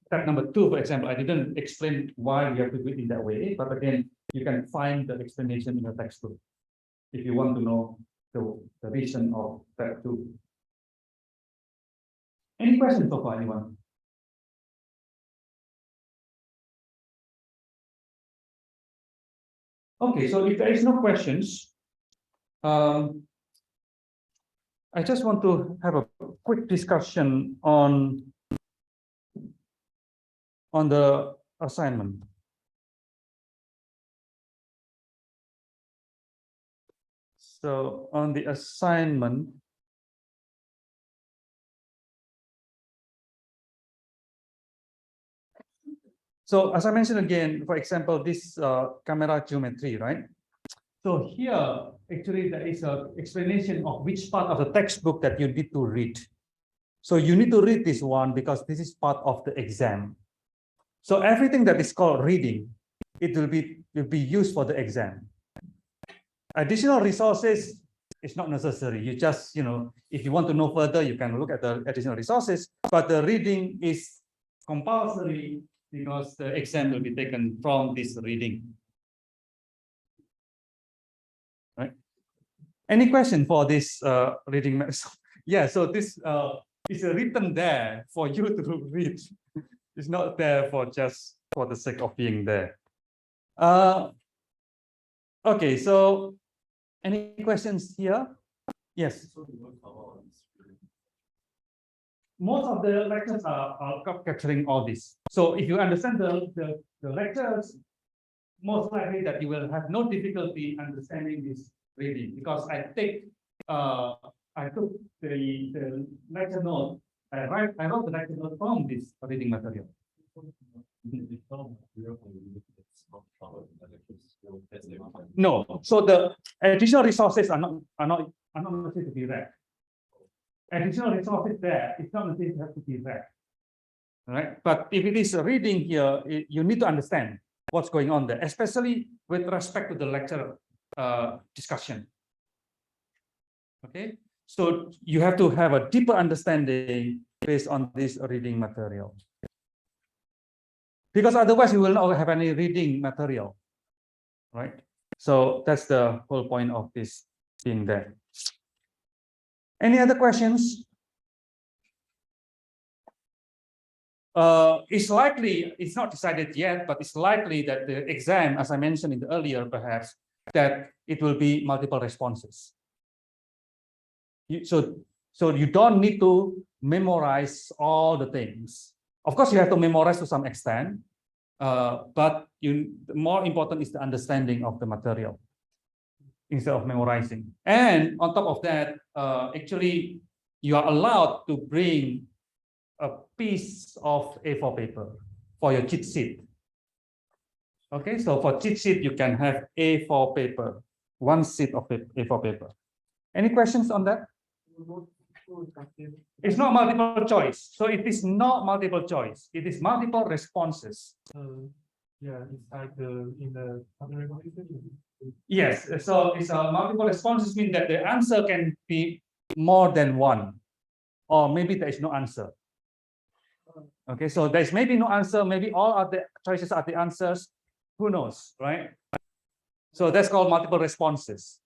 Step number 2, for example, I didn't explain why we have to do it in that way, but again, you can find the explanation in the textbook if you want to know the reason of step 2. Any questions so far, anyone? Okay, so if there is no questions, I just want to have a quick discussion on the assignment. So on the assignment, so as I mentioned again, for example, this camera geometry, right? So here, actually, there is an explanation of which part of the textbook that you need to read. So you need to read this one because this is part of the exam. So everything that is called reading, it will be used for the exam. Additional resources is not necessary. You just, if you want to know further, you can look at the additional resources, but the reading is compulsory because the exam will be taken from this reading. Right? Any question for this reading? Yeah, so this is written there for you to read. It's not there for just for the sake of being there. Okay, so any questions here? Yes. Most of the lectures are capturing all this. So if you understand the lectures, most likely that you will have no difficulty understanding this reading because I took the lecture note. I wrote the lecture note from this reading material. No, so the additional resources are not necessary to be read. Additional resources there, it's not necessary to have to be read. All right, but if it is a reading here, you need to understand what's going on there, especially with respect to the lecture discussion. Okay, so you have to have a deeper understanding based on this reading material. Because otherwise you will not have any reading material, right? So that's the whole point of this being there. Any other questions? It's likely, it's not decided yet, but it's likely that the exam, as I mentioned in the earlier, perhaps, that it will be multiple responses. So you don't need to memorize all the things. Of course, you have to memorize to some extent, but the more important is the understanding of the material instead of memorizing. And on top of that, actually, you are allowed to bring a piece of A4 paper for your cheat sheet. Okay, so for cheat sheet, you can have A4 paper, one sheet of A4 paper. Any questions on that? It's not multiple choice. So it is not multiple choice. It is multiple responses. Yeah, it's like in the other competition. Yes, so it's a multiple responses mean that the answer can be more than one, or maybe there is no answer. Okay, so there's maybe no answer, maybe all of the choices are the answers. Who knows, right? So that's called multiple responses.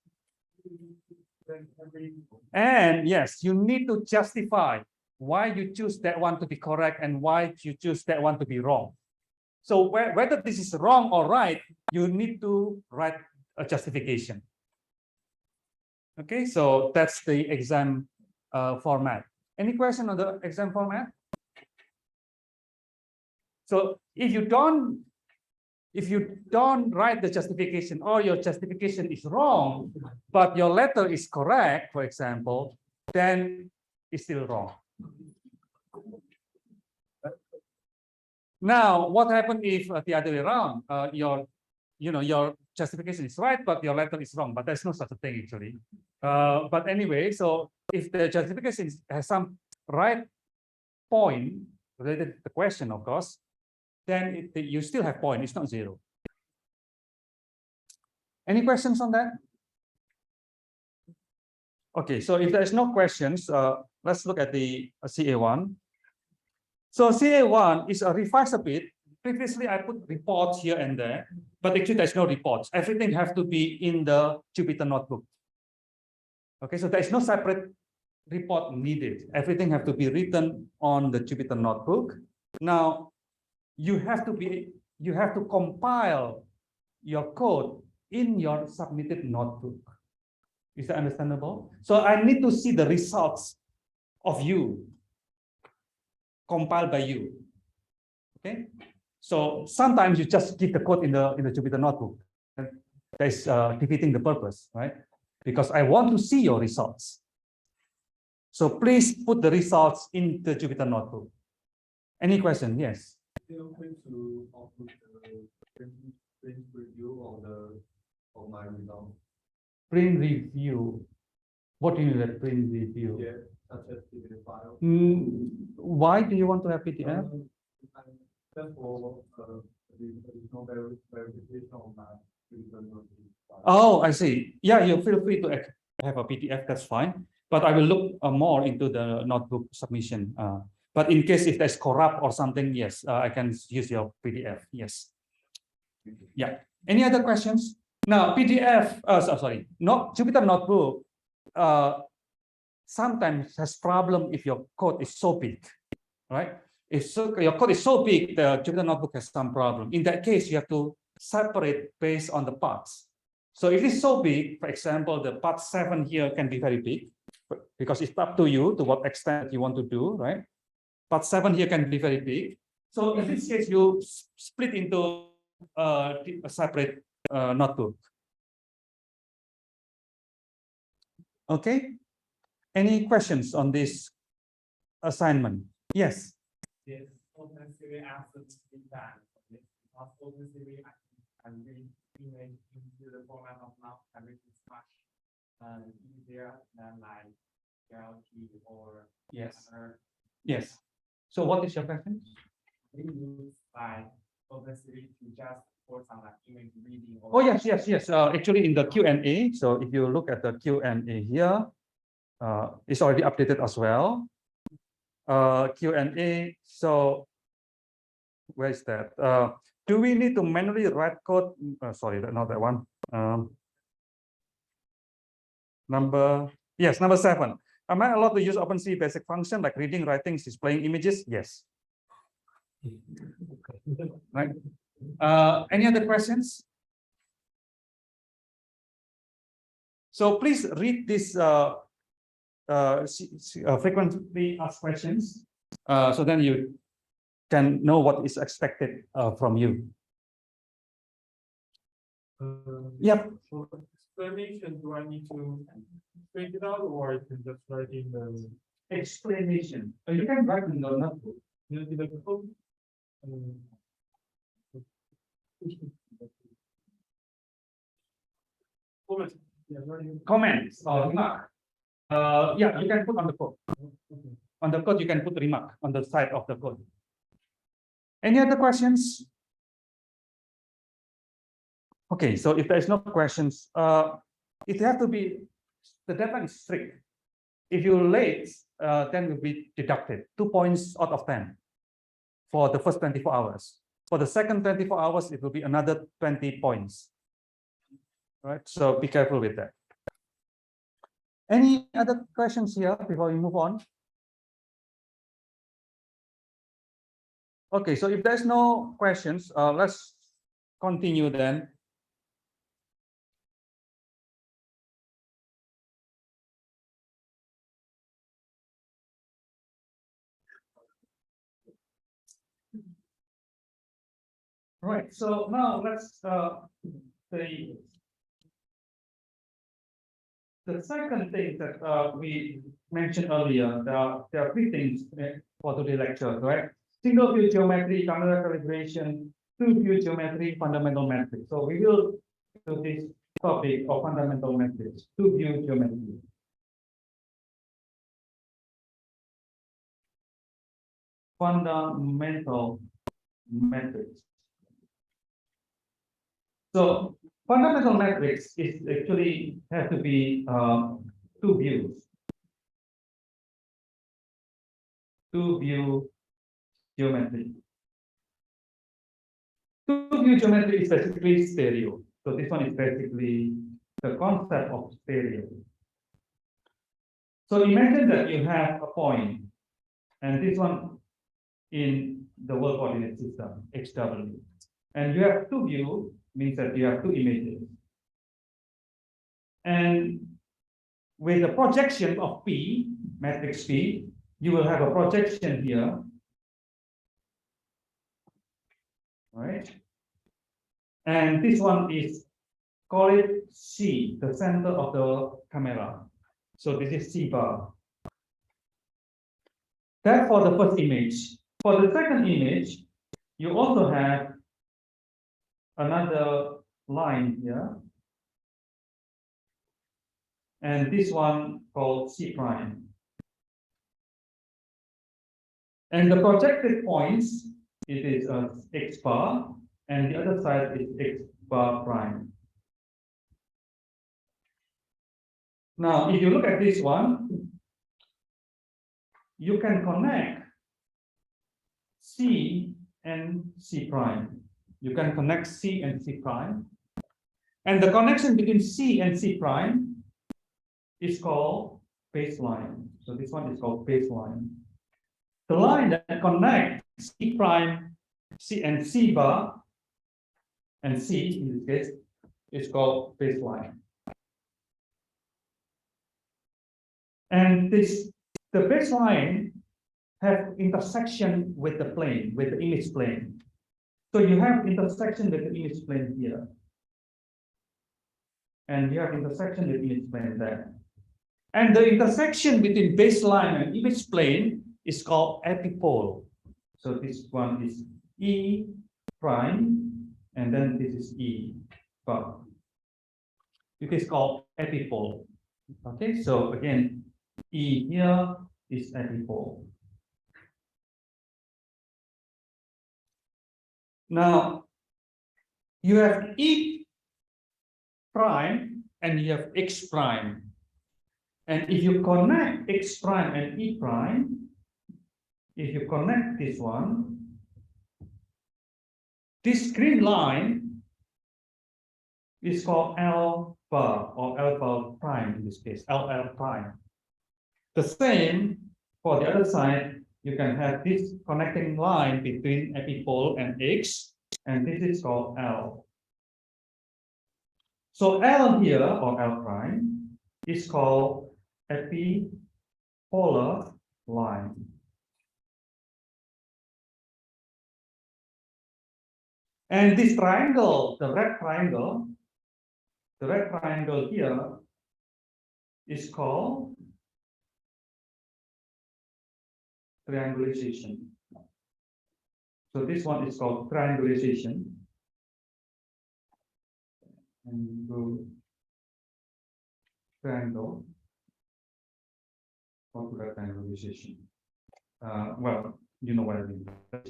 And yes, you need to justify why you choose that one to be correct and why you choose that one to be wrong. So whether this is wrong or right, you need to write a justification. Okay, so that's the exam format. Any question on the exam format? So if you don't write the justification or your justification is wrong, but your letter is correct, for example, then it's still wrong. Now, what happens if the other way around? Your justification is right, but your letter is wrong. But there's no such a thing actually. But anyway, so if the justification has some right point related to the question, of course, then you still have point. It's not zero. Any questions on that? Okay, so if there's no questions, let's look at the CA1. So CA1 is a revise a bit. Previously, I put reports here and there, but actually there's no reports. Everything has to be in the Jupyter notebook. Okay, so there's no separate report needed. Everything has to be written on the Jupyter notebook. Now, you have to compile your code in your submitted notebook. Is that understandable? So I need to see the results of you compiled by you. Okay, so sometimes you just give the code in the Jupyter notebook. That is defeating the purpose, right? Because I want to see your results. So please put the results in the Jupyter notebook. Any question? Yes. Feel free to output the print review of my result. Print review. What do you mean by print review? Yeah, such as PDF file. Why do you want to have PDF? Just for the additional verification of my file. Oh, I see. Yeah, you feel free to have a PDF, that's fine. But I will look more into the notebook submission. But in case if there's corrupt or something, yes, I can use your PDF. Yes. Yeah. Any other questions? Now, PDF, sorry, not Jupyter Notebook, sometimes has problem if your code is so big, right? If your code is so big, the Jupyter Notebook has some problem. In that case, you have to separate based on the parts. So if it's so big, for example, the part 7 here can be very big, because it's up to you to what extent you want to do, right? Part 7 here can be very big. So in this case, you split into a separate notebook. Okay. Any questions on this assignment? Yes. Yes, OpenCV after the feedback. Because OpenCV can read image into the format of now, and it is much easier than like LT or Yes. other. Yes. So what is your question? We use like OpenCV to just for some like image reading. Oh, yes. Actually, in the Q&A, so if you look at the Q&A here, it's already updated as well. Q&A, so where is that? Do we need to manually write code? Sorry, not that one. Number 7. Am I allowed to use OpenCV basic function like reading, writing, displaying images? Yes. Right. Any other questions? So please read this frequently asked questions, so then you can know what is expected from you. Yep. For explanation, do I need to print it out or I can just write in the Explanation. You can write in the notebook. in the code? Comment. Yeah, writing. Comments or remark. Yeah, you can put on the code. On the code, you can put remark on the side of the code. Any other questions? Okay, so if there is no questions, it has to be, the deadline is strict. If you're late, then will be deducted 2 points out of 10 for the first 24 hours. For the second 24 hours, it will be another 20 points. Right, so be careful with that. Any other questions here before we move on? Okay, so if there's no questions, let's continue then. Right, so now let's the second thing that we mentioned earlier. There are 3 things for today's lecture, right? Single view geometry, camera calibration, 2-view geometry, fundamental metrics. So we will do this topic of fundamental metrics, 2-view geometry. Fundamental metrics. So fundamental metrics is actually have to be 2 views. 2-view geometry. 2-view geometry is basically stereo. So this one is basically the concept of stereo. So imagine that you have a point, and this one in the world coordinate system, XW. And you have 2 views, means that you have 2 images. And with the projection of P, matrix P, you will have a projection here. Right? And this one is, call it C, the center of the camera. So this is C bar. That's for the first image. For the second image, you also have another line here. And this one called C prime. And the projected points, it is x bar, and the other side is x bar prime. Now, if you look at this one, you can connect C and C prime. You can connect C and C prime. And the connection between C and C prime is called baseline. So this one is called baseline. The line that connects C prime, C and C bar, and C in this case, is called baseline. And the baseline have intersection with the plane, with the image plane. So you have intersection with the image plane here. And you have intersection with image plane there. And the intersection between baseline and image plane is called epipole. So this one is E prime, and then this is E bar. It is called epipole. Okay, so again, E here is epipole. Now, you have E prime and you have X prime. And if you connect X prime and E prime, if you connect this one, this green line is called L bar or L bar prime in this case, LL prime. The same for the other side, you can have this connecting line between epipole and X, and this is called L. So L here, or L prime, is called epipolar line. And this triangle, the red triangle here is called triangulation. So this one is called triangulation. And go triangle. What to write triangulation? Well, you know what I mean,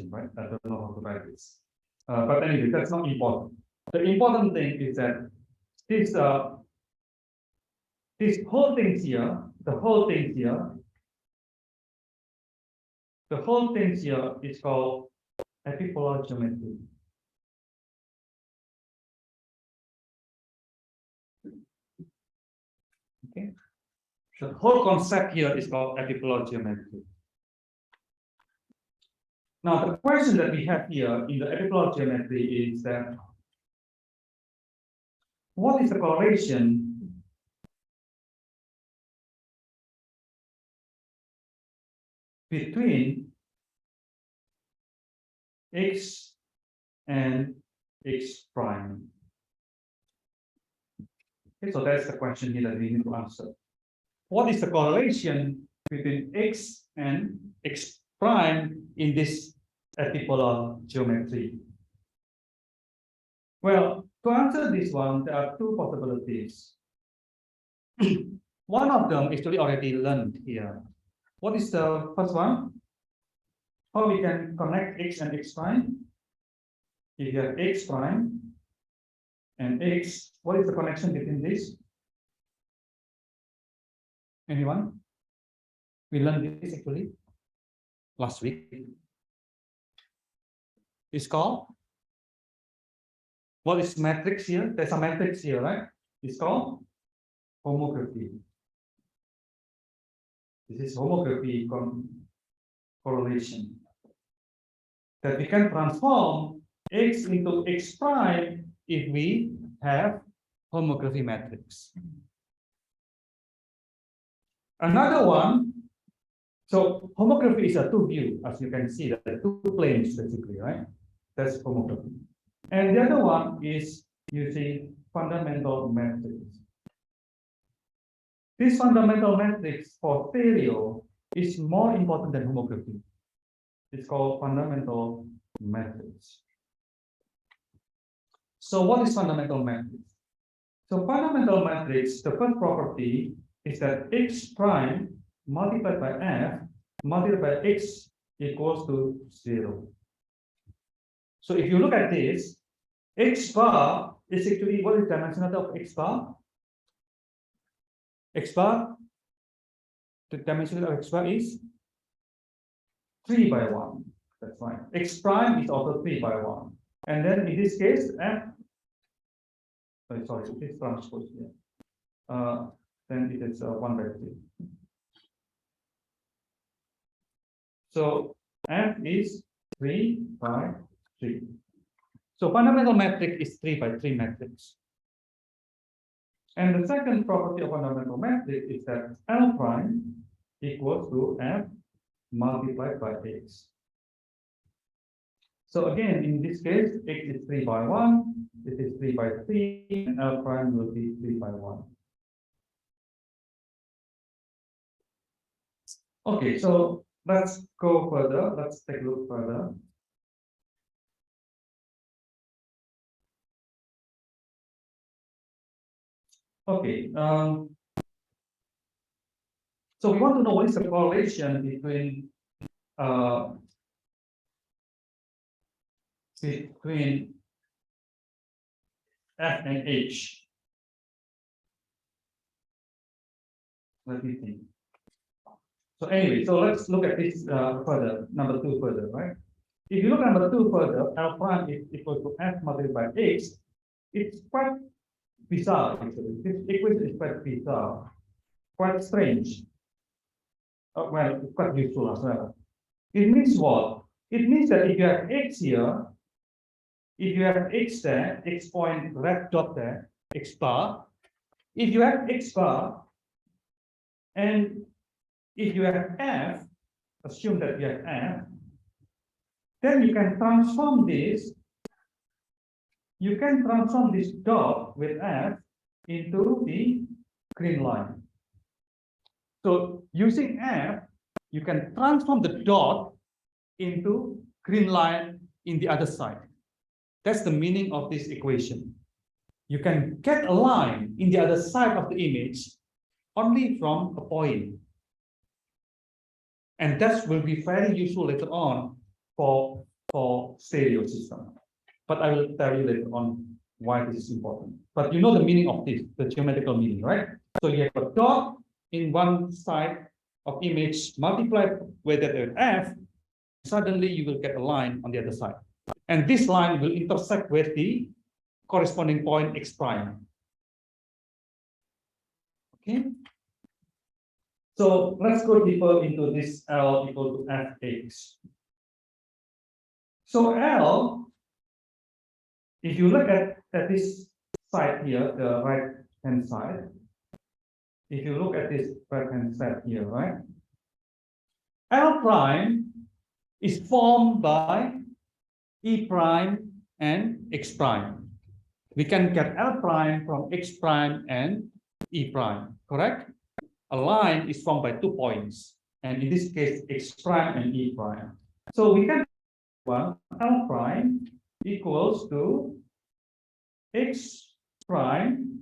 right? I don't know how to write this. But anyway, that's not important. The important thing is that this whole thing here, the whole thing here is called epipolar geometry. Okay, the whole concept here is called epipolar geometry. Now, the question that we have here in the epipolar geometry is that what is the correlation between X and X prime? Okay, so that's the question here that we need to answer. What is the correlation between X and X prime in this epipolar geometry? Well, to answer this one, there are two possibilities. One of them is actually already learned here. What is the first one? How we can connect X and X prime? If you have X prime and X, what is the connection between this? Anyone? We learned this actually last week. It's called, what is matrix here? There's a matrix here, right? It's called homography. This is homography correlation. That we can transform X into X prime if we have homography matrix. Another one, so homography is a two view, as you can see, there are two planes basically, right? That's homography. And the other one is using fundamental matrix. This fundamental matrix for stereo is more important than homography. It's called fundamental matrix. So what is fundamental matrix? So fundamental matrix, the first property is that X prime multiplied by F multiplied by X equals to 0. So if you look at this, x bar is actually, what is the dimensionality of x bar? X bar, the dimensionality of x bar is 3 by 1. That's fine. X prime is also 3 by 1. And then in this case, sorry, it is transpose here. Then it is 1 by 3. So f is 3 by 3. So fundamental matrix is 3 by 3 matrix. And the second property of fundamental matrix is that L prime equals to f multiplied by x. So again, in this case, x is 3 by 1, this is 3 by 3, and L prime will be 3 by 1. Okay, so let's go further. Let's take a look further. Okay, so we want to know what is the correlation between F and H. Let me think. So anyway, so let's look at this further, number 2 further, right? If you look at number 2 further, L prime is equal to F multiplied by X. It's quite bizarre, actually. This equation is quite bizarre, quite strange. Well, it's quite useful as well. It means what? It means that if you have X here, if you have X there, X point, red dot there, X bar, if you have X bar, and if you have F, assume that you have F, then you can transform this. You can transform this dot with F into the green line. So using F, you can transform the dot into green line in the other side. That's the meaning of this equation. You can get a line in the other side of the image only from a point. And that will be very useful later on for stereo system. But I will tell you later on why this is important. But you know the meaning of this, the geometrical meaning, right? So you have a dot in one side of image multiplied with F, suddenly you will get a line on the other side. And this line will intersect with the corresponding point X prime. Okay. So let's go deeper into this L equal to Fx. So L, if you look at this side here, the right hand side, if you look at this right hand side here, right? L prime is formed by E prime and X prime. We can get L prime from X prime and E prime, correct? A line is formed by 2 points, and in this case, X prime and E prime. So we can L prime equals to X prime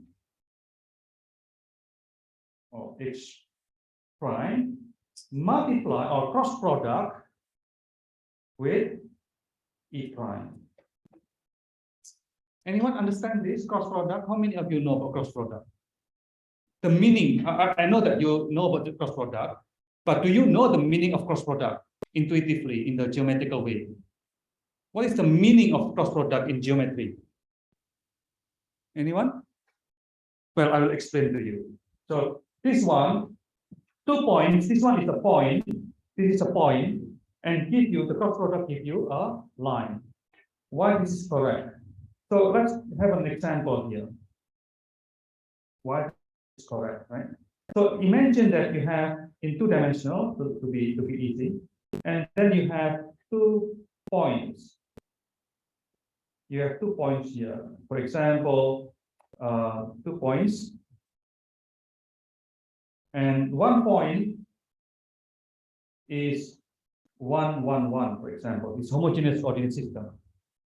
or X prime multiply or cross product with E prime. Anyone understand this cross product? How many of you know about cross product? The meaning, I know that you know about the cross product, but do you know the meaning of cross product intuitively in the geometrical way? What is the meaning of cross product in geometry? Anyone? Well, I will explain to you. So this one, 2 points, this one is a point, this is a point, and give you, the cross product give you a line. Why this is correct? So let's have an example here. Why is correct, right? So imagine that you have in 2-dimensional to be easy, and then you have 2 points. You have 2 points here. For example, 2 points, and 1 point is 1, 1, 1. For example, it's homogeneous coordinate system.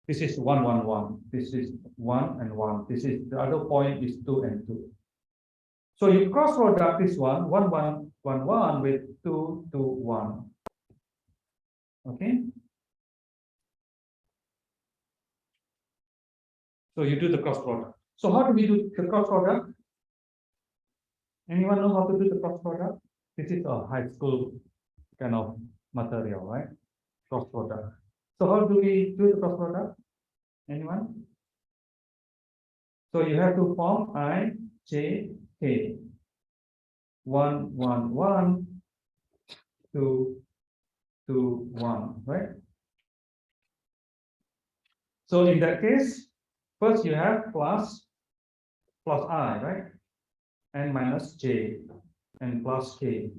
This is 1, 1, 1. This is 1 and 1. This is the other point is 2 and 2. So you cross product this one, 1, 1, 1, 1 with 2, 2, 1. Okay. So you do the cross product. So how do we do the cross product? Anyone know how to do the cross product? This is a high school kind of material, right? Cross product. So how do we do the cross product? Anyone? So you have to form I, J, K. 1, 1, 1, 2, 2, 1, right? So in that case, first you have plus I, right? And minus J and plus K.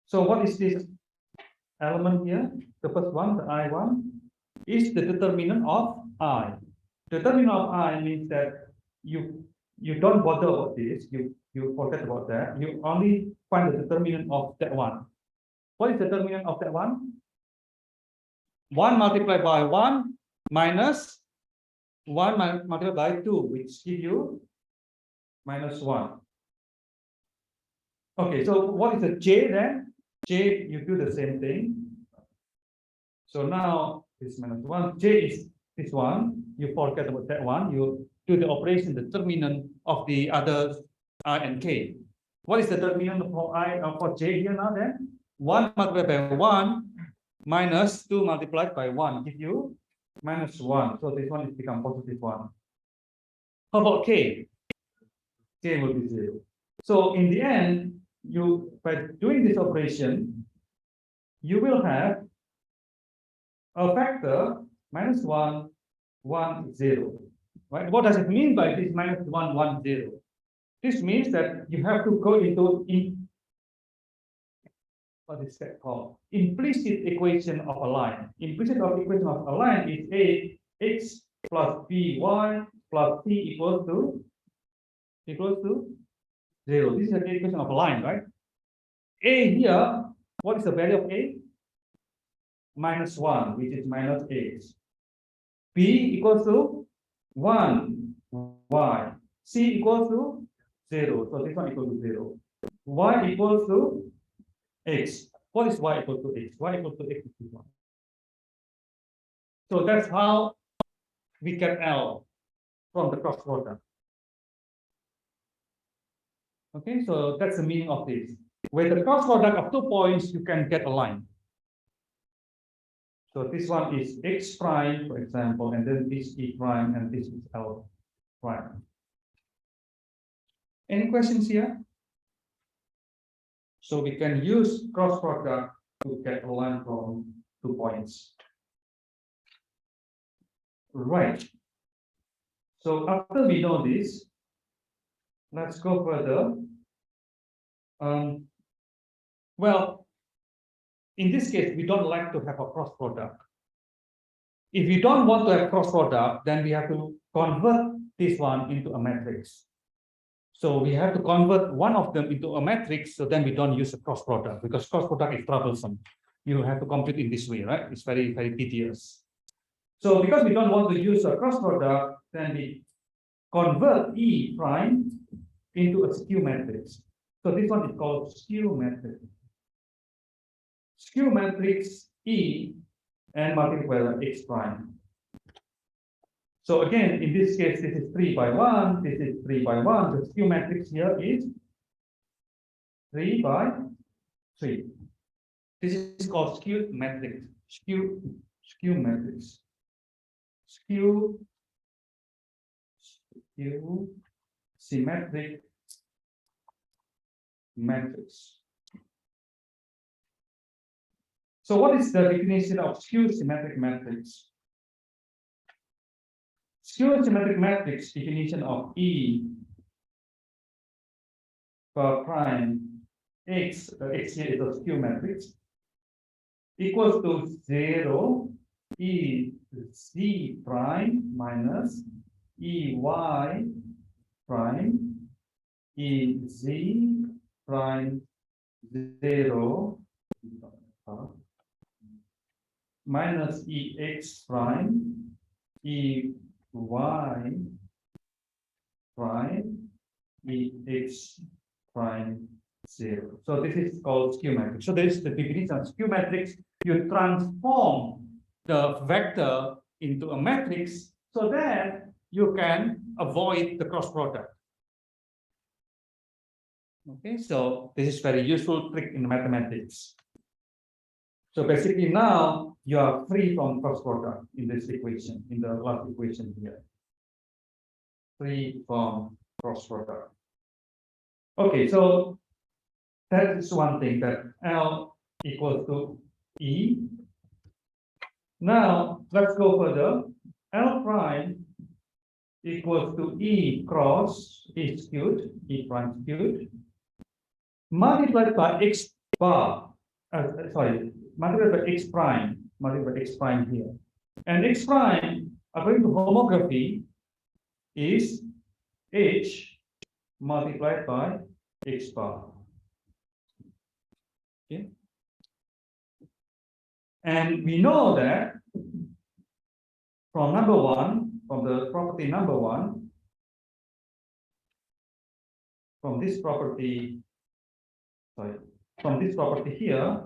So what is this element here? The first one, the I1, is the determinant of I. Determinant of I means that you don't bother about this, you forget about that. You only find the determinant of that one. What is the determinant of that one? 1 multiplied by 1 minus 1 multiplied by 2, which give you minus 1. Okay, so what is the J then? J, you do the same thing. So now this minus 1, J is this one. You forget about that one. You do the operation, the determinant of the other I and K. What is the determinant for I for J here now then? 1 multiplied by 1 minus 2 multiplied by 1 give you minus 1. So this one is become positive 1. How about K? K will be 0. So in the end, you by doing this operation, you will have a factor minus 1, 1, 0. Right? What does it mean by this minus 1, 1, 0? This means that you have to go into what is that called? Implicit equation of a line. Implicit equation of a line is a x plus by plus c equals to 0. This is the equation of a line, right? A here, what is the value of a? Minus 1, which is minus x. B equals to 1, y. C equals to 0. So this one equals to 0. Y equals to x. What is y equal to x? Y equal to x is 1. So that's how we get L from the cross product. Okay, so that's the meaning of this. With the cross product of 2 points, you can get a line. So this one is x prime, for example, and then this E prime, and this is L prime. Any questions here? So we can use cross product to get a line from 2 points. Right. So after we know this, let's go further. Well, in this case, we don't like to have a cross product. If you don't want to have cross product, then we have to convert this one into a matrix. So we have to convert one of them into a matrix, so then we don't use a cross product because cross product is troublesome. You have to compute in this way, right? It's very, very tedious. So because we don't want to use a cross product, then we convert E prime into a skew matrix. So this one is called skew matrix. Skew matrix E and multiply by x prime. So again, in this case, this is 3 by 1, this is 3 by 1. The skew matrix here is 3 by 3. This is called skew matrix. Skew matrix. Skew symmetric matrix. So what is the definition of skew symmetric matrix? Skew symmetric matrix definition of E per prime x, x here is a skew matrix, equals to 0 E z prime minus E y prime E z prime 0 minus E x prime E y prime E x prime 0. So this is called skew matrix. So there is the definition of skew matrix. You transform the vector into a matrix so that you can avoid the cross product. Okay, so this is very useful trick in mathematics. So basically now you are free from cross product in this equation, in the last equation here. Free from cross product. Okay, so that is one thing, that L equals to E. Now let's go further. L prime equals to E cross E skewed, E prime skewed, multiplied by X bar, multiplied by X prime here. And X prime, according to homography, is H multiplied by X bar. Okay. And we know that from number one, from the property number one, from this property here,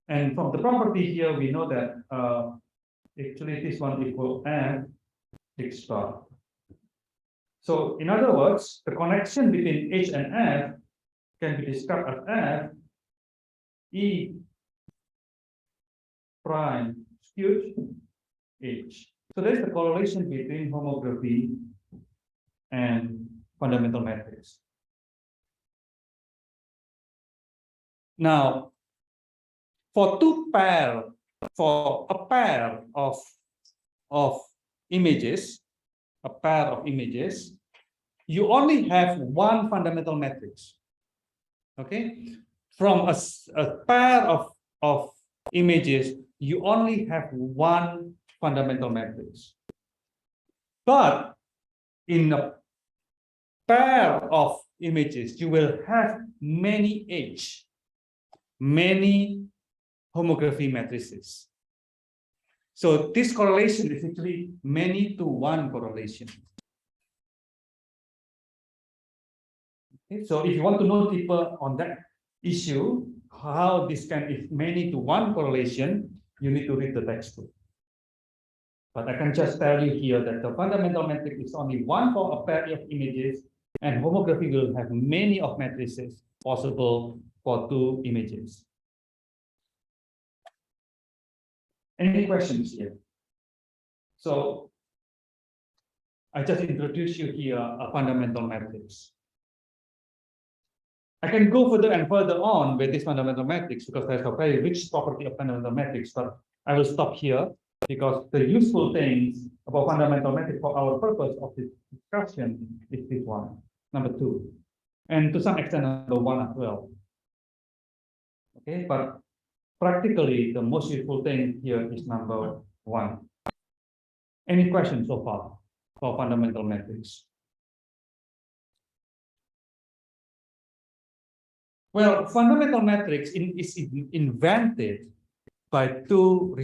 and from the property here, we know that actually this one equal F X bar. So in other words, the connection between H and F can be described as F E prime skewed H. So there's the correlation between homography and fundamental matrix. Now, for a pair of images, you only have one fundamental matrix. Okay, from a pair of images, you only have one fundamental matrix. But in a pair of images, you will have many H, many homography matrices. So this correlation is actually many to one correlation. Okay, so if you want to know deeper on that issue, how this can is many to one correlation, you need to read the textbook. But I can just tell you here that the fundamental matrix is only one for a pair of images, and homography will have many of matrices possible for two images. Any questions here? So I just introduced you here a fundamental matrix. I can go further and further on with this fundamental matrix because there's a very rich property of fundamental matrix, but I will stop here because the useful things about fundamental matrix for our purpose of this discussion is this one, number 2, and to some extent number 1 as well. Okay, but practically the most useful thing here is number 1. Any questions so far for fundamental matrix? Well, fundamental matrix is invented by two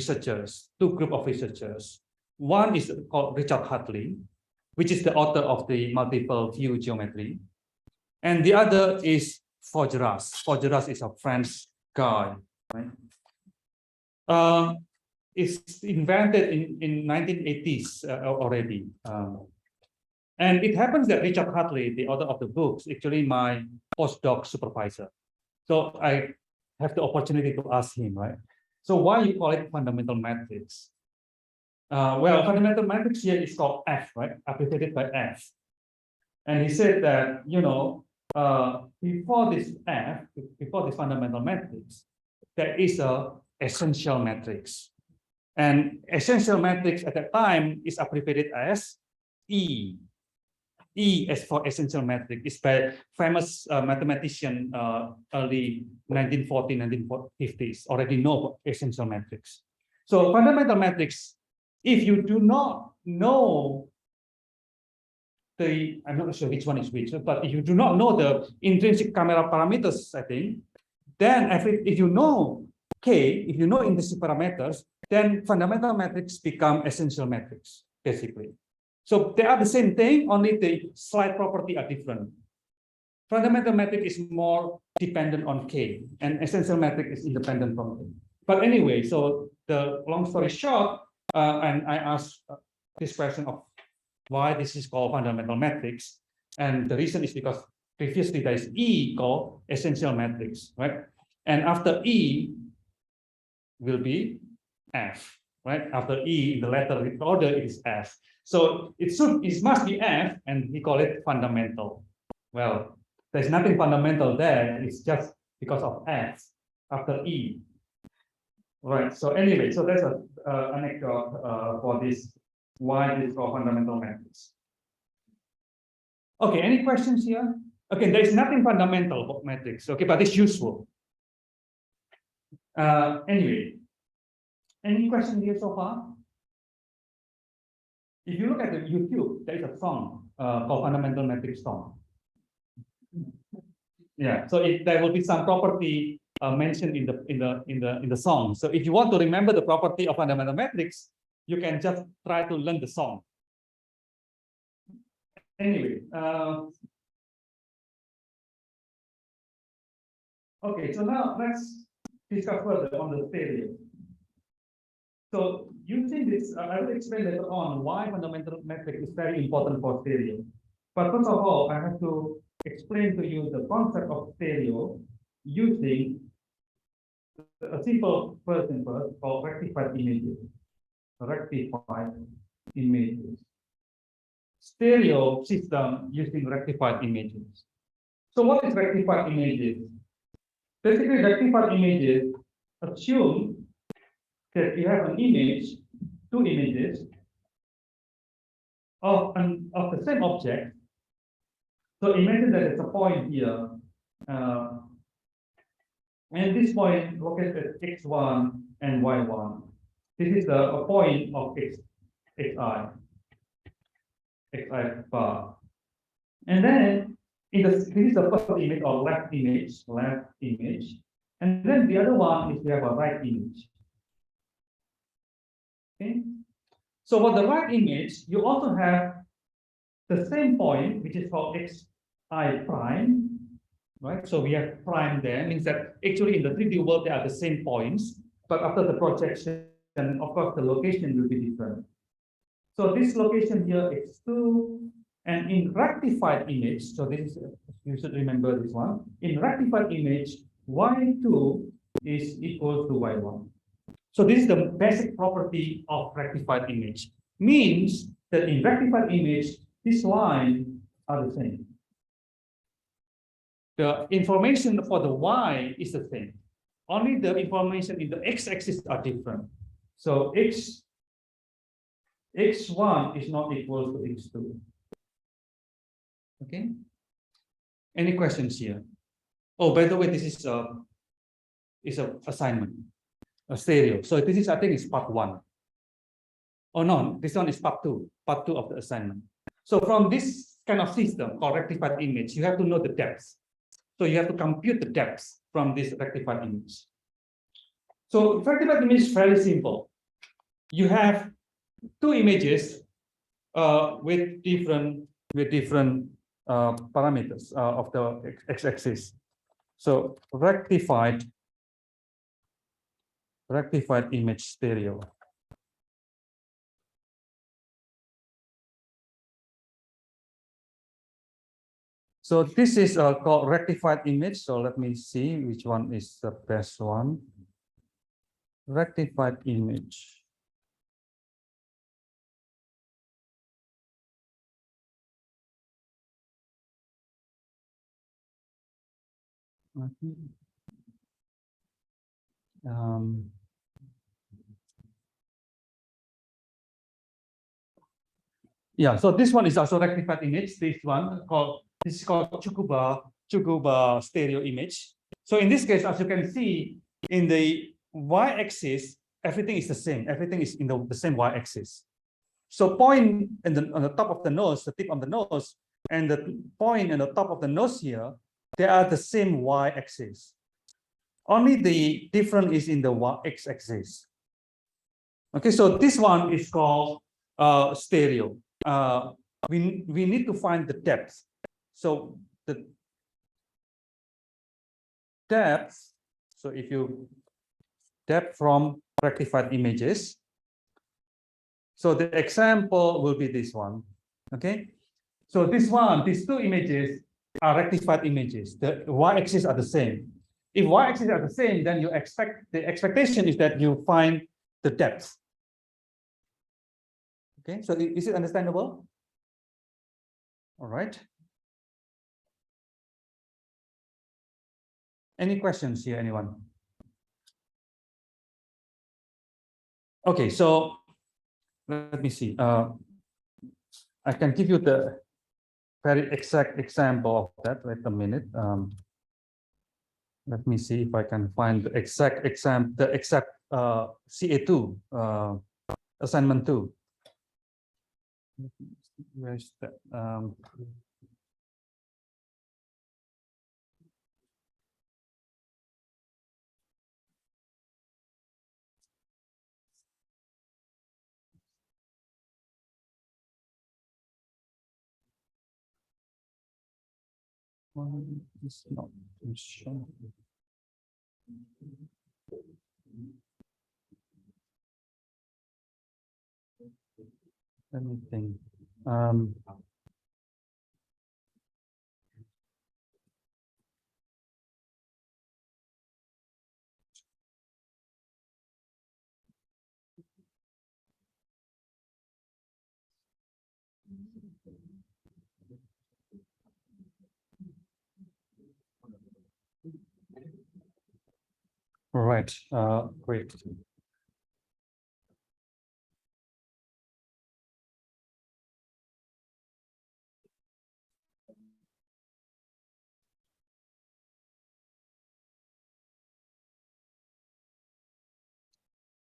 group of researchers. One is called Richard Hartley, which is the author of the multiple view geometry. And the other is Faugeras. Faugeras is a French guy, right? It's invented in 1980s already. And it happens that Richard Hartley, the author of the books, actually my postdoc supervisor. So I have the opportunity to ask him, right? So why you call it fundamental matrix? Well, fundamental matrix here is called F, right? Abbreviated by F. And he said that, you know, before this fundamental matrix, there is a essential matrix. And essential matrix at that time is abbreviated as E. E as for essential matrix is by famous mathematician early 1940s, 1950s already know essential matrix. So fundamental matrix, if you do not know I'm not sure which one is which, but if you do not know the intrinsic camera parameters setting, then if you know K, if you know intrinsic parameters, then fundamental matrix become essential matrix, basically. So they are the same thing, only the slight property are different. Fundamental matrix is more dependent on K, and essential matrix is independent from K. But anyway, so the long story short, and I asked this question of why this is called fundamental matrix, and the reason is because previously there is E called essential matrix, right? And after E will be F, right? After E in the letter order is F. So it must be F, and we call it fundamental. Well, there's nothing fundamental there. It's just because of F after E. Right. So anyway, so there's a anecdote for this. Why this is called fundamental matrix? Okay. Any questions here? Okay. There is nothing fundamental about matrix. Okay, but it's useful. Anyway, any question here so far? If you look at the YouTube, there is a song called Fundamental Matrix Song. Yeah, so there will be some property mentioned in the song. So if you want to remember the property of fundamental matrix, you can just try to learn the song. Anyway, okay, so now let's discuss further on the stereo. So using this, I will explain later on why fundamental matrix is very important for stereo. But first of all, I have to explain to you the concept of stereo using a simple person first called rectified images. Rectified images. Stereo system using rectified images. So what is rectified images? Basically, rectified images assume that you have an image, two images of the same object. So imagine that it's a point here, and this point located at x1 and y1. This is a point of xi bar. And then this is the first image or left image, and then the other one is we have a right image. Okay. So for the right image, you also have the same point, which is called xi prime, right? So we have prime there, means that actually in the 3D world, they are the same points, but after the projection, of course, the location will be different. So this location here is 2, and in rectified image, so this is, you should remember this one, in rectified image, y2 is equal to y1. So this is the basic property of rectified image. Means that in rectified image, these lines are the same. The information for the y is the same. Only the information in the x-axis are different. So x1 is not equal to x2. Okay. Any questions here? Oh, by the way, this is a assignment. A stereo. So this is, I think, is part 1. Oh no, this one is part 2 of the assignment. So from this kind of system called rectified image, you have to know the depth. So you have to compute the depth from this rectified image. So rectified image is very simple. You have two images with different parameters of the x-axis. So rectified image stereo. So this is called rectified image. So let me see which one is the best one. Rectified image. Yeah, so this one is also rectified image. This is called Tsukuba stereo image. So in this case, as you can see, in the y-axis, everything is the same. Everything is in the same y-axis. So point on the top of the nose, the tip of the nose, and the point on the top of the nose here, they are the same y-axis. Only the difference is in the x-axis. Okay, so this one is called stereo. We need to find the depth. So the depth, so if you depth from rectified images, so the example will be this one. Okay, so this one, these two images are rectified images. The y-axis are the same. If y-axis are the same, then you expect, the expectation is that you find the depth. Okay, so is it understandable? All right. Any questions here, anyone? Okay, so let me see. I can give you the very exact example of that. Wait a minute. Let me see if I can find the exact CA2 assignment 2. Where's that? It's not shown. Let me think. All right. Great.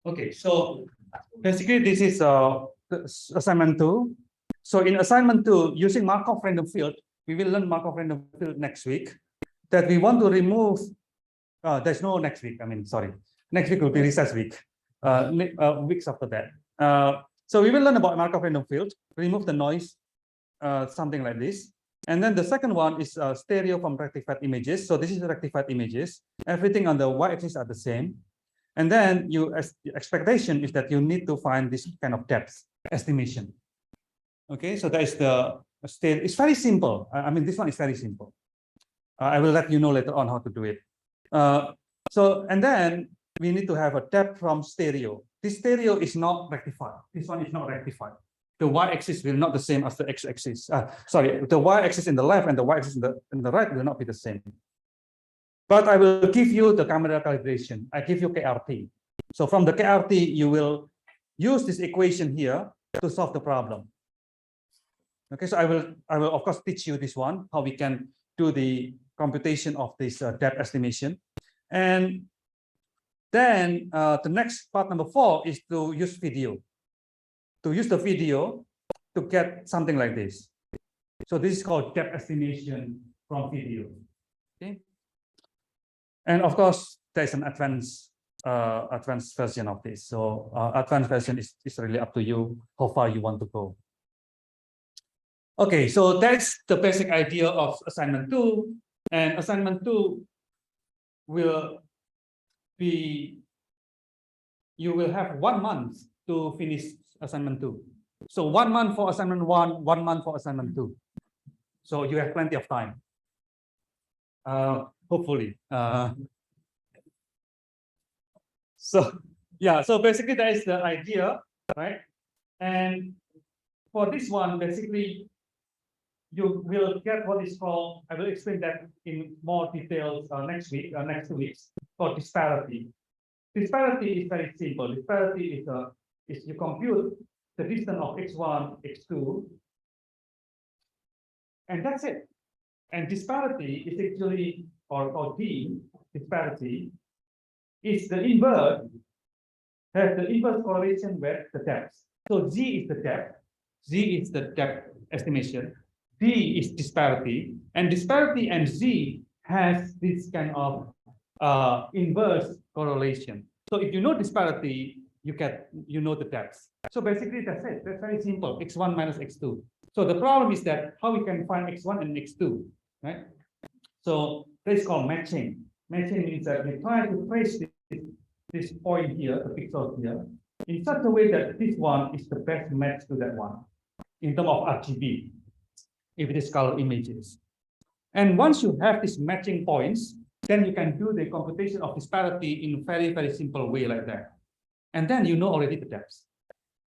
Okay, so basically this is assignment 2. So in assignment 2, using Markov random field, we will learn Markov random field next week. That we want to remove. There's no next week. I mean, sorry. Next week will be recess week. Weeks after that. So we will learn about Markov random field, remove the noise, something like this. And then the second one is stereo from rectified images. So this is rectified images. Everything on the y-axis are the same. And then the expectation is that you need to find this kind of depth estimation. Okay, so that is the state. It's very simple. I mean, this one is very simple. I will let you know later on how to do it. And then we need to have a depth from stereo. This stereo is not rectified. This one is not rectified. The y-axis will not the same as the x-axis. Sorry, the y-axis in the left and the y-axis in the right will not be the same. But I will give you the camera calibration. I give you KRT. So from the KRT, you will use this equation here to solve the problem. Okay, so I will of course teach you this one, how we can do the computation of this depth estimation. And then the next part, number 4, is to use video. To use the video to get something like this. So this is called depth estimation from video. Okay. And of course, there's an advanced version of this. So advanced version is really up to you how far you want to go. Okay, so that's the basic idea of assignment 2. And assignment 2 will be, you will have 1 month to finish assignment 2. So 1 month for assignment 1, 1 month for assignment 2. So you have plenty of time. Hopefully. So yeah, so basically that is the idea, right? And for this one, basically, you will get what is called, I will explain that in more details next week, next 2 weeks, for disparity. Disparity is very simple. Disparity is you compute the distance of x1, x2, and that's it. And disparity is actually, or D, disparity, is the inverse, has the inverse correlation with the depth. So G is the depth, Z is the depth estimation, D is disparity, and disparity and Z has this kind of inverse correlation. So if you know disparity, you know the depths. So basically that's it. That's very simple. X1 minus X2. So the problem is that how we can find X1 and X2, right? So this is called matching. Matching means that we try to trace this point here, the pixel here, in such a way that this one is the best match to that one in terms of RGB, if it is color images. And once you have these matching points, then you can do the computation of disparity in a very, very simple way like that. And then you know already the depths.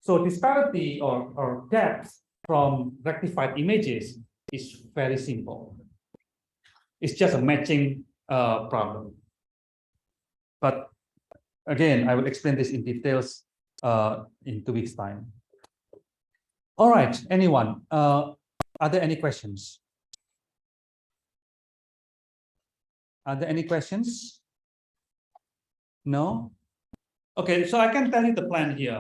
So disparity or depth from rectified images is very simple. It's just a matching problem. But again, I will explain this in details in 2 weeks' time. All right, anyone? Are there any questions? Are there any questions? No? Okay, so I can tell you the plan here.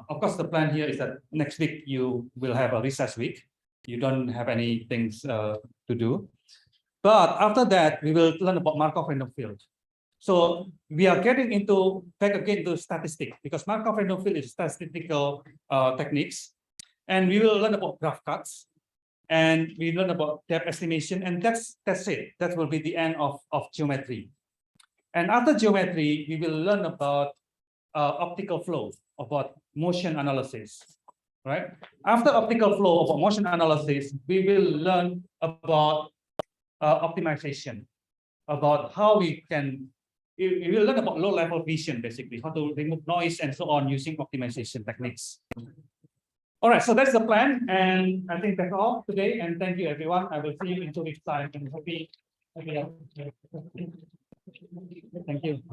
Of course, the plan here is that next week you will have a recess week. You don't have any things to do. But after that, we will learn about Markov random field. So we are getting back again to statistics, because Markov random field is statistical techniques. And we will learn about graph cuts. And we learn about depth estimation. And that's it. That will be the end of geometry. And after geometry, we will learn about optical flow, about motion analysis, right? After optical flow, about motion analysis, we will learn about optimization, about how we will learn about low-level vision, basically, how to remove noise and so on using optimization techniques. All right, so that's the plan, and I think that's all today. And thank you, everyone. I will see you in 2 weeks' time. And happy. Thank you.